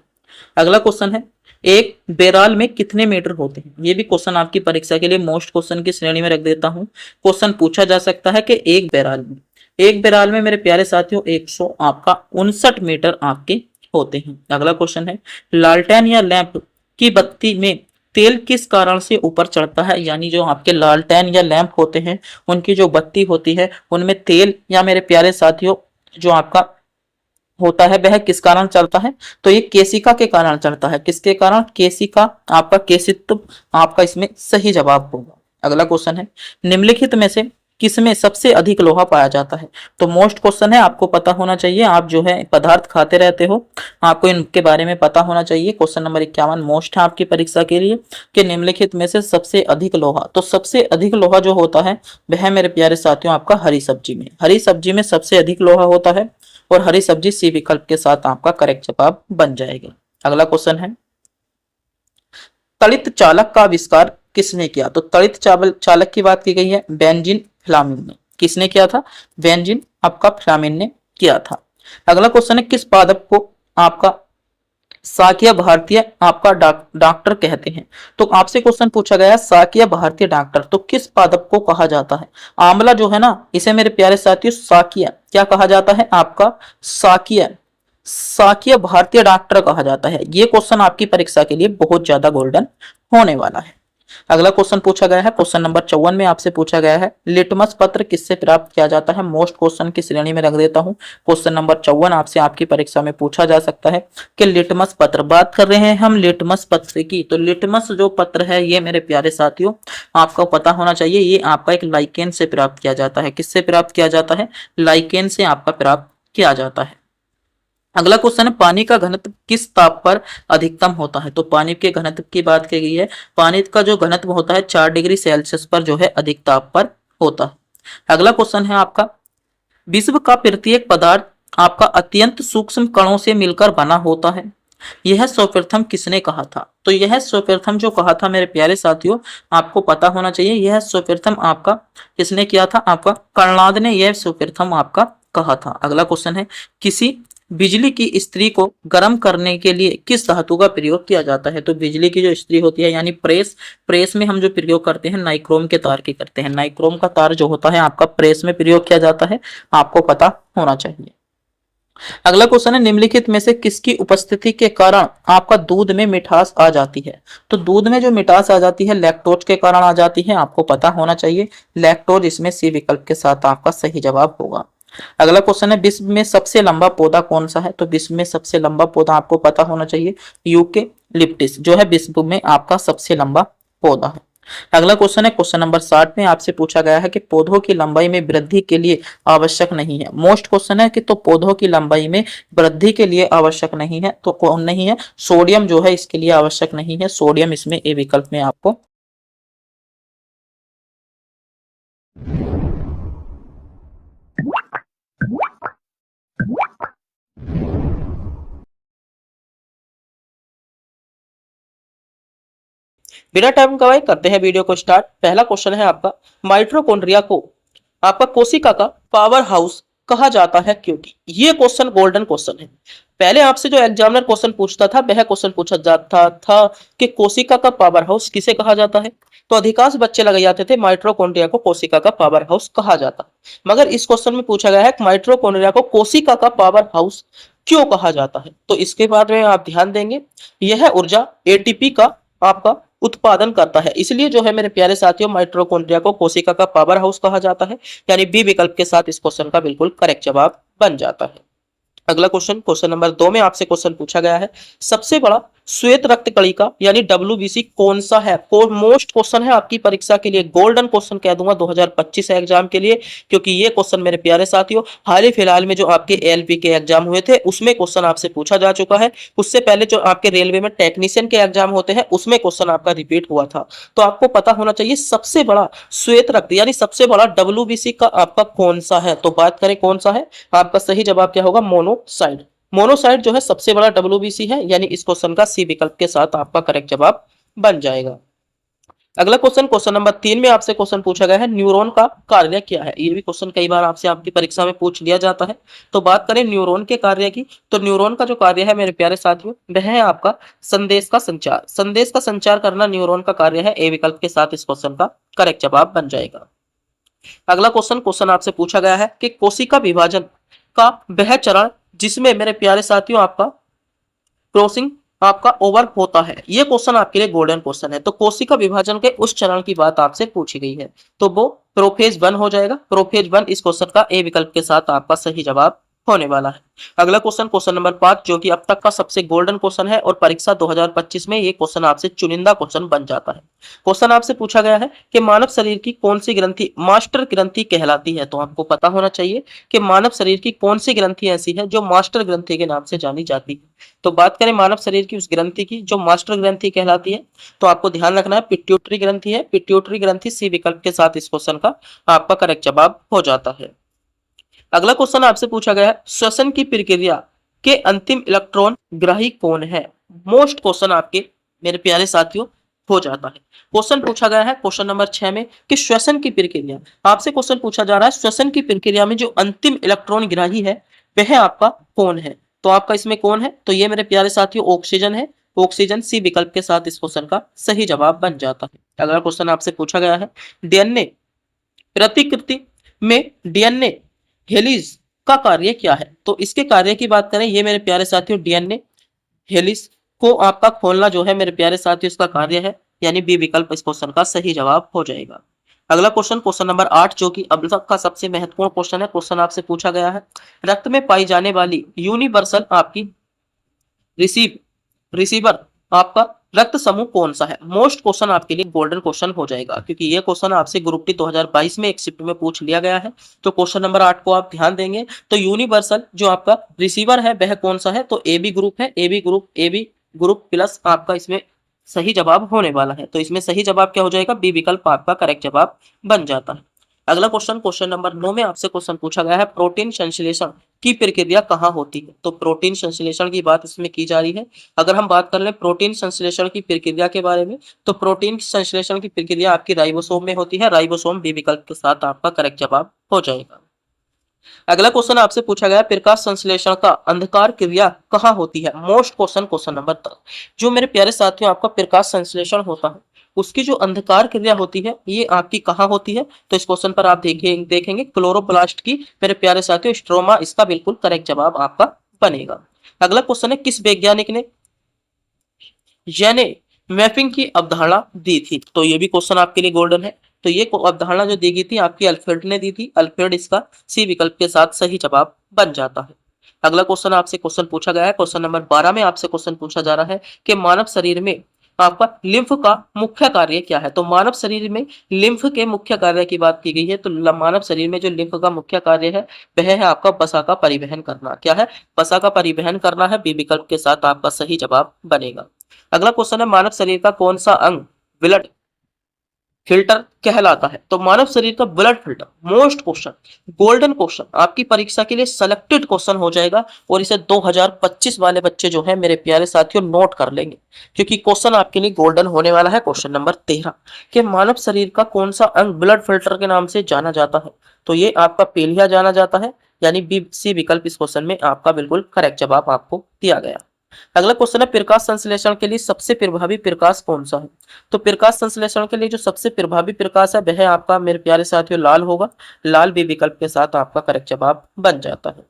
अगला क्वेश्चन है एक बेराल में कितने मीटर होते हैं? ये भी क्वेश्चन आपकी परीक्षा के लिए मोस्ट क्वेश्चन की श्रेणी में रख देता हूं। क्वेश्चन पूछा जा सकता है कि एक बेराल में मेरे प्यारे साथियों 159 मीटर आपके होते हैं। अगला क्वेश्चन है लालटेन या लैंप की बत्ती में तेल किस कारण से ऊपर चढ़ता है? यानी जो आपके लालटेन या लैंप होते हैं उनकी जो बत्ती होती है उनमें तेल या मेरे प्यारे साथियों जो आपका होता है वह किस कारण चलता है? तो ये केशिका के कारण चलता है। किसके कारण? केशिका, आपका केशित्व आपका इसमें सही जवाब होगा। अगला क्वेश्चन है निम्नलिखित में से किसमें सबसे अधिक लोहा पाया जाता है? तो मोस्ट क्वेश्चन है, आपको पता होना चाहिए। आप जो है पदार्थ खाते रहते हो, आपको इनके बारे में पता होना चाहिए। क्वेश्चन नंबर 51 मोस्ट है आपकी परीक्षा के लिए कि निम्नलिखित में से सबसे अधिक लोहा, तो सबसे अधिक लोहा जो होता है वह मेरे प्यारे साथियों आपका हरी सब्जी में सबसे अधिक लोहा होता है और हरी सब्जी सी विकल्प के साथ आपका करेक्ट जवाब बन जाएगा। अगला क्वेश्चन है तड़ित चालक का आविष्कार किसने किया? तो तड़ित चालक की बात की गई है बेंजामिन फ्लेमिंग ने। किसने किया था? बेंजामिन आपका फ्लेमिंग ने किया था। अगला क्वेश्चन है किस पादप को आपका शाकीय भारतीय आपका डॉक्टर कहते हैं? तो आपसे क्वेश्चन पूछा गया शाकीय भारतीय डॉक्टर, तो किस पादप को कहा जाता है? आंवला जो है ना, इसे मेरे प्यारे साथियों शाकीय क्या कहा जाता है? आपका शाकीय शाक्य भारतीय डॉक्टर कहा जाता है? ये क्वेश्चन आपकी परीक्षा के लिए बहुत ज्यादा गोल्डन होने वाला है। अगला क्वेश्चन पूछा गया है, क्वेश्चन नंबर 54 में आपसे पूछा गया है, लिटमस पत्र किससे प्राप्त किया जाता है? मोस्ट क्वेश्चन की श्रेणी में रख देता हूं। क्वेश्चन नंबर 54 आपसे आपकी परीक्षा में पूछा जा सकता है कि लिटमस पत्र, बात कर रहे हैं हम लिटमस पत्र की, तो लिटमस जो पत्र है ये मेरे प्यारे साथियों आपको पता होना चाहिए, ये आपका एक लाइकेन से प्राप्त किया जाता है। किससे प्राप्त किया जाता है? लाइकेन से आपका प्राप्त किया जाता है। अगला क्वेश्चन है, पानी का घनत्व किस ताप पर अधिकतम होता है? तो पानी के घनत्व की बात की गई है, पानी का जो घनत्व होता है 4 डिग्री सेल्सियस पर जो है अधिक ताप पर होता है। अगला क्वेश्चन है आपका, विश्व का प्रत्येक पदार्थ आपका अत्यंत सूक्ष्म कणों से मिलकर बना होता है, यह सर्वप्रथम किसने कहा था? तो यह सर्वप्रथम जो कहा था मेरे प्यारे साथियों आपको पता होना चाहिए, यह सर्वप्रथम आपका किसने किया था? आपका कर्णाद ने यह सर्वप्रथम आपका कहा था। अगला क्वेश्चन है, किसी बिजली की इस्त्री को गर्म करने के लिए किस धातु का प्रयोग किया जाता है? तो बिजली की जो इस्त्री होती है यानी प्रेस, प्रेस में हम जो प्रयोग करते हैं नाइक्रोम के तार की करते हैं। नाइक्रोम का तार जो होता है आपका प्रेस में प्रयोग किया जाता है, आपको पता होना चाहिए। अगला क्वेश्चन है, निम्नलिखित में से किसकी उपस्थिति के कारण आपका दूध में मिठास आ जाती है? तो दूध में जो मिठास आ जाती है लैक्टोज के कारण आ जाती है, आपको पता होना चाहिए लैक्टोज, इसमें सी विकल्प के साथ आपका सही जवाब होगा। अगला क्वेश्चन है, विश्व में सबसे लंबा पौधा कौन सा है? तो विश्व में सबसे लंबा पौधा आपको पता होना चाहिए यूके लिप्टिस जो है विश्व में आपका सबसे लंबा पौधा है। अगला क्वेश्चन है, क्वेश्चन नंबर 60 में आपसे पूछा गया है कि पौधों की लंबाई में वृद्धि के लिए आवश्यक नहीं है। मोस्ट क्वेश्चन है कि तो पौधों की लंबाई में वृद्धि के लिए आवश्यक नहीं है, तो कौन नहीं है? सोडियम जो है इसके लिए आवश्यक नहीं है, सोडियम इसमें ए विकल्प में आपको बिना टाइम गवाए करते हैं वीडियो को स्टार्ट। पहला क्वेश्चन है आपका, माइटोकॉन्ड्रिया को आपका कोशिका का पावर हाउस कहा जाता है क्योंकि? ये क्वेश्चन गोल्डन क्वेश्चन है। पहले आपसे जो एग्जामिनर क्वेश्चन पूछता था वह क्वेश्चन पूछा जाता था कि कोशिका का पावर हाउस किसे कहा जाता है, तो अधिकांश बच्चे लगे जाते थे माइटोकॉन्ड्रिया को कोशिका का पावर हाउस कहा जाता है। मगर इस क्वेश्चन में पूछा गया है माइटोकॉन्ड्रिया को कोशिका का पावर हाउस क्यों कहा जाता है? तो इसके बारे में आप ध्यान देंगे, यह ऊर्जा एटीपी का आपका उत्पादन करता है, इसलिए जो है मेरे प्यारे साथियों माइटोकॉन्ड्रिया को कोशिका का पावर हाउस कहा जाता है, यानी बी विकल्प के साथ इस क्वेश्चन का बिल्कुल करेक्ट जवाब बन जाता है। अगला क्वेश्चन, क्वेश्चन नंबर 2 में आपसे क्वेश्चन पूछा गया है, सबसे बड़ा श्वेत रक्त कणिका यानी डब्ल्यूबीसी कौन सा है? मोस्ट क्वेश्चन है आपकी परीक्षा के लिए, गोल्डन क्वेश्चन कह दूंगा 2025 एग्जाम के लिए, क्योंकि ये क्वेश्चन मेरे प्यारे साथियों हाल ही फिलहाल में जो आपके एएलपी के एग्जाम हुए थे उसमें क्वेश्चन आपसे पूछा जा चुका है। उससे पहले जो आपके रेलवे में टेक्नीशियन के एग्जाम होते हैं उसमें क्वेश्चन आपका रिपीट हुआ था। तो आपको पता होना चाहिए सबसे बड़ा श्वेत रक्त यानी सबसे बड़ा डब्ल्यूबीसी का आपका कौन सा है? तो बात करें कौन सा है, आपका सही जवाब क्या होगा? मोनोसाइट। मोनोसाइट जो है सबसे बड़ा डब्ल्यूबीसी है, यानी इस क्वेश्चन का सी विकल्प के साथ आपका करेक्ट जवाब बन जाएगा। अगला क्वेश्चन, क्वेश्चन नंबर 3 में आपसे क्वेश्चन पूछा गया है, न्यूरॉन का कार्य क्या है? ये भी क्वेश्चन कई बार आपसे आपकी परीक्षा में पूछ लिया जाता है। तो बात करें न्यूरॉन के कार्य की, तो न्यूरॉन का जो कार्य है मेरे प्यारे साथियों वह है आपका संदेश का संचार। संदेश का संचार करना न्यूरॉन का कार्य है, ए विकल्प के साथ इस क्वेश्चन का करेक्ट जवाब बन जाएगा। अगला क्वेश्चन, क्वेश्चन आपसे पूछा गया है कि कोशिका विभाजन का वह चरण जिसमें मेरे प्यारे साथियों आपका क्रॉसिंग आपका ओवर होता है, ये क्वेश्चन आपके लिए गोल्डन क्वेश्चन है। तो कोशिका विभाजन के उस चरण की बात आपसे पूछी गई है, तो वो प्रोफेज 1 हो जाएगा। प्रोफेज 1 इस क्वेश्चन का ए विकल्प के साथ आपका सही जवाब होने वाला है। अगला क्वेश्चन, क्वेश्चन नंबर 5 जो कि अब तक का सबसे गोल्डन क्वेश्चन है और परीक्षा 2025 में ये क्वेश्चन आपसे चुनिंदा क्वेश्चन बन जाता है। क्वेश्चन आपसे पूछा गया है कि मानव शरीर की कौन सी ग्रंथि मास्टर ग्रंथि कहलाती है? तो आपको पता होना चाहिए कि मानव शरीर की कौन सी ग्रंथि ऐसी है जो मास्टर ग्रंथि के नाम से जानी जाती है। तो बात करें मानव शरीर की उस ग्रंथि की जो मास्टर ग्रंथि कहलाती है, तो आपको ध्यान रखना है पिट्यूटरी ग्रंथि है। पिट्यूटरी ग्रंथि सी विकल्प के साथ इस क्वेश्चन का आपका करेक्ट जवाब हो जाता है। अगला क्वेश्चन आपसे पूछा गया है, श्वसन की प्रक्रिया के अंतिम इलेक्ट्रॉन ग्राही कौन है? मोस्ट क्वेश्चन आपके मेरे प्यारे साथियों हो जाता है। क्वेश्चन पूछा गया है क्वेश्चन नंबर 6 में कि श्वसन की प्रक्रिया, आपसे क्वेश्चन पूछा जा रहा है श्वसन की प्रक्रिया में जो अंतिम इलेक्ट्रॉन ग्राही है वह आपका कौन है? तो आपका इसमें कौन है? तो ये मेरे प्यारे साथियों ऑक्सीजन है। ऑक्सीजन सी विकल्प के साथ इस क्वेश्चन का सही जवाब बन जाता है। अगला क्वेश्चन आपसे पूछा गया है, डीएनए प्रतिकृति में डीएनए हेलिज का कार्य क्या है? तो इसके कार्य की बात करें, ये मेरे प्यारे साथियों डीएनए हेलिस को आपका खोलना जो है मेरे प्यारे साथियों इसका कार्य है, यानी बी विकल्प इस क्वेश्चन का सही जवाब हो जाएगा। अगला क्वेश्चन, क्वेश्चन नंबर 8, जो कि अब तक का सबसे महत्वपूर्ण क्वेश्चन है। क्वेश्चन आपसे पूछा गया है, रक्त में पाई जाने वाली यूनिवर्सल आपकी रिसीव रिसीवर आपका रक्त समूह कौन सा है? मोस्ट क्वेश्चन आपके लिए गोल्डन क्वेश्चन हो जाएगा, क्योंकि ये क्वेश्चन आपसे ग्रुप डी 2022 में एक शिफ्ट में पूछ लिया गया है। तो क्वेश्चन नंबर 8 को आप ध्यान देंगे। तो यूनिवर्सल जो आपका रिसीवर है वह कौन सा है? तो ए बी ग्रुप है। ए बी ग्रुप प्लस आपका इसमें सही जवाब होने वाला है। तो इसमें सही जवाब क्या हो जाएगा? बी विकल्प आपका करेक्ट जवाब बन जाता है। अगला क्वेश्चन, क्वेश्चन नंबर 9 में आपसे क्वेश्चन पूछा गया है, प्रोटीन संश्लेषण की प्रक्रिया कहाँ होती है? तो प्रोटीन संश्लेषण की बात इसमें की जा रही है। अगर हम बात कर लें प्रोटीन संश्लेषण की प्रक्रिया के बारे में, तो प्रोटीन संश्लेषण की प्रक्रिया आपकी राइबोसोम में होती है। राइबोसोम बी विकल्प के साथ आपका करेक्ट जवाब हो जाएगा। अगला क्वेश्चन आपसे पूछा गया, प्रकाश संश्लेषण का अंधकार क्रिया कहाँ होती है? Most question, question number 10। जो मेरे प्यारे साथियों आपका प्रकाश संश्लेषण होता है उसकी जो अंधकार क्रिया होती है ये आपकी कहाँ होती है? तो इस क्वेश्चन पर आप देखेंगे क्लोरोप्लास्ट की मेरे प्यारे साथियों स्ट्रोमा इसका बिल्कुल करेक्ट जवाब आपका बनेगा। अगला क्वेश्चन है, किस वैज्ञानिक ने यानी मैपिंग की अवधारणा दी थी? तो ये भी क्वेश्चन आपके लिए गोल्डन है। तो ये अवधारणा जो दी गई थी आपकी अल्फ्रेड ने दी थी। अल्फ्रेड इसका सी विकल्प के साथ सही जवाब बन जाता है। अगला क्वेश्चन आपसे क्वेश्चन पूछा गया है, क्वेश्चन नंबर 12 में आपसे क्वेश्चन पूछा जा रहा है कि मानव शरीर में आपका लिम्फ का मुख्य कार्य क्या है? तो मानव शरीर में लिम्फ के मुख्य कार्य की बात की गई है। तो मानव शरीर में जो लिम्फ का मुख्य कार्य है वह है आपका वसा का परिवहन करना। क्या है? वसा का परिवहन करना है। बी विकल्प के साथ आपका सही जवाब बनेगा। अगला क्वेश्चन है, मानव शरीर का कौन सा अंग ब्लड फिल्टर कहलाता है? तो मानव शरीर का blood filter, most question, golden question, आपकी परीक्षा के लिए सेलेक्टेड क्वेश्चन हो जाएगा और इसे 2025 वाले बच्चे जो है मेरे प्यारे साथियों नोट कर लेंगे, क्योंकि क्वेश्चन आपके लिए गोल्डन होने वाला है। क्वेश्चन नंबर 13 कि मानव शरीर का कौन सा अंग ब्लड फिल्टर के नाम से जाना जाता है? तो ये आपका पेलिया जाना जाता है, यानी बी सी विकल्प इस क्वेश्चन में आपका बिल्कुल करेक्ट जवाब आपको दिया गया। अगला क्वेश्चन है, प्रकाश संश्लेषण के लिए सबसे प्रभावी प्रकाश कौन सा है? तो प्रकाश संश्लेषण के लिए जो सबसे प्रभावी प्रकाश है वह आपका मेरे प्यारे साथियों लाल होगा। लाल बी विकल्प के साथ आपका करेक्ट जवाब बन जाता है।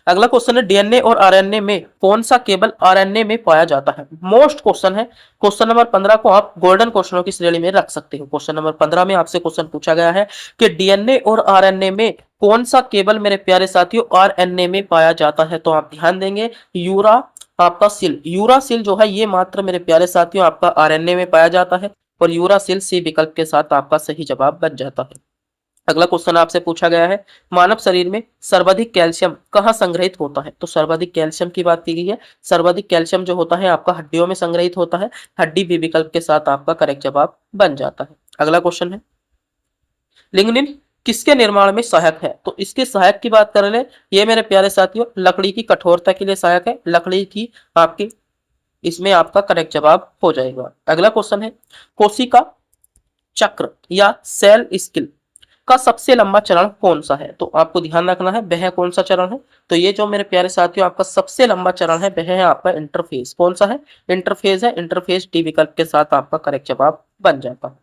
अगला क्वेश्चन है, डीएनए और आरएनए में कौन सा केवल आरएनए में पाया जाता है? मोस्ट क्वेश्चन है। क्वेश्चन नंबर 15 को आप गोल्डन क्वेश्चनों की श्रेणी में रख सकते हो। क्वेश्चन नंबर 15 में आपसे क्वेश्चन पूछा गया है कि डीएनए और आरएनए में कौन सा केवल मेरे प्यारे साथियों आरएनए में पाया जाता है? तो आप ध्यान देंगे यूरा आपका सिल, यूरासिल जो है ये मात्र मेरे प्यारे साथियों आपका आरएनए में पाया जाता है और यूरासिल सी विकल्प के साथ आपका सही जवाब बन जाता है। अगला क्वेश्चन आपसे पूछा गया है, मानव शरीर में सर्वाधिक कैल्शियम कहाँ संग्रहित होता है? तो सर्वाधिक कैल्शियम की बात की गई है। सर्वाधिक कैल्शियम जो होता है आपका हड्डियों में संग्रहित होता है। हड्डी बी विकल्प के साथ आपका करेक्ट जवाब बन जाता है। अगला क्वेश्चन है, लिग्निन किसके निर्माण में सहायक है? तो इसके सहायक की बात कर ले, ये मेरे प्यारे साथियों लकड़ी की कठोरता के लिए सहायक है। लकड़ी की आपकी इसमें आपका करेक्ट जवाब हो जाएगा। अगला क्वेश्चन है, कोशिका चक्र या सेल स्किल का सबसे लंबा चरण कौन सा है? तो आपको ध्यान रखना है वह कौन सा चरण है। तो ये जो मेरे प्यारे साथियों आपका सबसे लंबा चरण है वह है आपका इंटरफेज। कौन सा है? इंटरफेज है। इंटरफेज डी विकल्प के साथ आपका करेक्ट जवाब बन जाता है।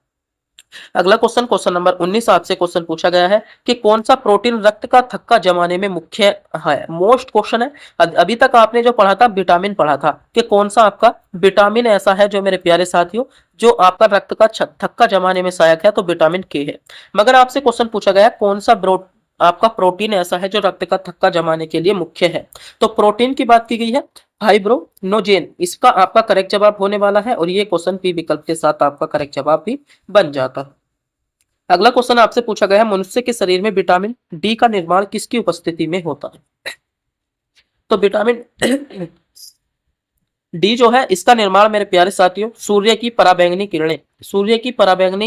अगला क्वेश्चन, क्वेश्चन नंबर 19 आपसे क्वेश्चन पूछा गया है कि कौन सा प्रोटीन रक्त का थक्का जमाने में मुख्य है? मोस्ट क्वेश्चन है। अभी तक आपने जो पढ़ा था विटामिन पढ़ा था कि कौन सा आपका विटामिन ऐसा है जो मेरे प्यारे साथियों जो आपका रक्त का थक्का जमाने में सहायक है? तो विटामिन के है। मगर आपसे क्वेश्चन पूछा गया कौन सा आपका प्रोटीन ऐसा है जो रक्त का थक्का जमाने के लिए मुख्य है? तो प्रोटीन की बात की गई है फाइब्रोनोजेन, इसका आपका करेक्ट जवाब होने वाला है और ये क्वेश्चन पी विकल्प के साथ आपका करेक्ट जवाब भी बन जाता है। अगला क्वेश्चन आपसे पूछा गया है, मनुष्य के शरीर में विटामिन डी का निर्माण किसकी उपस्थिति में होता है? तो विटामिन डी जो है इसका निर्माण मेरे प्यारे साथियों सूर्य की पराबैंगनी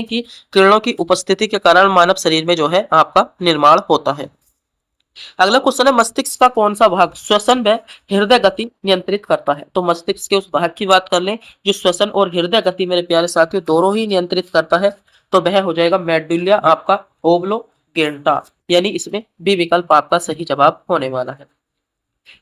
की किरणों की उपस्थिति के कारण मानव शरीर में जो है आपका निर्माण होता है। अगला क्वेश्चन है, मस्तिष्क का कौन सा भाग श्वसन व हृदय गति नियंत्रित करता है? तो मस्तिष्क के उस भाग की बात कर लें जो श्वसन और हृदय गति मेरे प्यारे साथियों दोनों ही नियंत्रित करता है, तो वह हो जाएगा मेडुल्ला आपका ओब्लोगेंटा, यानी इसमें बी विकल्प आपका सही जवाब होने वाला है।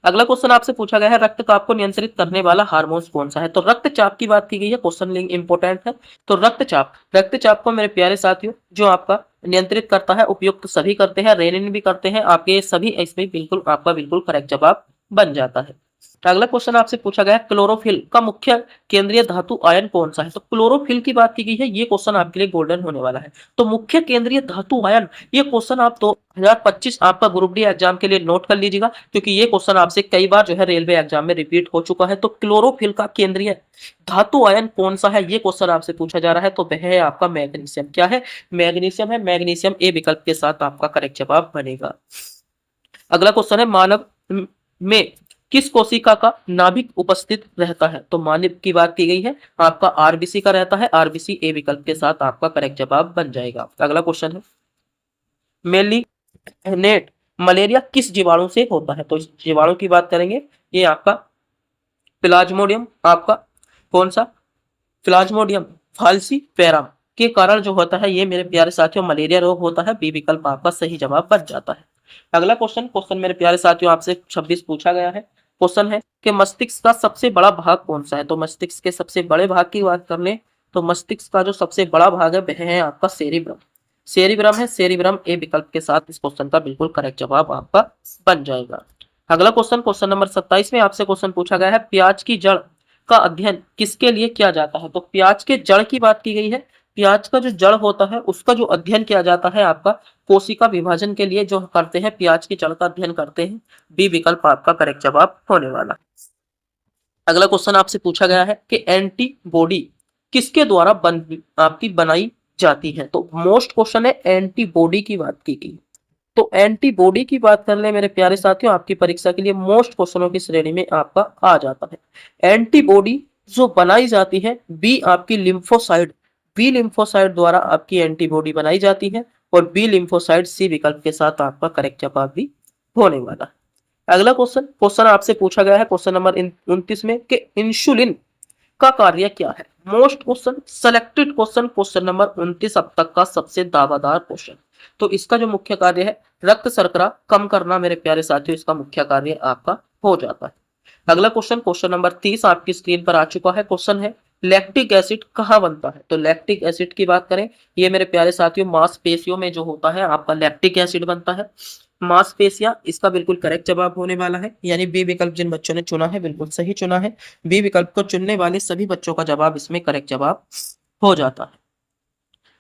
अगला क्वेश्चन आपसे पूछा गया है रक्तचाप को नियंत्रित करने वाला हार्मोन कौन सा है। तो रक्तचाप की बात की गई है, क्वेश्चन लिंक इंपोर्टेंट है। तो रक्तचाप को मेरे प्यारे साथियों जो आपका नियंत्रित करता है, उपयुक्त सभी करते हैं, रेनिन भी करते हैं, आपके सभी इसमें बिल्कुल आपका बिल्कुल करेक्ट जवाब बन जाता है। अगला क्वेश्चन आपसे पूछा गया है क्लोरोफिल का मुख्य केंद्रीय धातु आयन कौन सा है। तो क्लोरोफिल की बात की गई है, ये क्वेश्चन आपके लिए गोल्डन होने वाला है। तो मुख्य केंद्रीय धातु आयन, ये क्वेश्चन आप 2025 आपका ग्रुप डी एग्जाम के लिए नोट कर लीजिएगा, क्योंकि ये क्वेश्चन आपसे कई बार जो है रेलवे एग्जाम में रिपीट हो चुका है। तो क्लोरोफिल का केंद्रीय धातु आयन कौन सा है, ये क्वेश्चन आपसे पूछा जा रहा है। तो वह है आपका मैग्नीशियम। क्या है? मैग्नीशियम है। मैग्नीशियम ए विकल्प के साथ आपका करेक्ट जवाब बनेगा। अगला क्वेश्चन है मानव में किस कोशिका का नाभिक उपस्थित रहता है। तो मानव की बात की गई है, आपका आरबीसी का रहता है। आरबीसी ए विकल्प के साथ आपका करेक्ट जवाब बन जाएगा। अगला क्वेश्चन है मेलिनेट मलेरिया किस जीवाणु से होता है। तो इस जीवाणु की बात करेंगे, ये आपका प्लाज्मोडियम, आपका कौन सा, प्लाज्मोडियम फाल्सीपेरम के कारण जो होता है, ये मेरे प्यारे साथियों मलेरिया रोग होता है। बी विकल्प आपका सही जवाब बन जाता है। अगला क्वेश्चन मेरे प्यारे साथियों आपसे 26 पूछा गया है। क्वेश्चन है कि मस्तिष्क का सबसे बड़ा भाग कौन सा है। तो मस्तिष्क के सबसे बड़े भाग की बात कर ले तो मस्तिष्क का जो सबसे बड़ा भाग है वह है आपका सेरिब्रम। सेरिब्रम है। सेरिब्रम ए विकल्प के साथ इस क्वेश्चन का बिल्कुल करेक्ट जवाब आपका बन जाएगा। अगला क्वेश्चन नंबर 27 में आपसे क्वेश्चन पूछा गया है प्याज की जड़ का अध्ययन किसके लिए किया जाता है। तो प्याज के जड़ की बात की गई है। प्याज का जो जड़ होता है उसका जो अध्ययन किया जाता है आपका कोशिका विभाजन के लिए जो करते हैं, प्याज की जड़ का अध्ययन करते हैं। बी विकल्प आपका करेक्ट जवाब होने वाला। अगला क्वेश्चन आपसे पूछा गया है कि एंटीबॉडी किसके द्वारा आपकी बनाई जाती है। तो मोस्ट क्वेश्चन है एंटीबॉडी की बात की गई। तो एंटीबॉडी की बात कर ले मेरे प्यारे साथियों, आपकी परीक्षा के लिए मोस्ट क्वेश्चनों की श्रेणी में आपका आ जाता है। एंटीबॉडी जो बनाई जाती है, बी आपकी लिम्फोसाइट, बी लिम्फोसाइट द्वारा आपकी एंटीबॉडी बनाई जाती है। और बी लिम्फोसाइट सी विकल्प के साथ आपका करेक्ट जवाब भी होने वाला है। अगला क्वेश्चन आपसे पूछा गया है क्वेश्चन नंबर 29 में कि इंसुलिन का कार्य क्या है। मोस्ट सेलेक्टेड क्वेश्चन नंबर 29 अब तक का सबसे दावादार क्वेश्चन। तो इसका जो मुख्य कार्य है रक्त शर्करा कम करना मेरे प्यारे साथियों, इसका मुख्य कार्य आपका हो जाता है। अगला क्वेश्चन नंबर 30 आपकी स्क्रीन पर आ चुका है। क्वेश्चन है लैक्टिक एसिड कहाँ बनता है। तो लैक्टिक एसिड की बात करें, ये मेरे प्यारे साथियों मांसपेशियों में जो होता है आपका लैक्टिक एसिड बनता है। मांसपेशियां, इसका बिल्कुल करेक्ट जवाब होने वाला है। यानी बी विकल्प जिन बच्चों ने चुना है बिल्कुल सही चुना है। बी विकल्प को चुनने वाले सभी बच्चों का जवाब इसमें करेक्ट जवाब हो जाता है।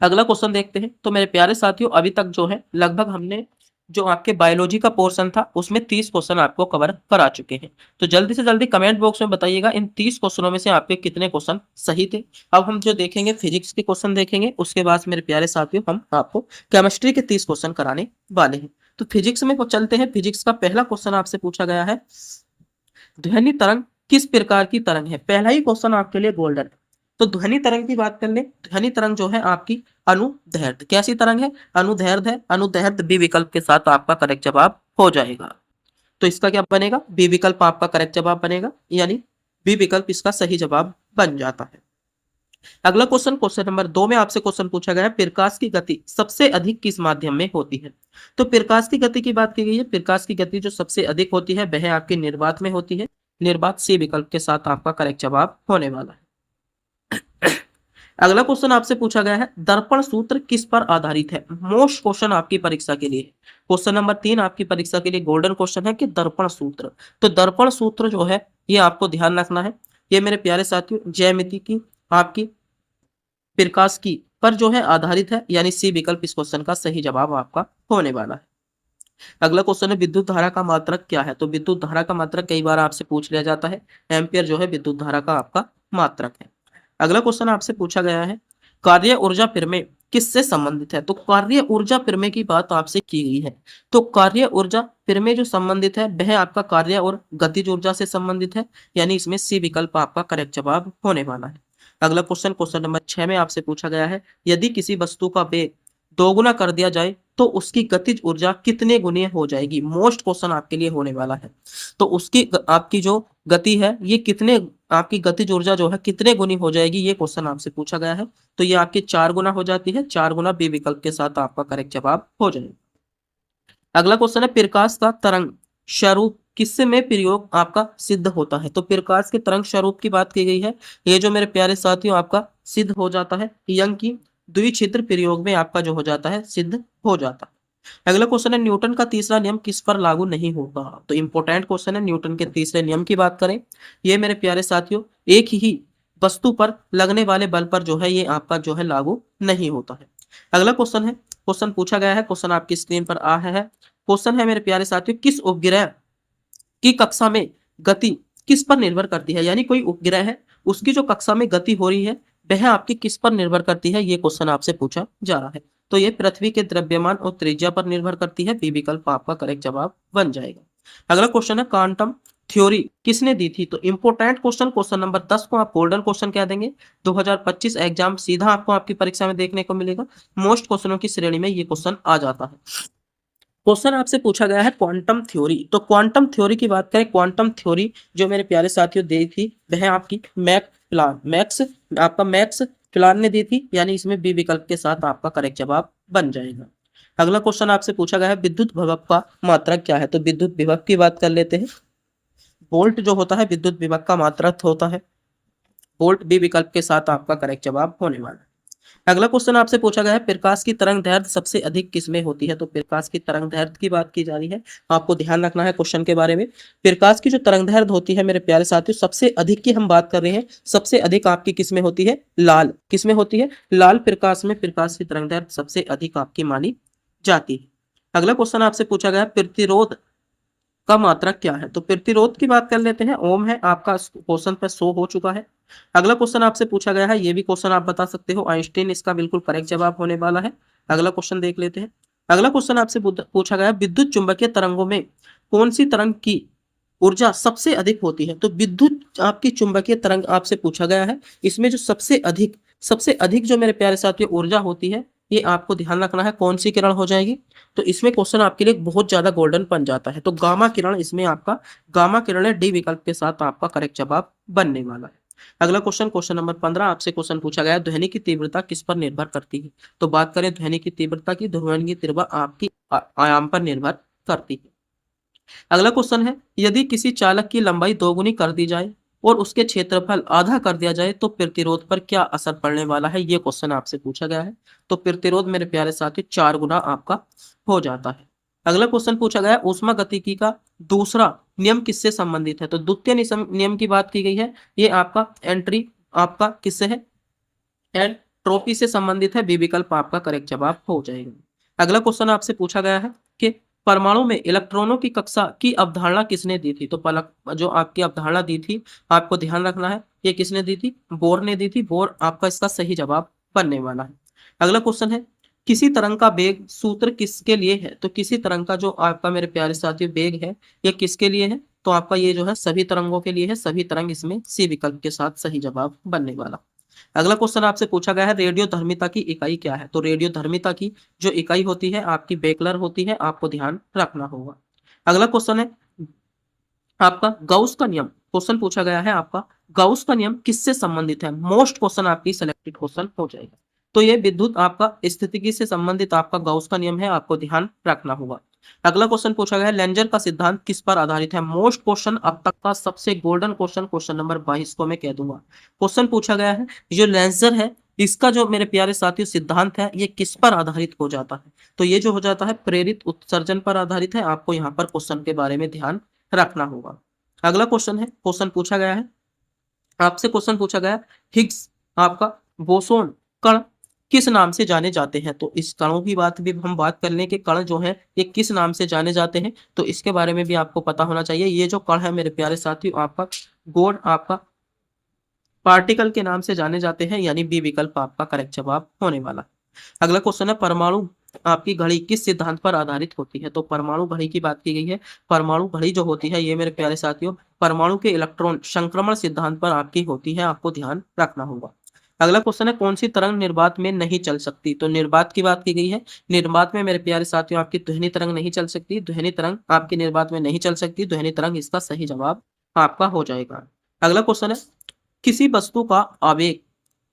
अगला क्वेश्चन देखते हैं। तो मेरे प्यारे साथियों अभी तक जो है लगभग हमने जो आपके बायोलॉजी का पोर्शन था उसमें 30 क्वेश्चन आपको कवर करा चुके हैं। तो जल्दी से जल्दी कमेंट बॉक्स में बताइएगा इन 30 क्वेश्चनों में से आपके कितने क्वेश्चन सही थे। अब हम जो देखेंगे फिजिक्स के क्वेश्चन देखेंगे, उसके बाद मेरे प्यारे साथियों हम आपको केमिस्ट्री के 30 क्वेश्चन कराने वाले हैं। तो फिजिक्स में चलते हैं। फिजिक्स का पहला क्वेश्चन आपसे पूछा गया है ध्वनि तरंग किस प्रकार की तरंग है। पहला ही क्वेश्चन आपके लिए गोल्डन। तो ध्वनि तरंग की बात कर ले, ध्वनि तरंग जो है आपकी अनुदैर्ध्य, कैसी तरंग है, अनुदैर्ध्य है। अनुदैर्ध्य बी विकल्प के साथ आपका करेक्ट जवाब हो जाएगा। तो इसका क्या बनेगा, बी विकल्प आपका करेक्ट जवाब बनेगा, यानी बी विकल्प इसका सही जवाब बन जाता है। अगला क्वेश्चन नंबर 2 में आपसे क्वेश्चन पूछा गया है प्रकाश की गति सबसे अधिक किस माध्यम में होती है। तो प्रकाश की गति की बात की गई है। प्रकाश की गति जो सबसे अधिक होती है वह आपके निर्वात में होती है। निर्वात सी विकल्प के साथ आपका करेक्ट जवाब होने वाला है। अगला क्वेश्चन आपसे पूछा गया है दर्पण सूत्र किस पर आधारित है। मोस्ट क्वेश्चन आपकी परीक्षा के लिए क्वेश्चन नंबर 3 आपकी परीक्षा के लिए गोल्डन क्वेश्चन है कि दर्पण सूत्र। तो दर्पण सूत्र जो है ये आपको ध्यान रखना है। ये मेरे प्यारे साथियों ज्यामिति की आपकी प्रकाश की पर जो है आधारित है, यानी सी विकल्प इस क्वेश्चन का सही जवाब आपका होने वाला है। अगला क्वेश्चन है विद्युत धारा का मात्रक क्या है। तो विद्युत धारा का मात्रक कई बार आपसे पूछ लिया जाता है। एम्पियर जो है विद्युत धारा का आपका मात्रक है। अगला क्वेश्चन आपसे पूछा गया है कार्य ऊर्जा प्रमेय किससे संबंधित है। तो कार्य ऊर्जा प्रमेय की बात आपसे की गई है। तो कार्य ऊर्जा प्रमेय जो संबंधित है वह आपका कार्य और गतिज ऊर्जा से संबंधित है, यानी इसमें सी विकल्प आपका करेक्ट जवाब होने वाला है। अगला क्वेश्चन नंबर 6 में आपसे पूछा गया है यदि किसी वस्तु का वेग दोगुना कर दिया जाए तो उसकी गतिज ऊर्जा कितने गुनी हो जाएगी। मोस्ट क्वेश्चन आपके लिए होने वाला है। तो उसकी आपकी जो गति है ये कितने, आपकी गतिज ऊर्जा जो है कितने गुनी हो जाएगी, ये क्वेश्चन आपसे पूछा गया है। तो ये आपकी 4 गुना हो जाती है। 4 गुना बी विकल्प के साथ आपका करेक्ट जवाब हो जाएगा। अगला क्वेश्चन है प्रकाश का तरंग स्वरूप किससे में प्रयोग आपका सिद्ध होता है? तो प्रकाश के तरंग स्वरूप की बात की गई है। ये जो मेरे प्यारे साथियों आपका सिद्ध हो जाता है, यंग की द्विछिद्र प्रयोग में आपका जो हो जाता है सिद्ध हो जाता है। अगला क्वेश्चन है, न्यूटन का तीसरा नियम किस पर लागू नहीं होता? तो इंपॉर्टेंट क्वेश्चन है। न्यूटन के तीसरे नियम की बात करें, ये मेरे प्यारे साथियों एक ही वस्तु पर लगने वाले बल पर जो है ये आपका जो है लागू नहीं होता है। अगला क्वेश्चन है, क्वेश्चन पूछा गया है, क्वेश्चन आपकी स्क्रीन पर आ है। क्वेश्चन है मेरे प्यारे साथियों, किस उपग्रह की कक्षा में गति किस पर निर्भर करती है? यानी कोई उपग्रह है, उसकी जो कक्षा में गति हो रही है वह आपकी किस पर निर्भर करती है? ये क्वेश्चन आपसे पूछा जा रहा है। तो ये पृथ्वी के द्रव्यमान और त्रिज्या पर निर्भर करती है। बी विकल्प आपका करेक्ट जवाब बन जाएगा। अगला क्वेश्चन है, क्वांटम थ्योरी किसने दी थी? तो इंपोर्टेंट क्वेश्चन, क्वेश्चन नंबर 10 को आप गोल्डन क्वेश्चन कह देंगे। 2025 एग्जाम सीधा आपको आपकी परीक्षा में देखने को मिलेगा। मोस्ट क्वेश्चनों की श्रेणी में ये क्वेश्चन आ जाता है। क्वेश्चन आपसे पूछा गया है क्वांटम थ्योरी। तो क्वांटम थ्योरी की बात करें, क्वांटम थ्योरी जो मेरे प्यारे साथियों दी थी वह आपकी मैक्स प्लान ने दी थी। यानी इसमें बी विकल्प के साथ आपका करेक्ट जवाब बन जाएगा। अगला क्वेश्चन आपसे पूछा गया है, विद्युत विभव का मात्रक क्या है? तो विद्युत विभव की बात कर लेते हैं। वोल्ट जो होता है विद्युत विभव का मात्रक होता है। वोल्ट बी विकल्प के साथ आपका करेक्ट जवाब होने वाला है। अगला क्वेश्चन आपसे पूछा गया है, प्रकाश की तरंग दैर्ध्य सबसे अधिक किसमें होती है? तो प्रकाश की तरंग दैर्ध्य की बात की जा रही है। आपको ध्यान रखना है क्वेश्चन के बारे में। प्रकाश की जो तरंग दैर्ध्य होती है मेरे प्यारे साथियों, सबसे अधिक की हम बात कर रहे हैं, सबसे अधिक आपकी किसमें होती है? लाल। किसमें होती है? लाल प्रकाश में प्रकाश की तरंग दैर्ध्य सबसे अधिक आपकी मानी जाती है। अगला क्वेश्चन आपसे पूछा गया है, प्रतिरोध का मात्रक क्या है? तो प्रतिरोध की बात कर लेते हैं, ओम है। आपका क्वेश्चन पे 100 हो चुका है। अगला क्वेश्चन आपसे पूछा गया है, ये भी क्वेश्चन आप बता सकते हो, आइंस्टीन इसका बिल्कुल करेक्ट जवाब होने वाला है। अगला क्वेश्चन देख लेते हैं। अगला क्वेश्चन आपसे पूछा गया है, विद्युत चुंबकीय तरंगों में कौन सी तरंग की ऊर्जा सबसे अधिक होती है? तो विद्युत आपकी चुंबकीय तरंग आपसे पूछा गया है। इसमें जो सबसे अधिक जो मेरे प्यारे साथियों ऊर्जा होती है, ये आपको ध्यान रखना है कौन सी किरण हो जाएगी। तो इसमें क्वेश्चन आपके लिए बहुत ज्यादा गोल्डन बन जाता है। तो गामा किरण, इसमें आपका गामा किरण है, डी विकल्प के साथ आपका करेक्ट जवाब बनने वाला है। अगला क्वेश्चन, क्वेश्चन नंबर 15 आपसे क्वेश्चन पूछा गया है, ध्वनि की तीव्रता किस पर निर्भर करती है? तो बात करें ध्वनि की तीव्रता की, ध्वनि की तीव्रता आपकी आयाम पर निर्भर करती है। अगला क्वेश्चन है, यदि किसी चालक की लंबाई दोगुनी कर दी जाए और उसके क्षेत्रफल आधा कर दिया जाए तो प्रतिरोध पर क्या असर पड़ने वाला है? ये क्वेश्चन आपसे पूछा गया है। तो प्रतिरोध मेरे प्यारे साथी 4 गुना आपका हो जाता है। अगला क्वेश्चन पूछा गया है, ऊष्मा गतिकी का दूसरा नियम किससे संबंधित है? तो द्वितीय नियम की बात की गई है। ये आपका एंट्री आपका किससे है? एंट्रोपी से संबंधित है। बी विकल्प आपका करेक्ट जवाब हो जाएगा। अगला क्वेश्चन आपसे पूछा गया है कि परमाणु में इलेक्ट्रॉनों की कक्षा की अवधारणा किसने दी थी? तो पलक जो आपकी अवधारणा दी थी, आपको ध्यान रखना है, ये किसने दी थी? बोर ने दी थी। बोर आपका इसका सही जवाब बनने वाला है। अगला क्वेश्चन है, किसी तरंग का वेग सूत्र किसके लिए है? तो किसी तरंग का जो आपका मेरे प्यारे साथियों वेग है, ये किसके लिए है? तो आपका ये जो है सभी तरंगों के लिए है। सभी तरंग इसमें सी विकल्प के साथ सही जवाब बनने वाला। अगला क्वेश्चन आपसे पूछा गया है, रेडियो धर्मिता की इकाई क्या है? तो रेडियो धर्मिता की जो इकाई होती है आपकी बेकलर होती है। आपको ध्यान रखना होगा। अगला क्वेश्चन है आपका गाउस का नियम। क्वेश्चन पूछा गया है आपका गाउस का नियम किससे संबंधित है? मोस्ट क्वेश्चन आपकी सिलेक्टेड क्वेश्चन हो जाएगा। तो ये विद्युत आपका स्थितिकी से संबंधित आपका गाउस का नियम है। आपको ध्यान रखना होगा। अगला क्वेश्चन पूछा गया है, लेंजर का सिद्धांत किस पर आधारित है? मोस्ट क्वेश्चन अब तक का सबसे गोल्डन क्वेश्चन, क्वेश्चन नंबर 22 को मैं कह दूंगा। क्वेश्चन पूछा गया है, जो लेंजर है इसका जो मेरे प्यारे साथियों सिद्धांत है, ये किस पर आधारित हो जाता है? तो ये जो हो जाता है प्रेरित उत्सर्जन पर आधारित है। आपको यहाँ पर क्वेश्चन के बारे में ध्यान रखना होगा। अगला क्वेश्चन है, क्वेश्चन पूछा गया है आपसे, क्वेश्चन पूछा गया हिग्स आपका बोसोन कण किस नाम से जाने जाते हैं? तो इस कणों की बात भी हम बात कर लें कि कण जो है ये किस नाम से जाने जाते हैं, तो इसके बारे में भी आपको पता होना चाहिए। ये जो कण है मेरे प्यारे साथियों आपका गॉड आपका पार्टिकल के नाम से जाने जाते हैं। यानी बी विकल्प आपका करेक्ट जवाब होने वाला। अगला क्वेश्चन है, परमाणु आपकी घड़ी किस सिद्धांत पर आधारित होती है? तो परमाणु घड़ी की बात की गई है। परमाणु घड़ी जो होती है ये मेरे प्यारे साथियों परमाणु के इलेक्ट्रॉन संक्रमण सिद्धांत पर आपकी होती है। आपको ध्यान रखना होगा। अगला क्वेश्चन है, कौन सी तरंग निर्वात में नहीं चल सकती? तो निर्वात की बात की गई है। निर्वात में मेरे प्यारे साथियों आपकी ध्वनि तरंग नहीं चल सकती। ध्वनि तरंग आपकी निर्वात में नहीं चल सकती। ध्वनि तरंग इसका सही जवाब आपका हो जाएगा। अगला क्वेश्चन है, किसी वस्तु का आवेग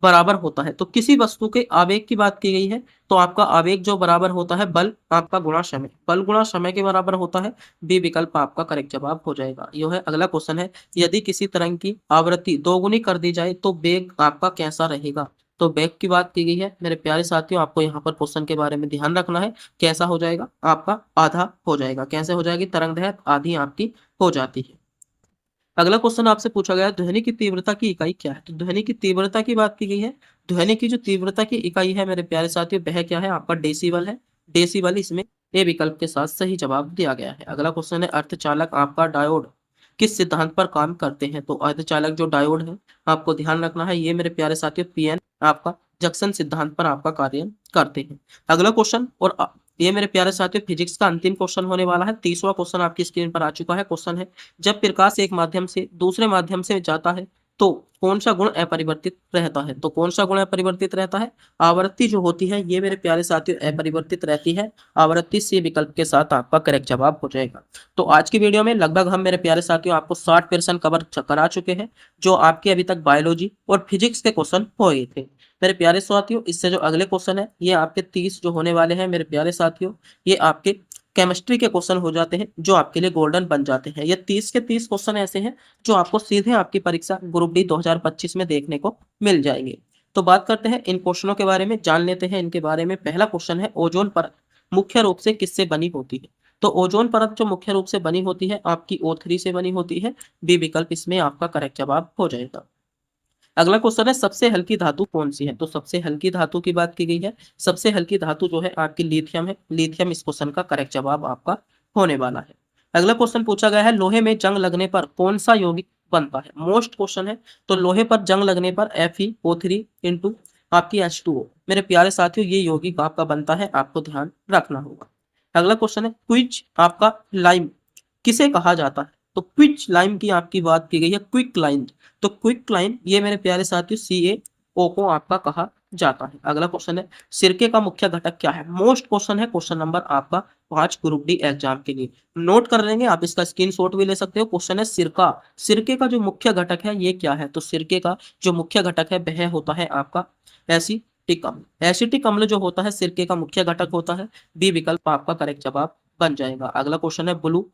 बराबर होता है। तो किसी वस्तु के आवेग की बात की गई है, तो आपका आवेग जो बराबर होता है बल आपका गुणा समय, बल गुणा समय के बराबर होता है। बी विकल्प आपका करेक्ट जवाब हो जाएगा। यह है अगला क्वेश्चन है, यदि किसी तरंग की आवृत्ति दोगुनी कर दी जाए तो वेग आपका कैसा रहेगा। तो वेग की बात की गई है मेरे प्यारे साथियों, आपको यहाँ पर क्वेश्चन के बारे में ध्यान रखना है। कैसा हो जाएगा आपका, आधा हो जाएगा। कैसे हो जाएगी, तरंग दैर्घ्य आधी आपकी हो जाती है। अगला क्वेश्चन आपसे पूछा गया है, ध्वनि की तीव्रता की इकाई क्या है। तो ध्वनि की तीव्रता की बात की गई है। ध्वनि की जो तीव्रता की इकाई है मेरे प्यारे साथियों, वह क्या है आपका, डेसिबल है। डेसिबल इसमें ए विकल्प के साथ सही जवाब दिया गया है। अगला क्वेश्चन है, अर्धचालक आपका डायोड किस सिद्धांत पर काम करते हैं। तो अर्धचालक जो डायोड है, आपको ध्यान रखना है, ये मेरे प्यारे साथियों पीएन आपका जंक्शन सिद्धांत पर आपका कार्य करते हैं। अगला क्वेश्चन, और ये मेरे प्यारे साथियों फिजिक्स का अंतिम क्वेश्चन होने वाला है। 30वां क्वेश्चन आपकी स्क्रीन पर आ चुका है। क्वेश्चन है, जब प्रकाश एक माध्यम से दूसरे माध्यम से जाता है तो कौन सा गुण अपरिवर्तित रहता है। तो कौन सा गुण अपरिवर्तित रहता है, आवृत्ति जो होती है ये मेरे प्यारे साथियों अपरिवर्तित रहती है। आवृत्ति सी विकल्प के साथ आपका करेक्ट जवाब हो जाएगा। तो आज की वीडियो में लगभग हम मेरे प्यारे साथियों आपको 60% कवर करा चुके हैं, जो आपके अभी तक बायोलॉजी और फिजिक्स के क्वेश्चन हो गए थे मेरे प्यारे साथियों। इससे जो अगले क्वेश्चन है, ये आपके 30 जो होने वाले हैं मेरे प्यारे साथियों, ये आपके केमिस्ट्री के क्वेश्चन हो जाते हैं, जो आपके लिए गोल्डन बन जाते हैं। ये 30 के 30 क्वेश्चन ऐसे हैं जो आपको सीधे आपकी परीक्षा ग्रुप डी 2025 में देखने को मिल जाएंगे। तो बात करते हैं इन क्वेश्चनों के बारे में, जान लेते हैं इनके बारे में। पहला क्वेश्चन है, ओजोन परत मुख्य रूप से किससे बनी होती है। तो ओजोन परत जो मुख्य रूप से बनी होती है आपकी O3 से बनी होती है। बी विकल्प इसमें आपका करेक्ट जवाब हो जाएगा। अगला क्वेश्चन है, सबसे हल्की धातु कौन सी है। तो सबसे हल्की धातु की बात की गई है। सबसे हल्की धातु जो है आपकी लिथियम है। लिथियम इस क्वेश्चन का करेक्ट जवाब आपका होने वाला है। अगला क्वेश्चन पूछा गया है, लोहे में जंग लगने पर कौन सा यौगिक बनता है। मोस्ट क्वेश्चन है। तो लोहे पर जंग लगने पर FeO3 इंटू आपकी H2O मेरे प्यारे साथियों, ये यौगिक आपका बनता है, आपको ध्यान रखना होगा। अगला क्वेश्चन है, क्विज आपका लाइम किसे कहा जाता है। तो क्विज लाइम की आपकी बात की गई है, क्विक लाइन। तो क्विक लाइन ये मेरे प्यारे साथियों CaO को आपका कहा जाता है। अगला क्वेश्चन है, सिरके का मुख्य घटक क्या है। मोस्ट क्वेश्चन है, क्वेश्चन नंबर आपका 5 ग्रुप डी एग्जाम के लिए। नोट कर लेंगे, आप इसका स्क्रीनशॉट भी ले सकते हो। क्वेश्चन है, सिरका, सिरके का जो मुख्य घटक है ये क्या है। तो सिरके का जो मुख्य घटक है वह होता है आपका एसिटिक अम्ल। एसिटिक अम्ल जो होता है सिरके का मुख्य घटक होता है। बी विकल्प आपका करेक्ट जवाब बन जाएगा। अगला क्वेश्चन है, ब्लू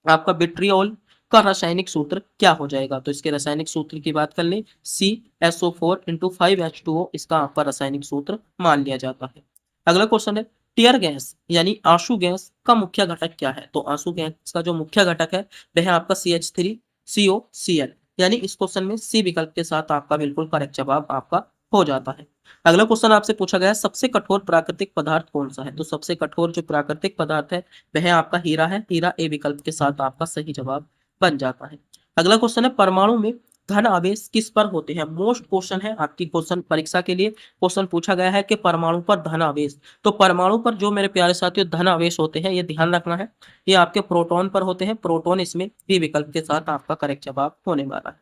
आपका विट्रियोल का रासायनिक सूत्र क्या हो जाएगा। तो इसके रासायनिक सूत्र की बात कर लें, CSO4 इंटू 5H2O इसका आपका रासायनिक सूत्र मान लिया जाता है। अगला क्वेश्चन है, टीयर गैस यानी आंसू गैस का मुख्य घटक क्या है। तो आंसू गैस का जो मुख्य घटक है वह आपका CH3COCl, यानी इस क्वेश्चन में सी विकल्प के साथ आपका बिल्कुल करेक्ट जवाब आपका हो जाता है। अगला क्वेश्चन आपसे पूछा गया है, सबसे कठोर प्राकृतिक पदार्थ कौन सा है। तो सबसे कठोर जो प्राकृतिक पदार्थ है वह आपका हीरा है। हीरा ए विकल्प के साथ आपका सही जवाब बन जाता है। अगला क्वेश्चन है, परमाणु में धन आवेश किस पर होते हैं। मोस्ट क्वेश्चन है आपकी क्वेश्चन परीक्षा के लिए। क्वेश्चन पूछा गया है कि परमाणु पर धन आवेश। तो परमाणु पर जो मेरे प्यारे साथियों धन आवेश होते हैं, ये ध्यान रखना है, ये आपके प्रोटॉन पर होते हैं। प्रोटॉन इसमें बी विकल्प के साथ आपका करेक्ट जवाब होने वाला है।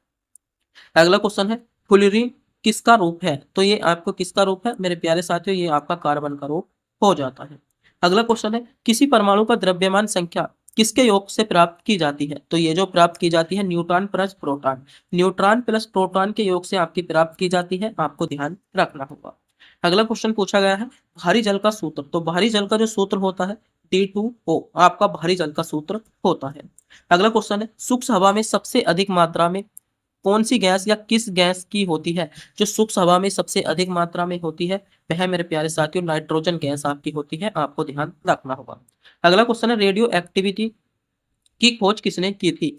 अगला क्वेश्चन है, फ्लोरीन किसका रूप है। तो ये आपको किसका रूप है मेरे प्यारे साथियों, ये आपका कार्बन का रूप हो जाता है। अगला क्वेश्चन है, किसी परमाणु का द्रव्यमान संख्या किसके योग से प्राप्त की जाती है। तो ये जो प्राप्त की जाती है neutron plus proton, neutron plus proton के योग से आपकी प्राप्त की जाती है, आपको ध्यान रखना होगा। अगला क्वेश्चन पूछा गया है, भारी जल का सूत्र। तो भारी जल का जो सूत्र होता है D2O आपका भारी जल का सूत्र होता है। अगला क्वेश्चन है, सूक्ष्म हवा में सबसे अधिक मात्रा में कौन सी गैस या किस गैस की होती है। जो सूक्ष्म हवा में सबसे अधिक मात्रा में होती है वह मेरे प्यारे साथियों नाइट्रोजन गैस आपकी होती है, आपको ध्यान रखना होगा। अगला क्वेश्चन है, रेडियो एक्टिविटी की खोज किसने की थी।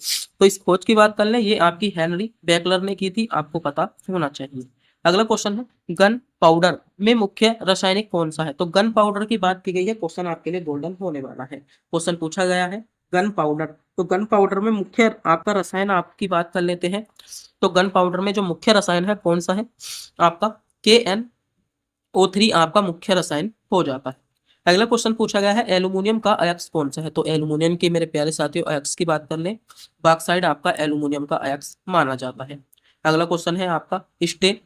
तो इस खोज की बात कर लें, ये आपकी हेनरी बेकलर ने की थी, आपको पता होना चाहिए। अगला क्वेश्चन है, गन पाउडर में मुख्य रासायनिक कौन सा है। तो गन पाउडर की बात की गई है, क्वेश्चन आपके लिए गोल्डन होने वाला है। क्वेश्चन पूछा गया है गन पाउडर, तो गन पाउडर में मुख्य आपका रसायन आपकी बात कर लेते हैं। तो गन पाउडर में जो मुख्य रसायन है कौन सा है, आपका KNO3 आपका मुख्य रसायन हो जाता है। अगला क्वेश्चन पूछा गया है, एल्यूमिनियम का अयस्क कौन सा है। तो एल्यूमिनियम की मेरे प्यारे साथियों अयस्क की बात कर लें, बॉक्साइड आपका एल्यूमिनियम का अयस्क माना जाता है। अगला क्वेश्चन है आपका, स्टेनलेस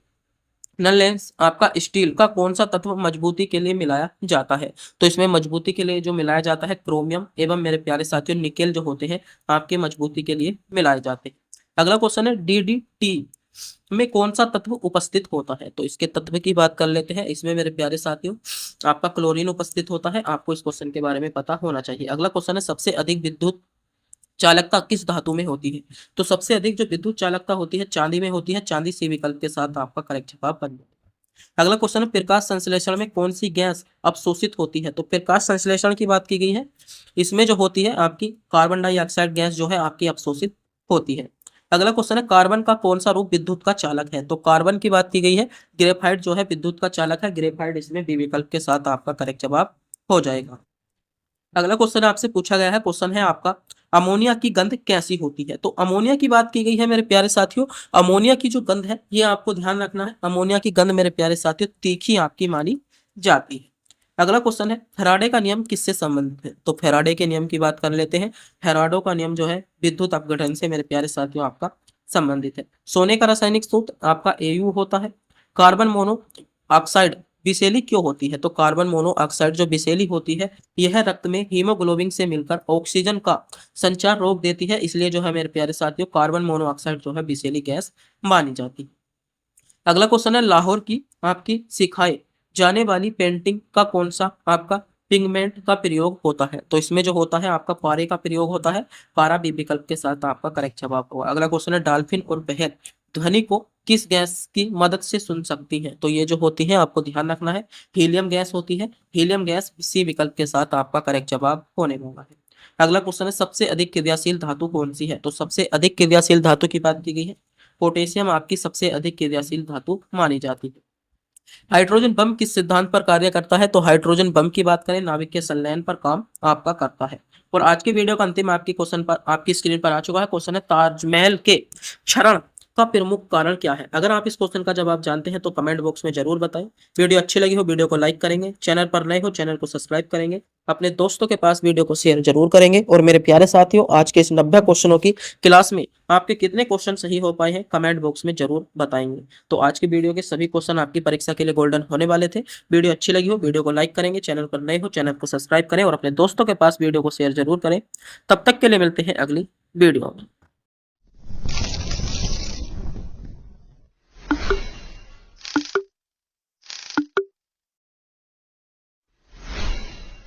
लेंस आपका स्टील का कौन सा तत्व मजबूती के लिए मिलाया जाता है। तो इसमें मजबूती के लिए जो मिलाया जाता है क्रोमियम एवं मेरे प्यारे साथियों निकेल जो होते हैं आपके मजबूती के लिए मिलाए जाते हैं। अगला क्वेश्चन है, DDT में कौन सा तत्व उपस्थित होता है? तो इसके तत्व की बात कर लेते हैं। इसमें मेरे प्यारे साथियों आपका क्लोरीन उपस्थित होता है। आपको इस क्वेश्चन के बारे में पता होना चाहिए। अगला क्वेश्चन है, सबसे अधिक विद्युत चालकता किस धातु में होती है? तो सबसे अधिक जो विद्युत चालकता होती है चांदी में होती है। चांदी सी विकल्प के साथ आपका करेक्ट जवाब बन जाएगा। अगला क्वेश्चन है, प्रकाश संश्लेषण में कौन सी गैस अवशोषित होती है? तो प्रकाश संश्लेषण की बात की गई है। इसमें जो होती है आपकी कार्बन डाइऑक्साइड गैस जो है आपकी अवशोषित होती है। अगला क्वेश्चन है, कार्बन का कौन सा रूप विद्युत का चालक है? तो कार्बन की बात की गई है। ग्रेफाइट जो है विद्युत का चालक है। ग्रेफाइट इसमें बी विकल्प के साथ आपका करेक्ट जवाब हो जाएगा। अगला क्वेश्चन आपसे पूछा गया है, क्वेश्चन है आपका, अमोनिया की गंध कैसी होती है? तो अमोनिया की बात की गई है मेरे प्यारे साथियों। अमोनिया की जो गंध है ये आपको ध्यान रखना है। अमोनिया की गंध मेरे प्यारे साथियों तीखी आपकी मानी जाती है। अगला क्वेश्चन है, फैराडे का नियम किससे संबंधित है? तो फैराडे के नियम की बात कर लेते हैं। फैराडो का नियम जो है विद्युत अपघटन से मेरे प्यारे साथियों आपका संबंधित है। सोने का रासायनिक सूत्र आपका Au होता है। कार्बन मोनो ऑक्साइड विषैली क्यों होती है? तो कार्बन मोनोऑक्साइड जो विषैली होती है यह रक्त में हीमोग्लोबिन से मिलकर ऑक्सीजन का संचार रोक देती है। इसलिए जो है मेरे प्यारे साथियों कार्बन मोनोऑक्साइड जो है विषैली गैस मानी जाती है। अगला क्वेश्चन है, लाहौर की आपकी सिखाए जाने वाली पेंटिंग का कौन सा आपका पिगमेंट का प्रयोग होता है? तो इसमें जो होता है आपका पारे का प्रयोग होता है। पारा बी विकल्प के साथ आपका करेक्ट जवाब होगा। अगला क्वेश्चन है, डॉल्फिन और व्हेल ध्वनि को किस गैस की मदद से सुन सकती है? तो ये जो होती है आपको ध्यान रखना है, हीलियम गैस होती है। हीलियम गैस सी विकल्प के साथ आपका करेक्ट जवाब होने वाला है। अगला क्वेश्चन है, सबसे अधिक क्रियाशील धातु कौन सी है? तो सबसे अधिक क्रियाशील धातु की बात की गई है। पोटेशियम आपकी सबसे अधिक क्रियाशील धातु मानी जाती है। हाइड्रोजन बम किस सिद्धांत पर कार्य करता है? तो हाइड्रोजन बम की बात करें नाभिक के संलयन पर काम आपका करता है। और आज के वीडियो का अंतिम आपकी क्वेश्चन पर आपकी स्क्रीन पर आ चुका है। क्वेश्चन है, ताजमहल के क्षरण का प्रमुख कारण क्या है? अगर आप इस क्वेश्चन का जवाब जानते हैं तो कमेंट बॉक्स में जरूर बताएं। वीडियो अच्छी लगी हो वीडियो को लाइक करेंगे, चैनल पर नए हो चैनल को सब्सक्राइब करेंगे, अपने दोस्तों के पास वीडियो को शेयर जरूर करेंगे। और मेरे प्यारे साथियों आज के इस 90 क्वेश्चनों की क्लास में आपके कितने क्वेश्चन सही हो पाए हैं कमेंट बॉक्स में जरूर बताएंगे। तो आज की वीडियो के सभी क्वेश्चन आपकी परीक्षा के लिए गोल्डन होने वाले थे। वीडियो अच्छी लगी हो वीडियो को लाइक करेंगे, चैनल पर नए हो चैनल को सब्सक्राइब करें और अपने दोस्तों के पास वीडियो को शेयर जरूर करें। तब तक के लिए मिलते हैं अगली वीडियो में।